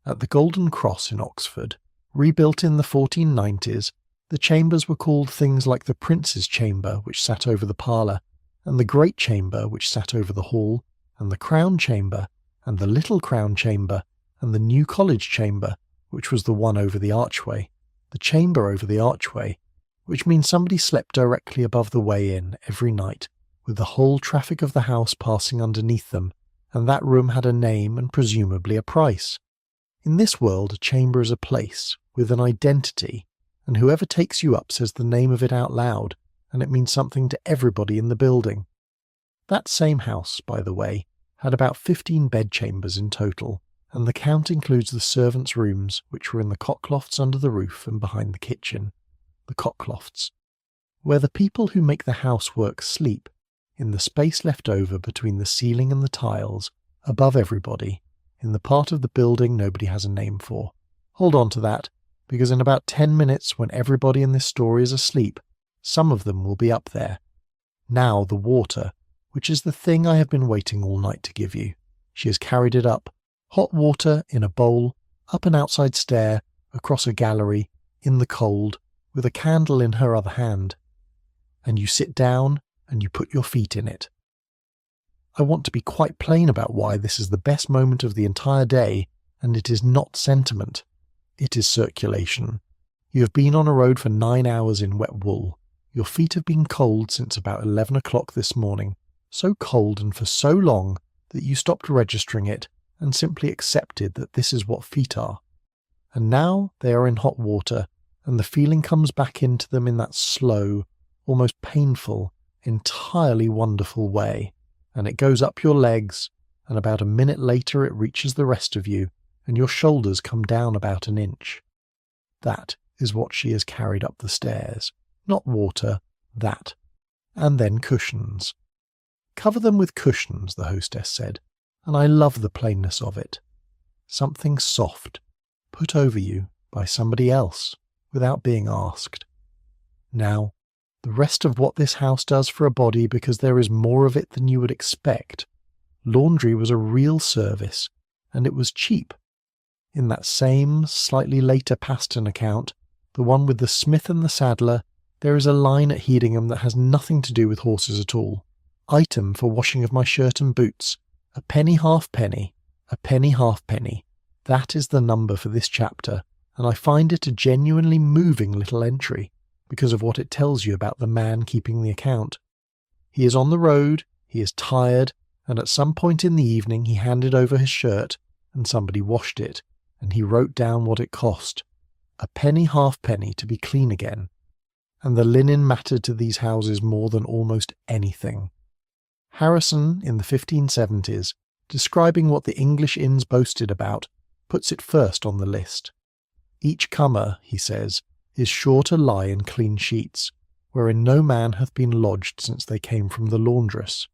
At the Golden Cross in Oxford, rebuilt in the 1490s, the chambers were called things like the Prince's Chamber, which sat over the parlour, and the Great Chamber, which sat over the hall, and the Crown Chamber, and the Little Crown Chamber, and the New College Chamber, which was the one over the archway, the chamber over the archway, which means somebody slept directly above the way in every night, with the whole traffic of the house passing underneath them, and that room had a name and presumably a price. In this world, a chamber is a place, with an identity, and whoever takes you up says the name of it out loud, and it means something to everybody in the building. That same house, by the way, had about 15 bedchambers in total, and the count includes the servants' rooms, which were in the cocklofts under the roof and behind the kitchen, the cocklofts, where the people who make the housework sleep, in the space left over between the ceiling and the tiles, above everybody, in the part of the building nobody has a name for. Hold on to that, because in about 10 minutes, when everybody in this story is asleep, some of them will be up there. Now the water, which is the thing I have been waiting all night to give you. She has carried it up. Hot water in a bowl, up an outside stair, across a gallery, in the cold, with a candle in her other hand. And you sit down and you put your feet in it. I want to be quite plain about why this is the best moment of the entire day, and it is not sentiment. It is circulation. You have been on a road for 9 hours in wet wool. Your feet have been cold since about 11 o'clock this morning, so cold and for so long that you stopped registering it and simply accepted that this is what feet are. And now they are in hot water, and the feeling comes back into them in that slow, almost painful, entirely wonderful way, and it goes up your legs, and about a minute later it reaches the rest of you, and your shoulders come down about an inch. That is what she has carried up the stairs. Not water, that. And then cushions. Cover them with cushions, the hostess said, and I love the plainness of it. Something soft, put over you by somebody else, without being asked. Now, the rest of what this house does for a body, because there is more of it than you would expect. Laundry was a real service, and it was cheap. In that same, slightly later Paston account, the one with the smith and the saddler, there is a line at Headingham that has nothing to do with horses at all. Item for washing of my shirt and boots, a penny halfpenny, a penny halfpenny. That is the number for this chapter, and I find it a genuinely moving little entry, because of what it tells you about the man keeping the account. He is on the road, he is tired, and at some point in the evening he handed over his shirt, and somebody washed it, and he wrote down what it cost. A penny halfpenny to be clean again. And the linen mattered to these houses more than almost anything. Harrison, in the 1570s, describing what the English inns boasted about, puts it first on the list. Each comer, he says, is sure to lie in clean sheets, wherein no man hath been lodged since they came from the laundress.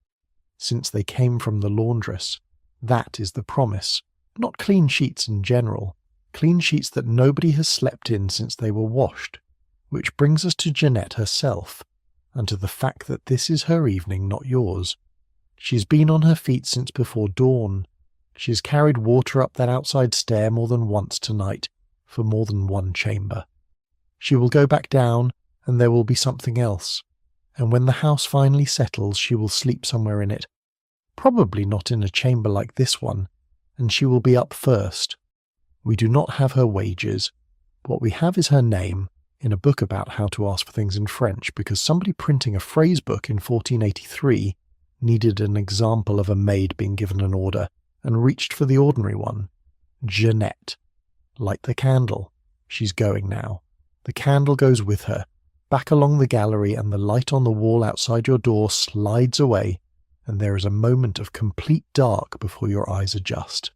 Since they came from the laundress. That is the promise. Not clean sheets in general, clean sheets that nobody has slept in since they were washed. Which brings us to Jeanette herself, and to the fact that this is her evening, not yours. She's been on her feet since before dawn. She's carried water up that outside stair more than once tonight, for more than one chamber. She will go back down, and there will be something else, and when the house finally settles she will sleep somewhere in it. Probably not in a chamber like this one, and she will be up first. We do not have her wages. What we have is her name, in a book about how to ask for things in French, because somebody printing a phrase book in 1483 needed an example of a maid being given an order, and reached for the ordinary one. Jeanette. Light the candle. She's going now. The candle goes with her, back along the gallery, and the light on the wall outside your door slides away, and there is a moment of complete dark before your eyes adjust.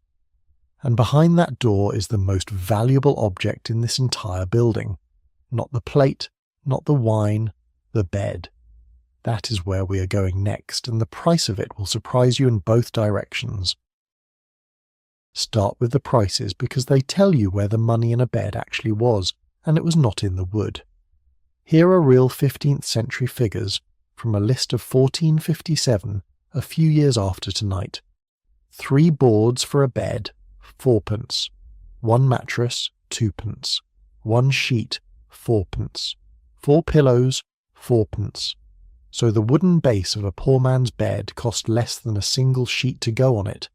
And behind that door is the most valuable object in this entire building. Not the plate, not the wine, the bed. That is where we are going next, and the price of it will surprise you in both directions. Start with the prices, because they tell you where the money in a bed actually was, and it was not in the wood. Here are real 15th century figures from a list of 1457, a few years after tonight. 3 boards for a bed, 4d. 1 mattress, 2d. 1 sheet, 4d. 4 pillows, 4d. So the wooden base of a poor man's bed cost less than a single sheet to go on it.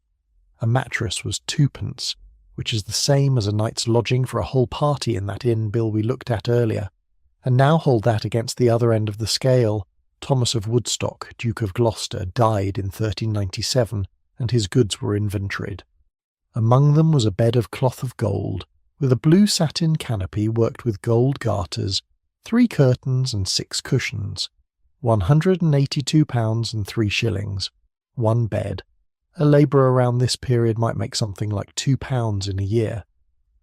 A mattress was 2d, which is the same as a night's lodging for a whole party in that inn bill we looked at earlier. And now hold that against the other end of the scale. Thomas of Woodstock, Duke of Gloucester, died in 1397, and his goods were inventoried. Among them was a bed of cloth of gold, with a blue satin canopy worked with gold garters, 3 curtains and 6 cushions, £182 and 3 shillings, 1 bed. A labourer around this period might make something like £2 in a year.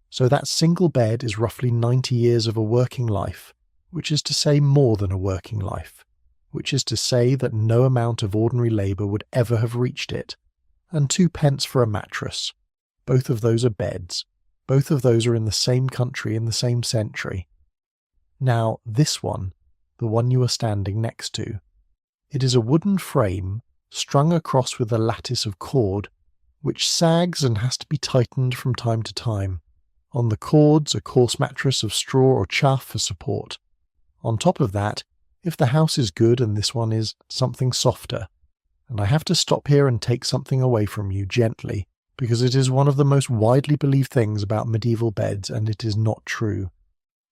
So that single bed is roughly 90 years of a working life, which is to say more than a working life, which is to say that no amount of ordinary labour would ever have reached it, and 2d for a mattress. Both of those are beds. Both of those are in the same country in the same century. Now, this one, the one you are standing next to, it is a wooden frame strung across with a lattice of cord, which sags and has to be tightened from time to time. On the cords, a coarse mattress of straw or chaff for support. On top of that, if the house is good and this one is, something softer. And I have to stop here and take something away from you gently, because it is one of the most widely believed things about medieval beds, and it is not true.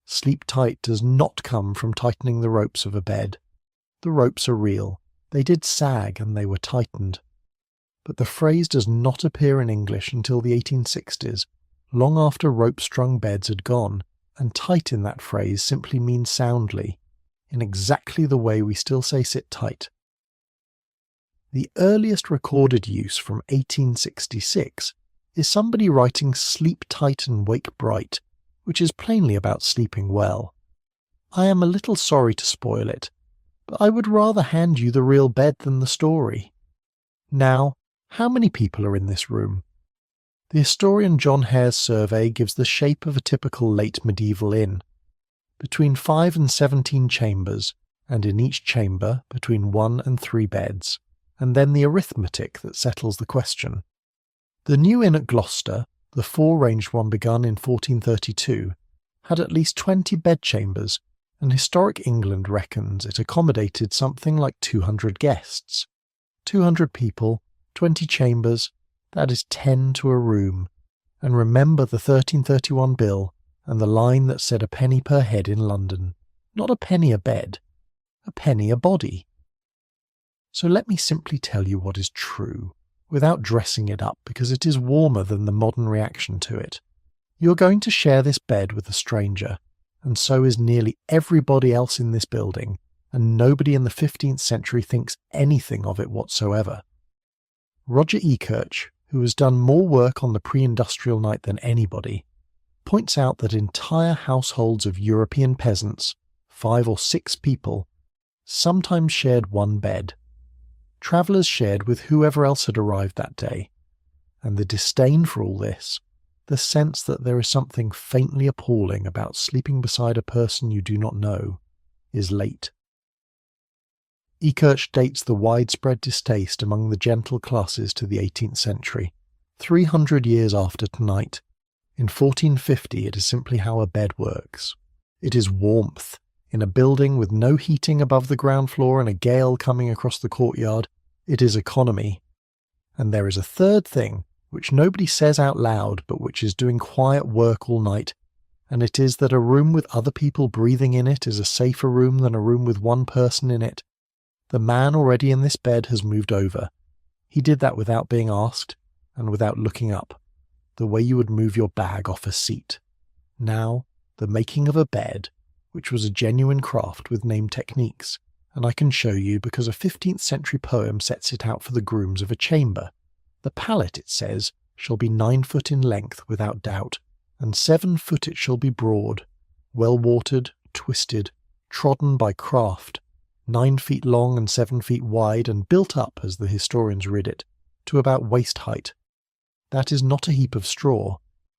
Sleep tight does not come from tightening the ropes of a bed. The ropes are real. They did sag and they were tightened. But the phrase does not appear in English until the 1860s, long after rope-strung beds had gone, and tight in that phrase simply means soundly, in exactly the way we still say sit tight. The earliest recorded use from 1866 is somebody writing sleep tight and wake bright, which is plainly about sleeping well. I am a little sorry to spoil it, but I would rather hand you the real bed than the story. Now, how many people are in this room? The historian John Hare's survey gives the shape of a typical late medieval inn. Between 5 and 17 chambers, and in each chamber between 1 and 3 beds, and then the arithmetic that settles the question. The new inn at Gloucester, the 4-ranged one begun in 1432, had at least 20 bedchambers, and historic England reckons it accommodated something like 200 guests. 200 people, 20 chambers, that is 10 to a room. And remember the 1331 bill and the line that said a penny per head in London. Not a penny a bed, a penny a body. So let me simply tell you what is true, without dressing it up, because it is warmer than the modern reaction to it. You're going to share this bed with a stranger, and so is nearly everybody else in this building, and nobody in the 15th century thinks anything of it whatsoever. Roger Ekirch, who has done more work on the pre-industrial night than anybody, points out that entire households of European peasants, 5 or 6 people, sometimes shared one bed. Travellers shared with whoever else had arrived that day, and the disdain for all this, the sense that there is something faintly appalling about sleeping beside a person you do not know, is late. Ekirch dates the widespread distaste among the gentle classes to the 18th century, 300 years after tonight. In 1450 it is simply how a bed works. It is warmth. In a building with no heating above the ground floor and a gale coming across the courtyard, it is economy. And there is a third thing, which nobody says out loud but which is doing quiet work all night, and it is that a room with other people breathing in it is a safer room than a room with one person in it. The man already in this bed has moved over. He did that without being asked, and without looking up, the way you would move your bag off a seat. Now, the making of a bed, which was a genuine craft with named techniques, and I can show you because a 15th century poem sets it out for the grooms of a chamber. The pallet, it says, shall be 9 foot in length without doubt, and 7 foot it shall be broad, well watered, twisted, trodden by craft, 9 feet long and 7 feet wide, and built up, as the historians rid it, to about waist height. That is not a heap of straw.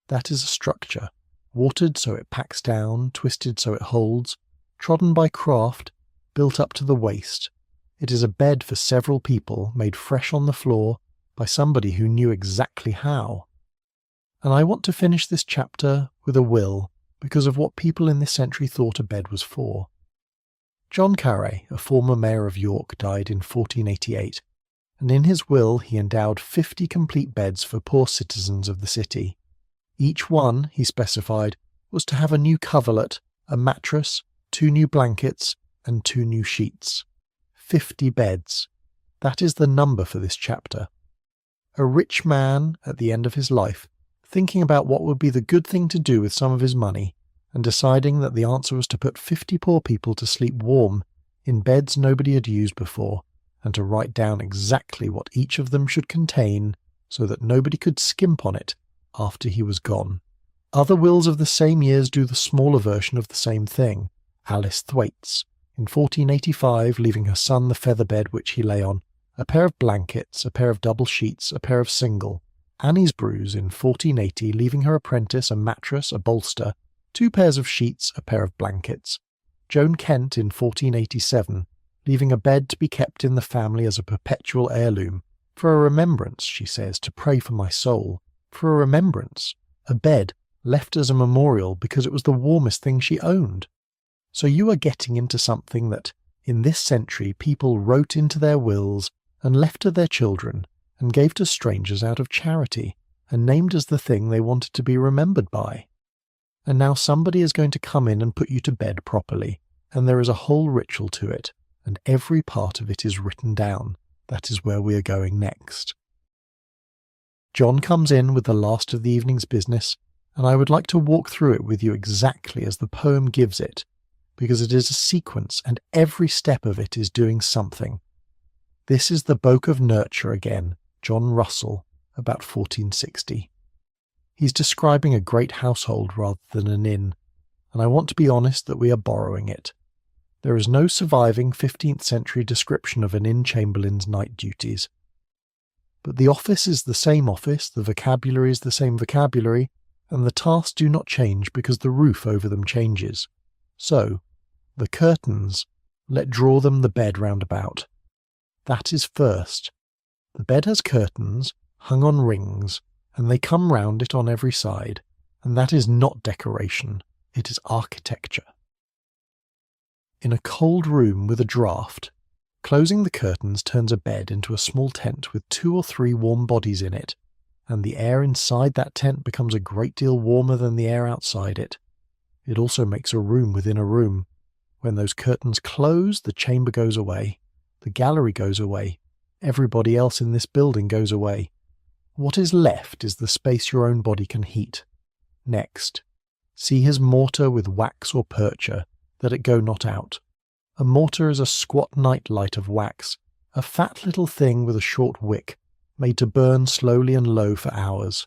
That is a structure, watered so it packs down, twisted so it holds, trodden by craft, built up to the waist. It is a bed for several people, made fresh on the floor, by somebody who knew exactly how. And I want to finish this chapter with a will, because of what people in this century thought a bed was for. John Carey, a former mayor of York, died in 1488, and in his will he endowed 50 complete beds for poor citizens of the city. Each one, he specified, was to have a new coverlet, a mattress, 2 new blankets, and 2 new sheets. 50 beds. That is the number for this chapter. A rich man, at the end of his life, thinking about what would be the good thing to do with some of his money, and deciding that the answer was to put 50 poor people to sleep warm in beds nobody had used before, and to write down exactly what each of them should contain so that nobody could skimp on it after he was gone. Other wills of the same years do the smaller version of the same thing. Alice Thwaites, in 1485, leaving her son the feather bed which he lay on, a pair of blankets, a pair of double sheets, a pair of single. Annie's Brews, in 1480, leaving her apprentice a mattress, a bolster, 2 pairs of sheets, a pair of blankets. Joan Kent, in 1487, leaving a bed to be kept in the family as a perpetual heirloom, for a remembrance, she says, to pray for my soul, for a remembrance, a bed left as a memorial because it was the warmest thing she owned. So you are getting into something that, in this century, people wrote into their wills and left to their children, and gave to strangers out of charity, and named as the thing they wanted to be remembered by. And now somebody is going to come in and put you to bed properly, and there is a whole ritual to it, and every part of it is written down. That is where we are going next. John comes in with the last of the evening's business, and I would like to walk through it with you exactly as the poem gives it, because it is a sequence and every step of it is doing something. This is the Boke of Nurture again, John Russell, about 1460. He's describing a great household rather than an inn, and I want to be honest that we are borrowing it. There is no surviving 15th century description of an inn chamberlain's night duties. But the office is the same office, the vocabulary is the same vocabulary, and the tasks do not change because the roof over them changes. So, the curtains, let draw them the bed round about. That is first. The bed has curtains, hung on rings, and they come round it on every side, and that is not decoration, it is architecture. In a cold room with a draught, closing the curtains turns a bed into a small tent with 2 or 3 warm bodies in it, and the air inside that tent becomes a great deal warmer than the air outside it. It also makes a room within a room. When those curtains close, the chamber goes away. The gallery goes away. Everybody else in this building goes away. What is left is the space your own body can heat. Next, see his mortar with wax or percha, that it go not out. A mortar is a squat night light of wax, a fat little thing with a short wick, made to burn slowly and low for hours.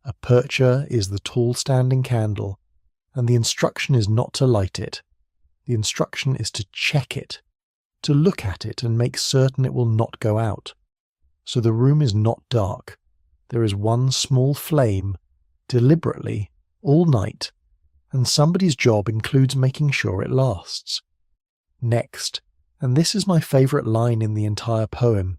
A percha is the tall standing candle, and the instruction is not to light it. The instruction is to check it, to look at it and make certain it will not go out. So the room is not dark. There is one small flame, deliberately, all night, and somebody's job includes making sure it lasts. Next, and this is my favourite line in the entire poem,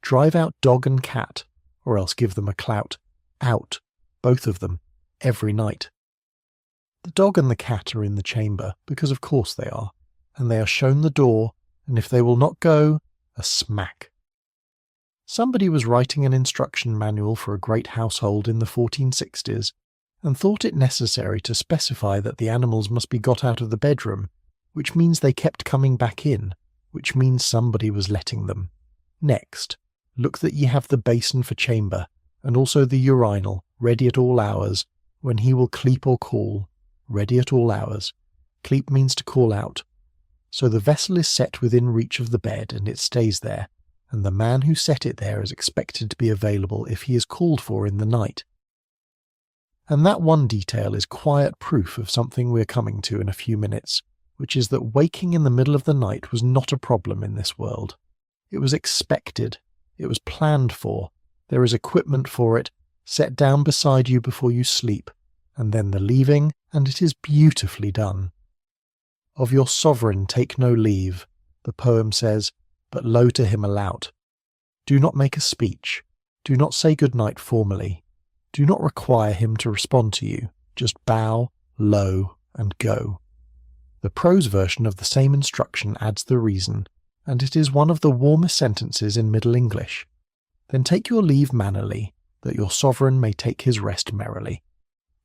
drive out dog and cat, or else give them a clout. Out, both of them, every night. The dog and the cat are in the chamber, because of course they are, and they are shown the door, and if they will not go, a smack. Somebody was writing an instruction manual for a great household in the 1460s, and thought it necessary to specify that the animals must be got out of the bedroom, which means they kept coming back in, which means somebody was letting them. Next, look that ye have the basin for chamber, and also the urinal, ready at all hours, when he will cleep or call, ready at all hours. Cleep means to call out. So the vessel is set within reach of the bed, and it stays there, and the man who set it there is expected to be available if he is called for in the night. And that one detail is quiet proof of something we're coming to in a few minutes, which is that waking in the middle of the night was not a problem in this world. It was expected. It was planned for. There is equipment for it, set down beside you before you sleep, and then the leaving, and it is beautifully done. Of your sovereign take no leave, the poem says, but low to him alout. Do not make a speech. Do not say good night formally. Do not require him to respond to you. Just bow, low, and go. The prose version of the same instruction adds the reason, and it is one of the warmest sentences in Middle English. Then take your leave mannerly, that your sovereign may take his rest merrily.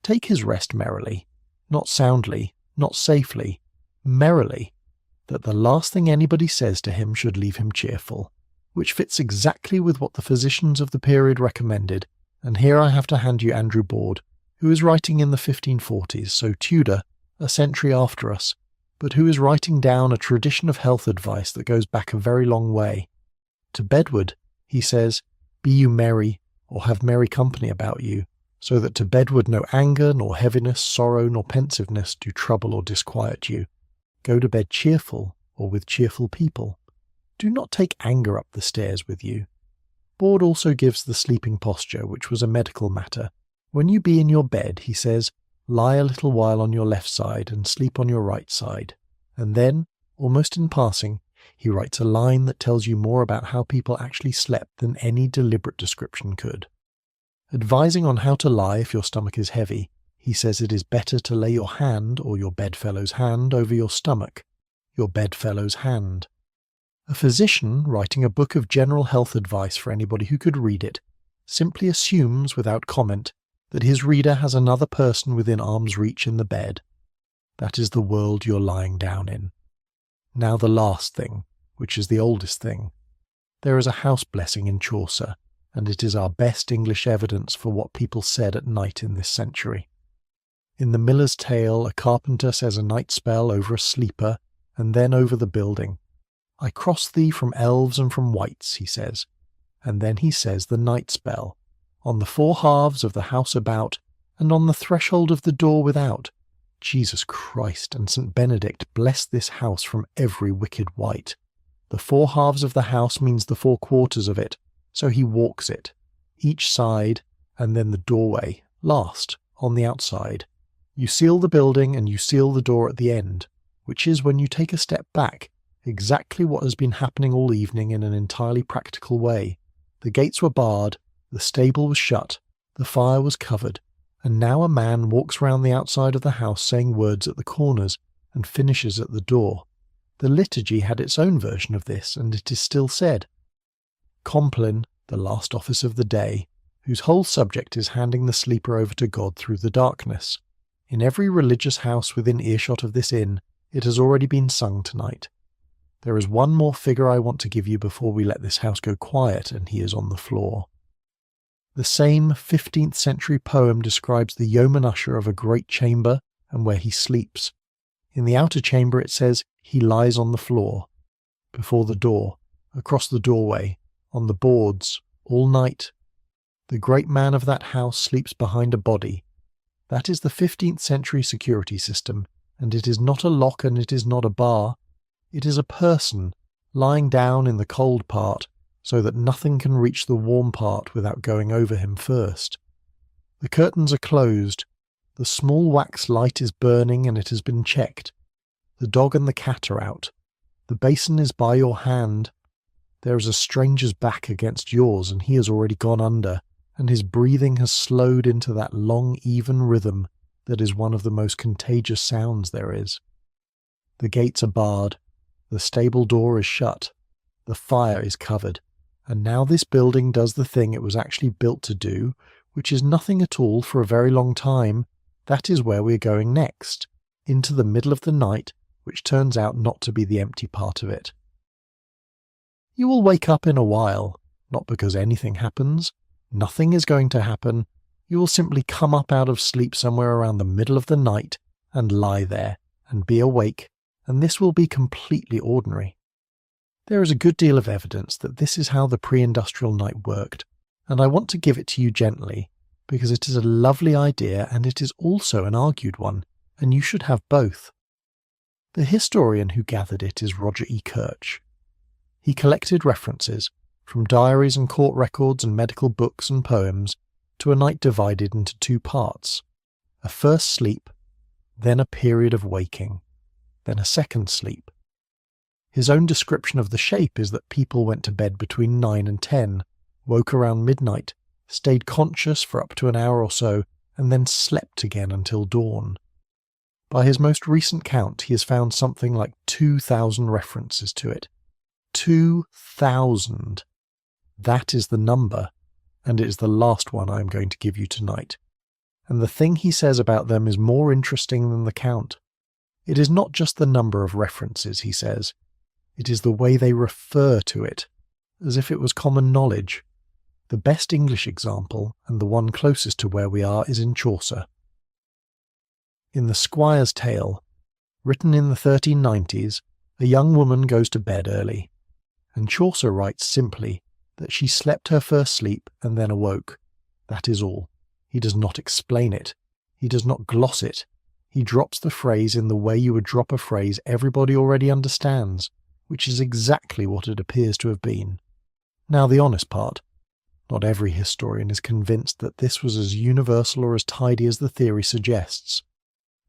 Take his rest merrily, not soundly, not safely, merrily, that the last thing anybody says to him should leave him cheerful, which fits exactly with what the physicians of the period recommended, and here I have to hand you Andrew Boord, who is writing in the 1540s, so Tudor, a century after us, but who is writing down a tradition of health advice that goes back a very long way. To bedward, he says, be you merry, or have merry company about you, so that to bedward no anger, nor heaviness, sorrow, nor pensiveness do trouble or disquiet you. Go to bed cheerful, or with cheerful people. Do not take anger up the stairs with you. Boord also gives the sleeping posture, which was a medical matter. When you be in your bed, he says, lie a little while on your left side and sleep on your right side. And then, almost in passing, he writes a line that tells you more about how people actually slept than any deliberate description could. Advising on how to lie if your stomach is heavy, he says it is better to lay your hand or your bedfellow's hand over your stomach, your bedfellow's hand. A physician, writing a book of general health advice for anybody who could read it, simply assumes without comment that his reader has another person within arm's reach in the bed. That is the world you're lying down in. Now the last thing, which is the oldest thing. There is a house blessing in Chaucer, and it is our best English evidence for what people said at night in this century. In the Miller's Tale, a carpenter says a night spell over a sleeper, and then over the building. I cross thee from elves and from wights, he says, and then he says the night spell, on the four halves of the house about, and on the threshold of the door without. Jesus Christ and St. Benedict bless this house from every wicked wight. The four halves of the house means the four quarters of it, so he walks it, each side, and then the doorway, last, on the outside. You seal the building and you seal the door at the end, which is, when you take a step back, exactly what has been happening all evening in an entirely practical way. The gates were barred, the stable was shut, the fire was covered, and now a man walks round the outside of the house saying words at the corners and finishes at the door. The liturgy had its own version of this, and it is still said. Compline, the last office of the day, whose whole subject is handing the sleeper over to God through the darkness. In every religious house within earshot of this inn, it has already been sung tonight. There is one more figure I want to give you before we let this house go quiet and he is on the floor. The same 15th century poem describes the yeoman usher of a great chamber and where he sleeps. In the outer chamber it says he lies on the floor, before the door, across the doorway, on the boards, all night. The great man of that house sleeps behind a body. That is the 15th century security system, and it is not a lock and it is not a bar. It is a person lying down in the cold part so that nothing can reach the warm part without going over him first. The curtains are closed. The small wax light is burning and it has been checked. The dog and the cat are out. The basin is by your hand. There is a stranger's back against yours and he has already gone under, and his breathing has slowed into that long, even rhythm that is one of the most contagious sounds there is. The gates are barred. The stable door is shut. The fire is covered. And now this building does the thing it was actually built to do, which is nothing at all for a very long time. That is where we are going next, into the middle of the night, which turns out not to be the empty part of it. You will wake up in a while, not because anything happens. Nothing is going to happen. You will simply come up out of sleep somewhere around the middle of the night and lie there and be awake, and this will be completely ordinary. There is a good deal of evidence that this is how the pre-industrial night worked, and I want to give it to you gently, because it is a lovely idea and it is also an argued one, and you should have both. The historian who gathered it is Roger E. Kirch. He collected references, from diaries and court records and medical books and poems, to a night divided into two parts: a first sleep, then a period of waking, then a second sleep. His own description of the shape is that people went to bed between 9 and 10, woke around midnight, stayed conscious for up to an hour or so, and then slept again until dawn. By his most recent count, he has found something like 2,000 references to it. 2,000! That is the number, and it is the last one I am going to give you tonight. And the thing he says about them is more interesting than the count. It is not just the number of references, he says. It is the way they refer to it, as if it was common knowledge. The best English example, and the one closest to where we are, is in Chaucer. In the Squire's Tale, written in the 1390s, a young woman goes to bed early, and Chaucer writes simply that she slept her first sleep and then awoke. That is all. He does not explain it. He does not gloss it. He drops the phrase in the way you would drop a phrase everybody already understands, which is exactly what it appears to have been. Now the honest part. Not every historian is convinced that this was as universal or as tidy as the theory suggests.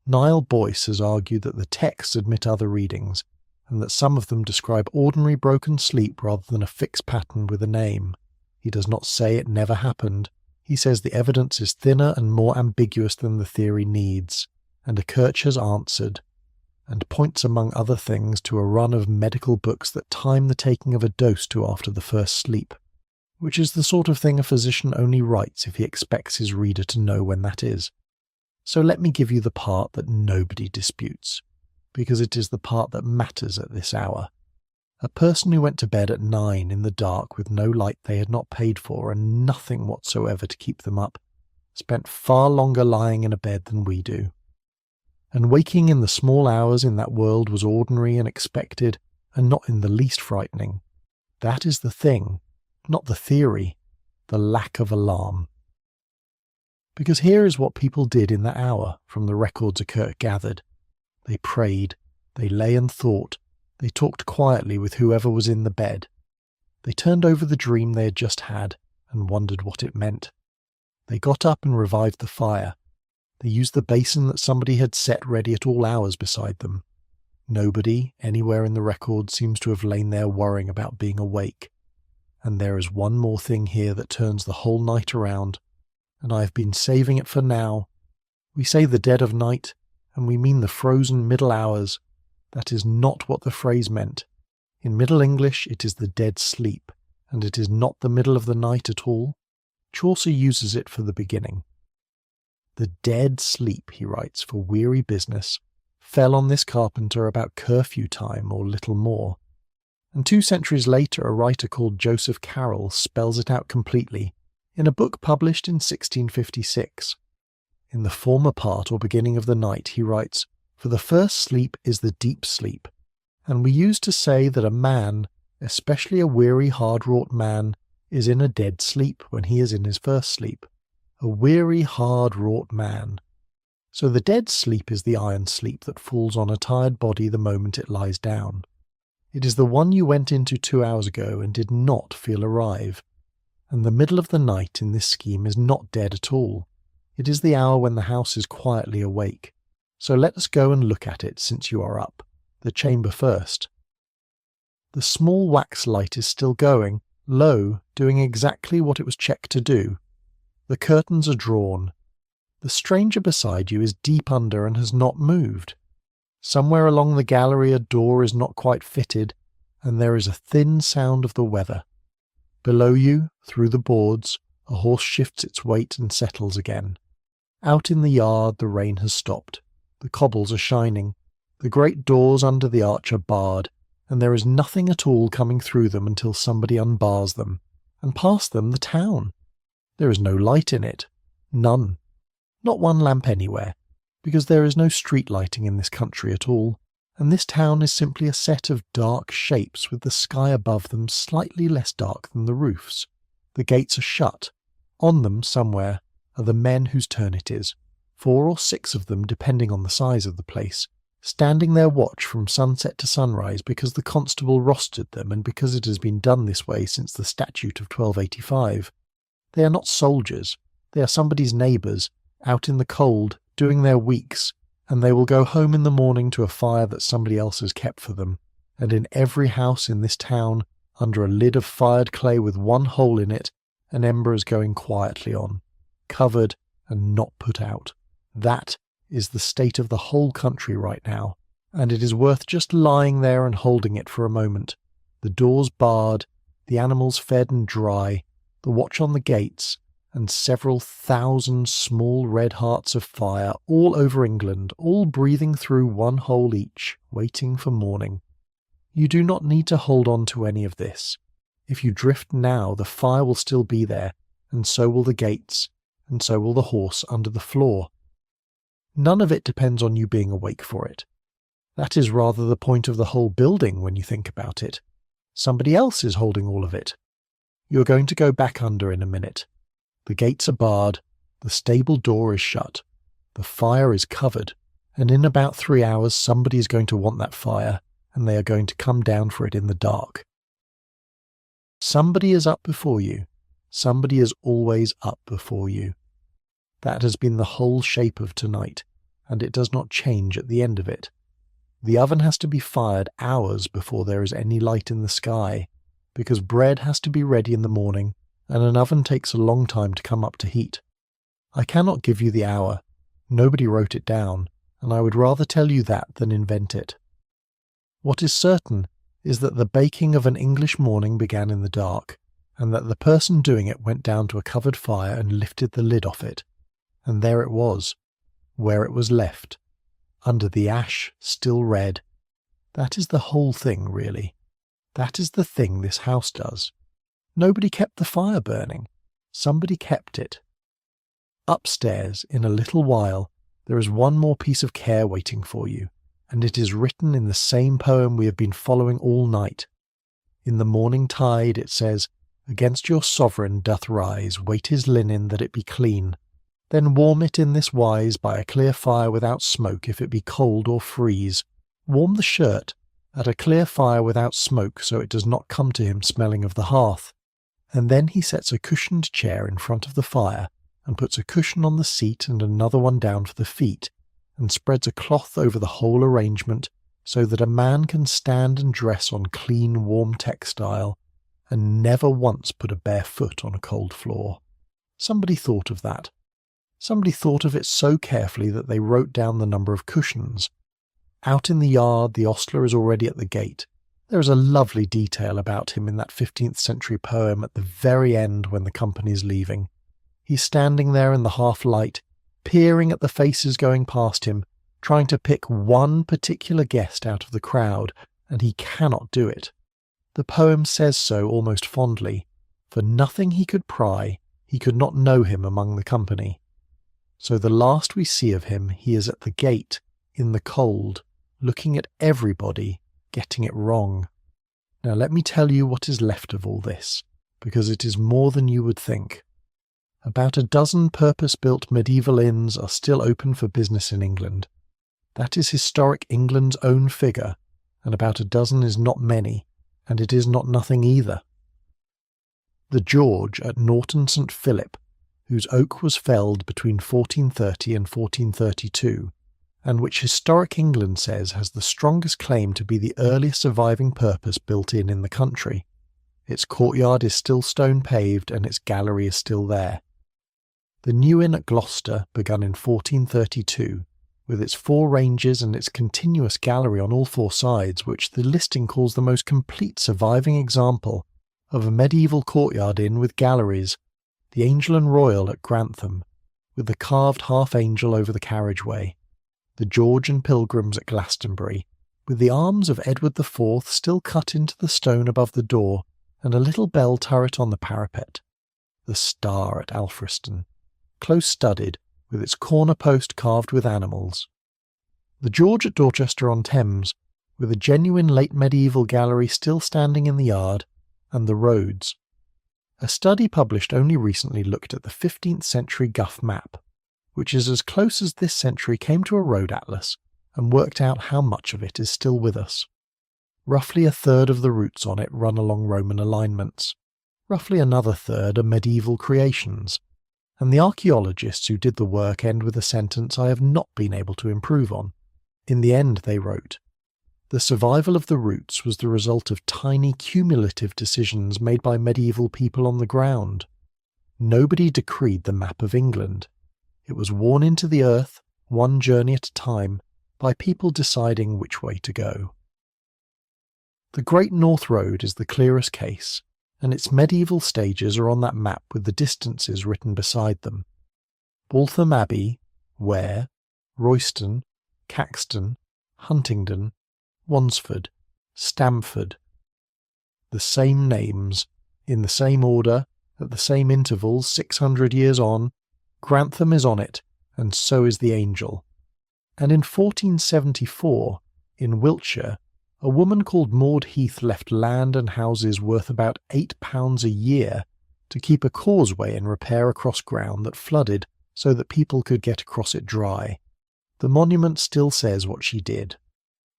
Niall Boyce has argued that the texts admit other readings, and that some of them describe ordinary broken sleep rather than a fixed pattern with a name. He does not say it never happened. He says the evidence is thinner and more ambiguous than the theory needs, and a Kirch has answered, and points among other things to a run of medical books that time the taking of a dose to after the first sleep, which is the sort of thing a physician only writes if he expects his reader to know when that is. So let me give you the part that nobody disputes, because it is the part that matters at this hour. A person who went to bed at 9 in the dark with no light they had not paid for and nothing whatsoever to keep them up, spent far longer lying in a bed than we do. And waking in the small hours in that world was ordinary and expected, and not in the least frightening. That is the thing, not the theory, the lack of alarm. Because here is what people did in that hour, from the records Kirk gathered. They prayed, they lay and thought, they talked quietly with whoever was in the bed. They turned over the dream they had just had, and wondered what it meant. They got up and revived the fire. They used the basin that somebody had set ready at all hours beside them. Nobody, anywhere in the record, seems to have lain there worrying about being awake. And there is one more thing here that turns the whole night around, and I have been saving it for now. We say the dead of night, and we mean the frozen middle hours. That is not what the phrase meant. In Middle English it is the dead sleep, and it is not the middle of the night at all. Chaucer uses it for the beginning. The dead sleep, he writes, for weary business, fell on this carpenter about curfew time or little more, and 2 centuries later a writer called Joseph Carroll spells it out completely in a book published in 1656. In the former part or beginning of the night he writes, "For the first sleep is the deep sleep, and we used to say that a man, especially a weary hard-wrought man, is in a dead sleep when he is in his first sleep. A weary hard-wrought man." So the dead sleep is the iron sleep that falls on a tired body the moment it lies down. It is the one you went into 2 hours ago and did not feel arrive. And the middle of the night in this scheme is not dead at all. It is the hour when the house is quietly awake. So let us go and look at it since you are up. The chamber first. The small wax light is still going, low, doing exactly what it was checked to do. The curtains are drawn. The stranger beside you is deep under and has not moved. Somewhere along the gallery a door is not quite fitted, and there is a thin sound of the weather. Below you, through the boards, a horse shifts its weight and settles again. Out in the yard the rain has stopped. The cobbles are shining. The great doors under the arch are barred, and there is nothing at all coming through them until somebody unbars them, and past them the town. There is no light in it. None. Not one lamp anywhere, because there is no street lighting in this country at all, and this town is simply a set of dark shapes with the sky above them slightly less dark than the roofs. The gates are shut. On them, somewhere, are the men whose turn it is, 4 or 6 of them depending on the size of the place, standing their watch from sunset to sunrise because the constable rostered them and because it has been done this way since the statute of 1285. They are not soldiers, they are somebody's neighbours, out in the cold, doing their weeks, and they will go home in the morning to a fire that somebody else has kept for them, and in every house in this town, under a lid of fired clay with one hole in it, an ember is going quietly on, covered and not put out. That is the state of the whole country right now, and it is worth just lying there and holding it for a moment. The doors barred, the animals fed and dry, the watch on the gates, and several thousand small red hearts of fire all over England, all breathing through one hole each, waiting for morning. You do not need to hold on to any of this. If you drift now, the fire will still be there, and so will the gates, and so will the horse under the floor. None of it depends on you being awake for it. That is rather the point of the whole building when you think about it. Somebody else is holding all of it. You are going to go back under in a minute. The gates are barred, the stable door is shut, the fire is covered, and in about 3 hours somebody is going to want that fire, and they are going to come down for it in the dark. Somebody is up before you. Somebody is always up before you. That has been the whole shape of tonight, and it does not change at the end of it. The oven has to be fired hours before there is any light in the sky, because bread has to be ready in the morning, and an oven takes a long time to come up to heat. I cannot give you the hour. Nobody wrote it down, and I would rather tell you that than invent it. What is certain is that the baking of an English morning began in the dark, and that the person doing it went down to a covered fire and lifted the lid off it. And there it was, where it was left, under the ash, still red. That is the whole thing, really. That is the thing this house does. Nobody kept the fire burning. Somebody kept it. Upstairs, in a little while, there is one more piece of care waiting for you, and it is written in the same poem we have been following all night. In the morning tide, it says, "Against your sovereign doth rise, wait his linen that it be clean. Then warm it in this wise by a clear fire without smoke, if it be cold or freeze. Warm the shirt at a clear fire without smoke, so it does not come to him smelling of the hearth." And then he sets a cushioned chair in front of the fire, and puts a cushion on the seat and another one down for the feet, and spreads a cloth over the whole arrangement, so that a man can stand and dress on clean, warm textile, and never once put a bare foot on a cold floor. Somebody thought of that. Somebody thought of it so carefully that they wrote down the number of cushions. Out in the yard, the ostler is already at the gate. There is a lovely detail about him in that 15th century poem at the very end when the company is leaving. He's standing there in the half-light, peering at the faces going past him, trying to pick one particular guest out of the crowd, and he cannot do it. The poem says so almost fondly, for nothing he could pry, he could not know him among the company. So the last we see of him, he is at the gate, in the cold, looking at everybody, getting it wrong. Now let me tell you what is left of all this, because it is more than you would think. About a dozen purpose-built medieval inns are still open for business in England. That is historic England's own figure, and about a dozen is not many, and it is not nothing either. The George at Norton St. Philip, whose oak was felled between 1430 and 1432, and which historic England says has the strongest claim to be the earliest surviving purpose built in the country. Its courtyard is still stone paved and its gallery is still there. The new inn at Gloucester, begun in 1432, with its 4 ranges and its continuous gallery on all 4 sides, which the listing calls the most complete surviving example of a medieval courtyard inn with galleries, the Angel and Royal at Grantham, with the carved half-angel over the carriageway, the George and Pilgrims at Glastonbury, with the arms of Edward IV still cut into the stone above the door, and a little bell turret on the parapet, the Star at Alfriston, close-studded, with its corner post carved with animals, the George at Dorchester-on-Thames, with a genuine late medieval gallery still standing in the yard, and the roads. A study published only recently looked at the 15th century Guff map, which is as close as this century came to a road atlas, and worked out how much of it is still with us. Roughly a third of the routes on it run along Roman alignments. Roughly another third are medieval creations, and the archaeologists who did the work end with a sentence I have not been able to improve on. In the end, they wrote, "The survival of the routes was the result of tiny cumulative decisions made by medieval people on the ground. Nobody decreed the map of England. It was worn into the earth, one journey at a time, by people deciding which way to go." The Great North Road is the clearest case, and its medieval stages are on that map with the distances written beside them. Waltham Abbey, Ware, Royston, Caxton, Huntingdon, Wansford, Stamford. The same names, in the same order, at the same intervals 600 years on. Grantham is on it, and so is the Angel. And in 1474, in Wiltshire, a woman called Maud Heath left land and houses worth about £8 a year to keep a causeway in repair across ground that flooded so that people could get across it dry. The monument still says what she did.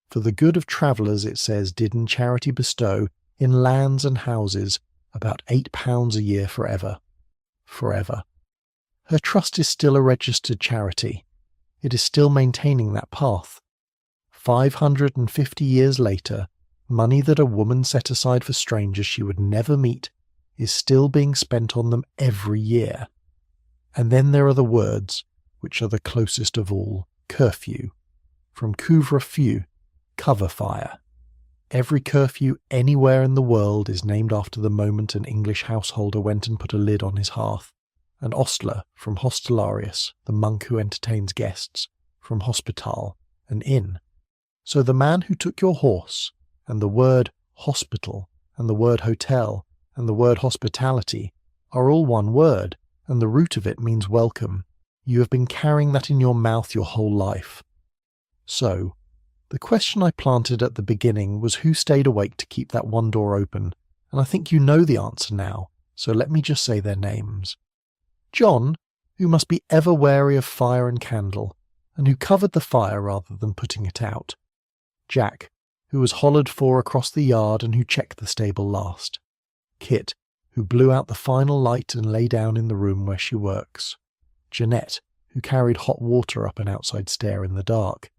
For the good of travellers, it says, did in charity bestow, in lands and houses, about £8 a year forever. Forever. Her trust is still a registered charity. It is still maintaining that path. 550 years later, money that a woman set aside for strangers she would never meet is still being spent on them every year. And then there are the words, which are the closest of all, curfew, from couvre-feu, cover fire. Every curfew anywhere in the world is named after the moment an English householder went and put a lid on his hearth, and ostler, from hostelarius, the monk who entertains guests, from hospital, an inn. So the man who took your horse, and the word hospital, and the word hotel, and the word hospitality, are all one word, and the root of it means welcome. You have been carrying that in your mouth your whole life. So, the question I planted at the beginning was who stayed awake to keep that one door open, and I think you know the answer now, so let me just say their names. John, who must be ever wary of fire and candle, and who covered the fire rather than putting it out. Jack, who was hollered for across the yard and who checked the stable last. Kit, who blew out the final light and lay down in the room where she works. Jeanette, who carried hot water up an outside stair in the dark.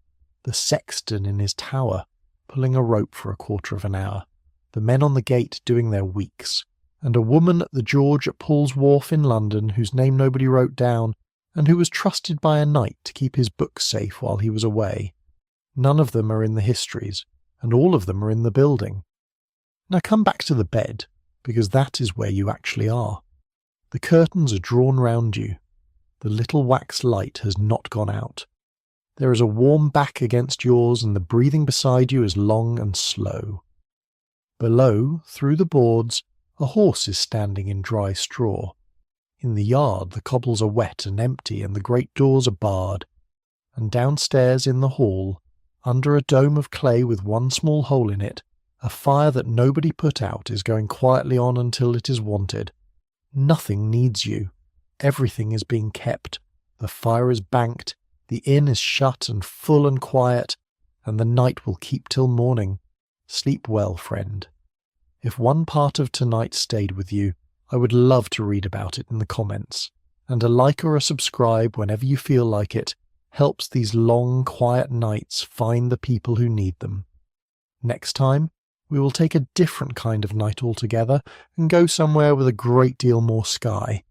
The sexton in his tower, pulling a rope for a quarter of an hour. The men on the gate doing their weeks. And a woman at the George at Paul's Wharf in London whose name nobody wrote down, and who was trusted by a knight to keep his books safe while he was away. None of them are in the histories, and all of them are in the building. Now come back to the bed, because that is where you actually are. The curtains are drawn round you. The little wax light has not gone out. There is a warm back against yours, and the breathing beside you is long and slow. Below, through the boards, a horse is standing in dry straw. In the yard the cobbles are wet and empty and the great doors are barred. And downstairs in the hall, under a dome of clay with one small hole in it, a fire that nobody put out is going quietly on until it is wanted. Nothing needs you. Everything is being kept. The fire is banked, the inn is shut and full and quiet, and the night will keep till morning. Sleep well, friend. If one part of tonight stayed with you, I would love to read about it in the comments, and a like or a subscribe whenever you feel like it helps these long, quiet nights find the people who need them. Next time, we will take a different kind of night altogether and go somewhere with a great deal more sky.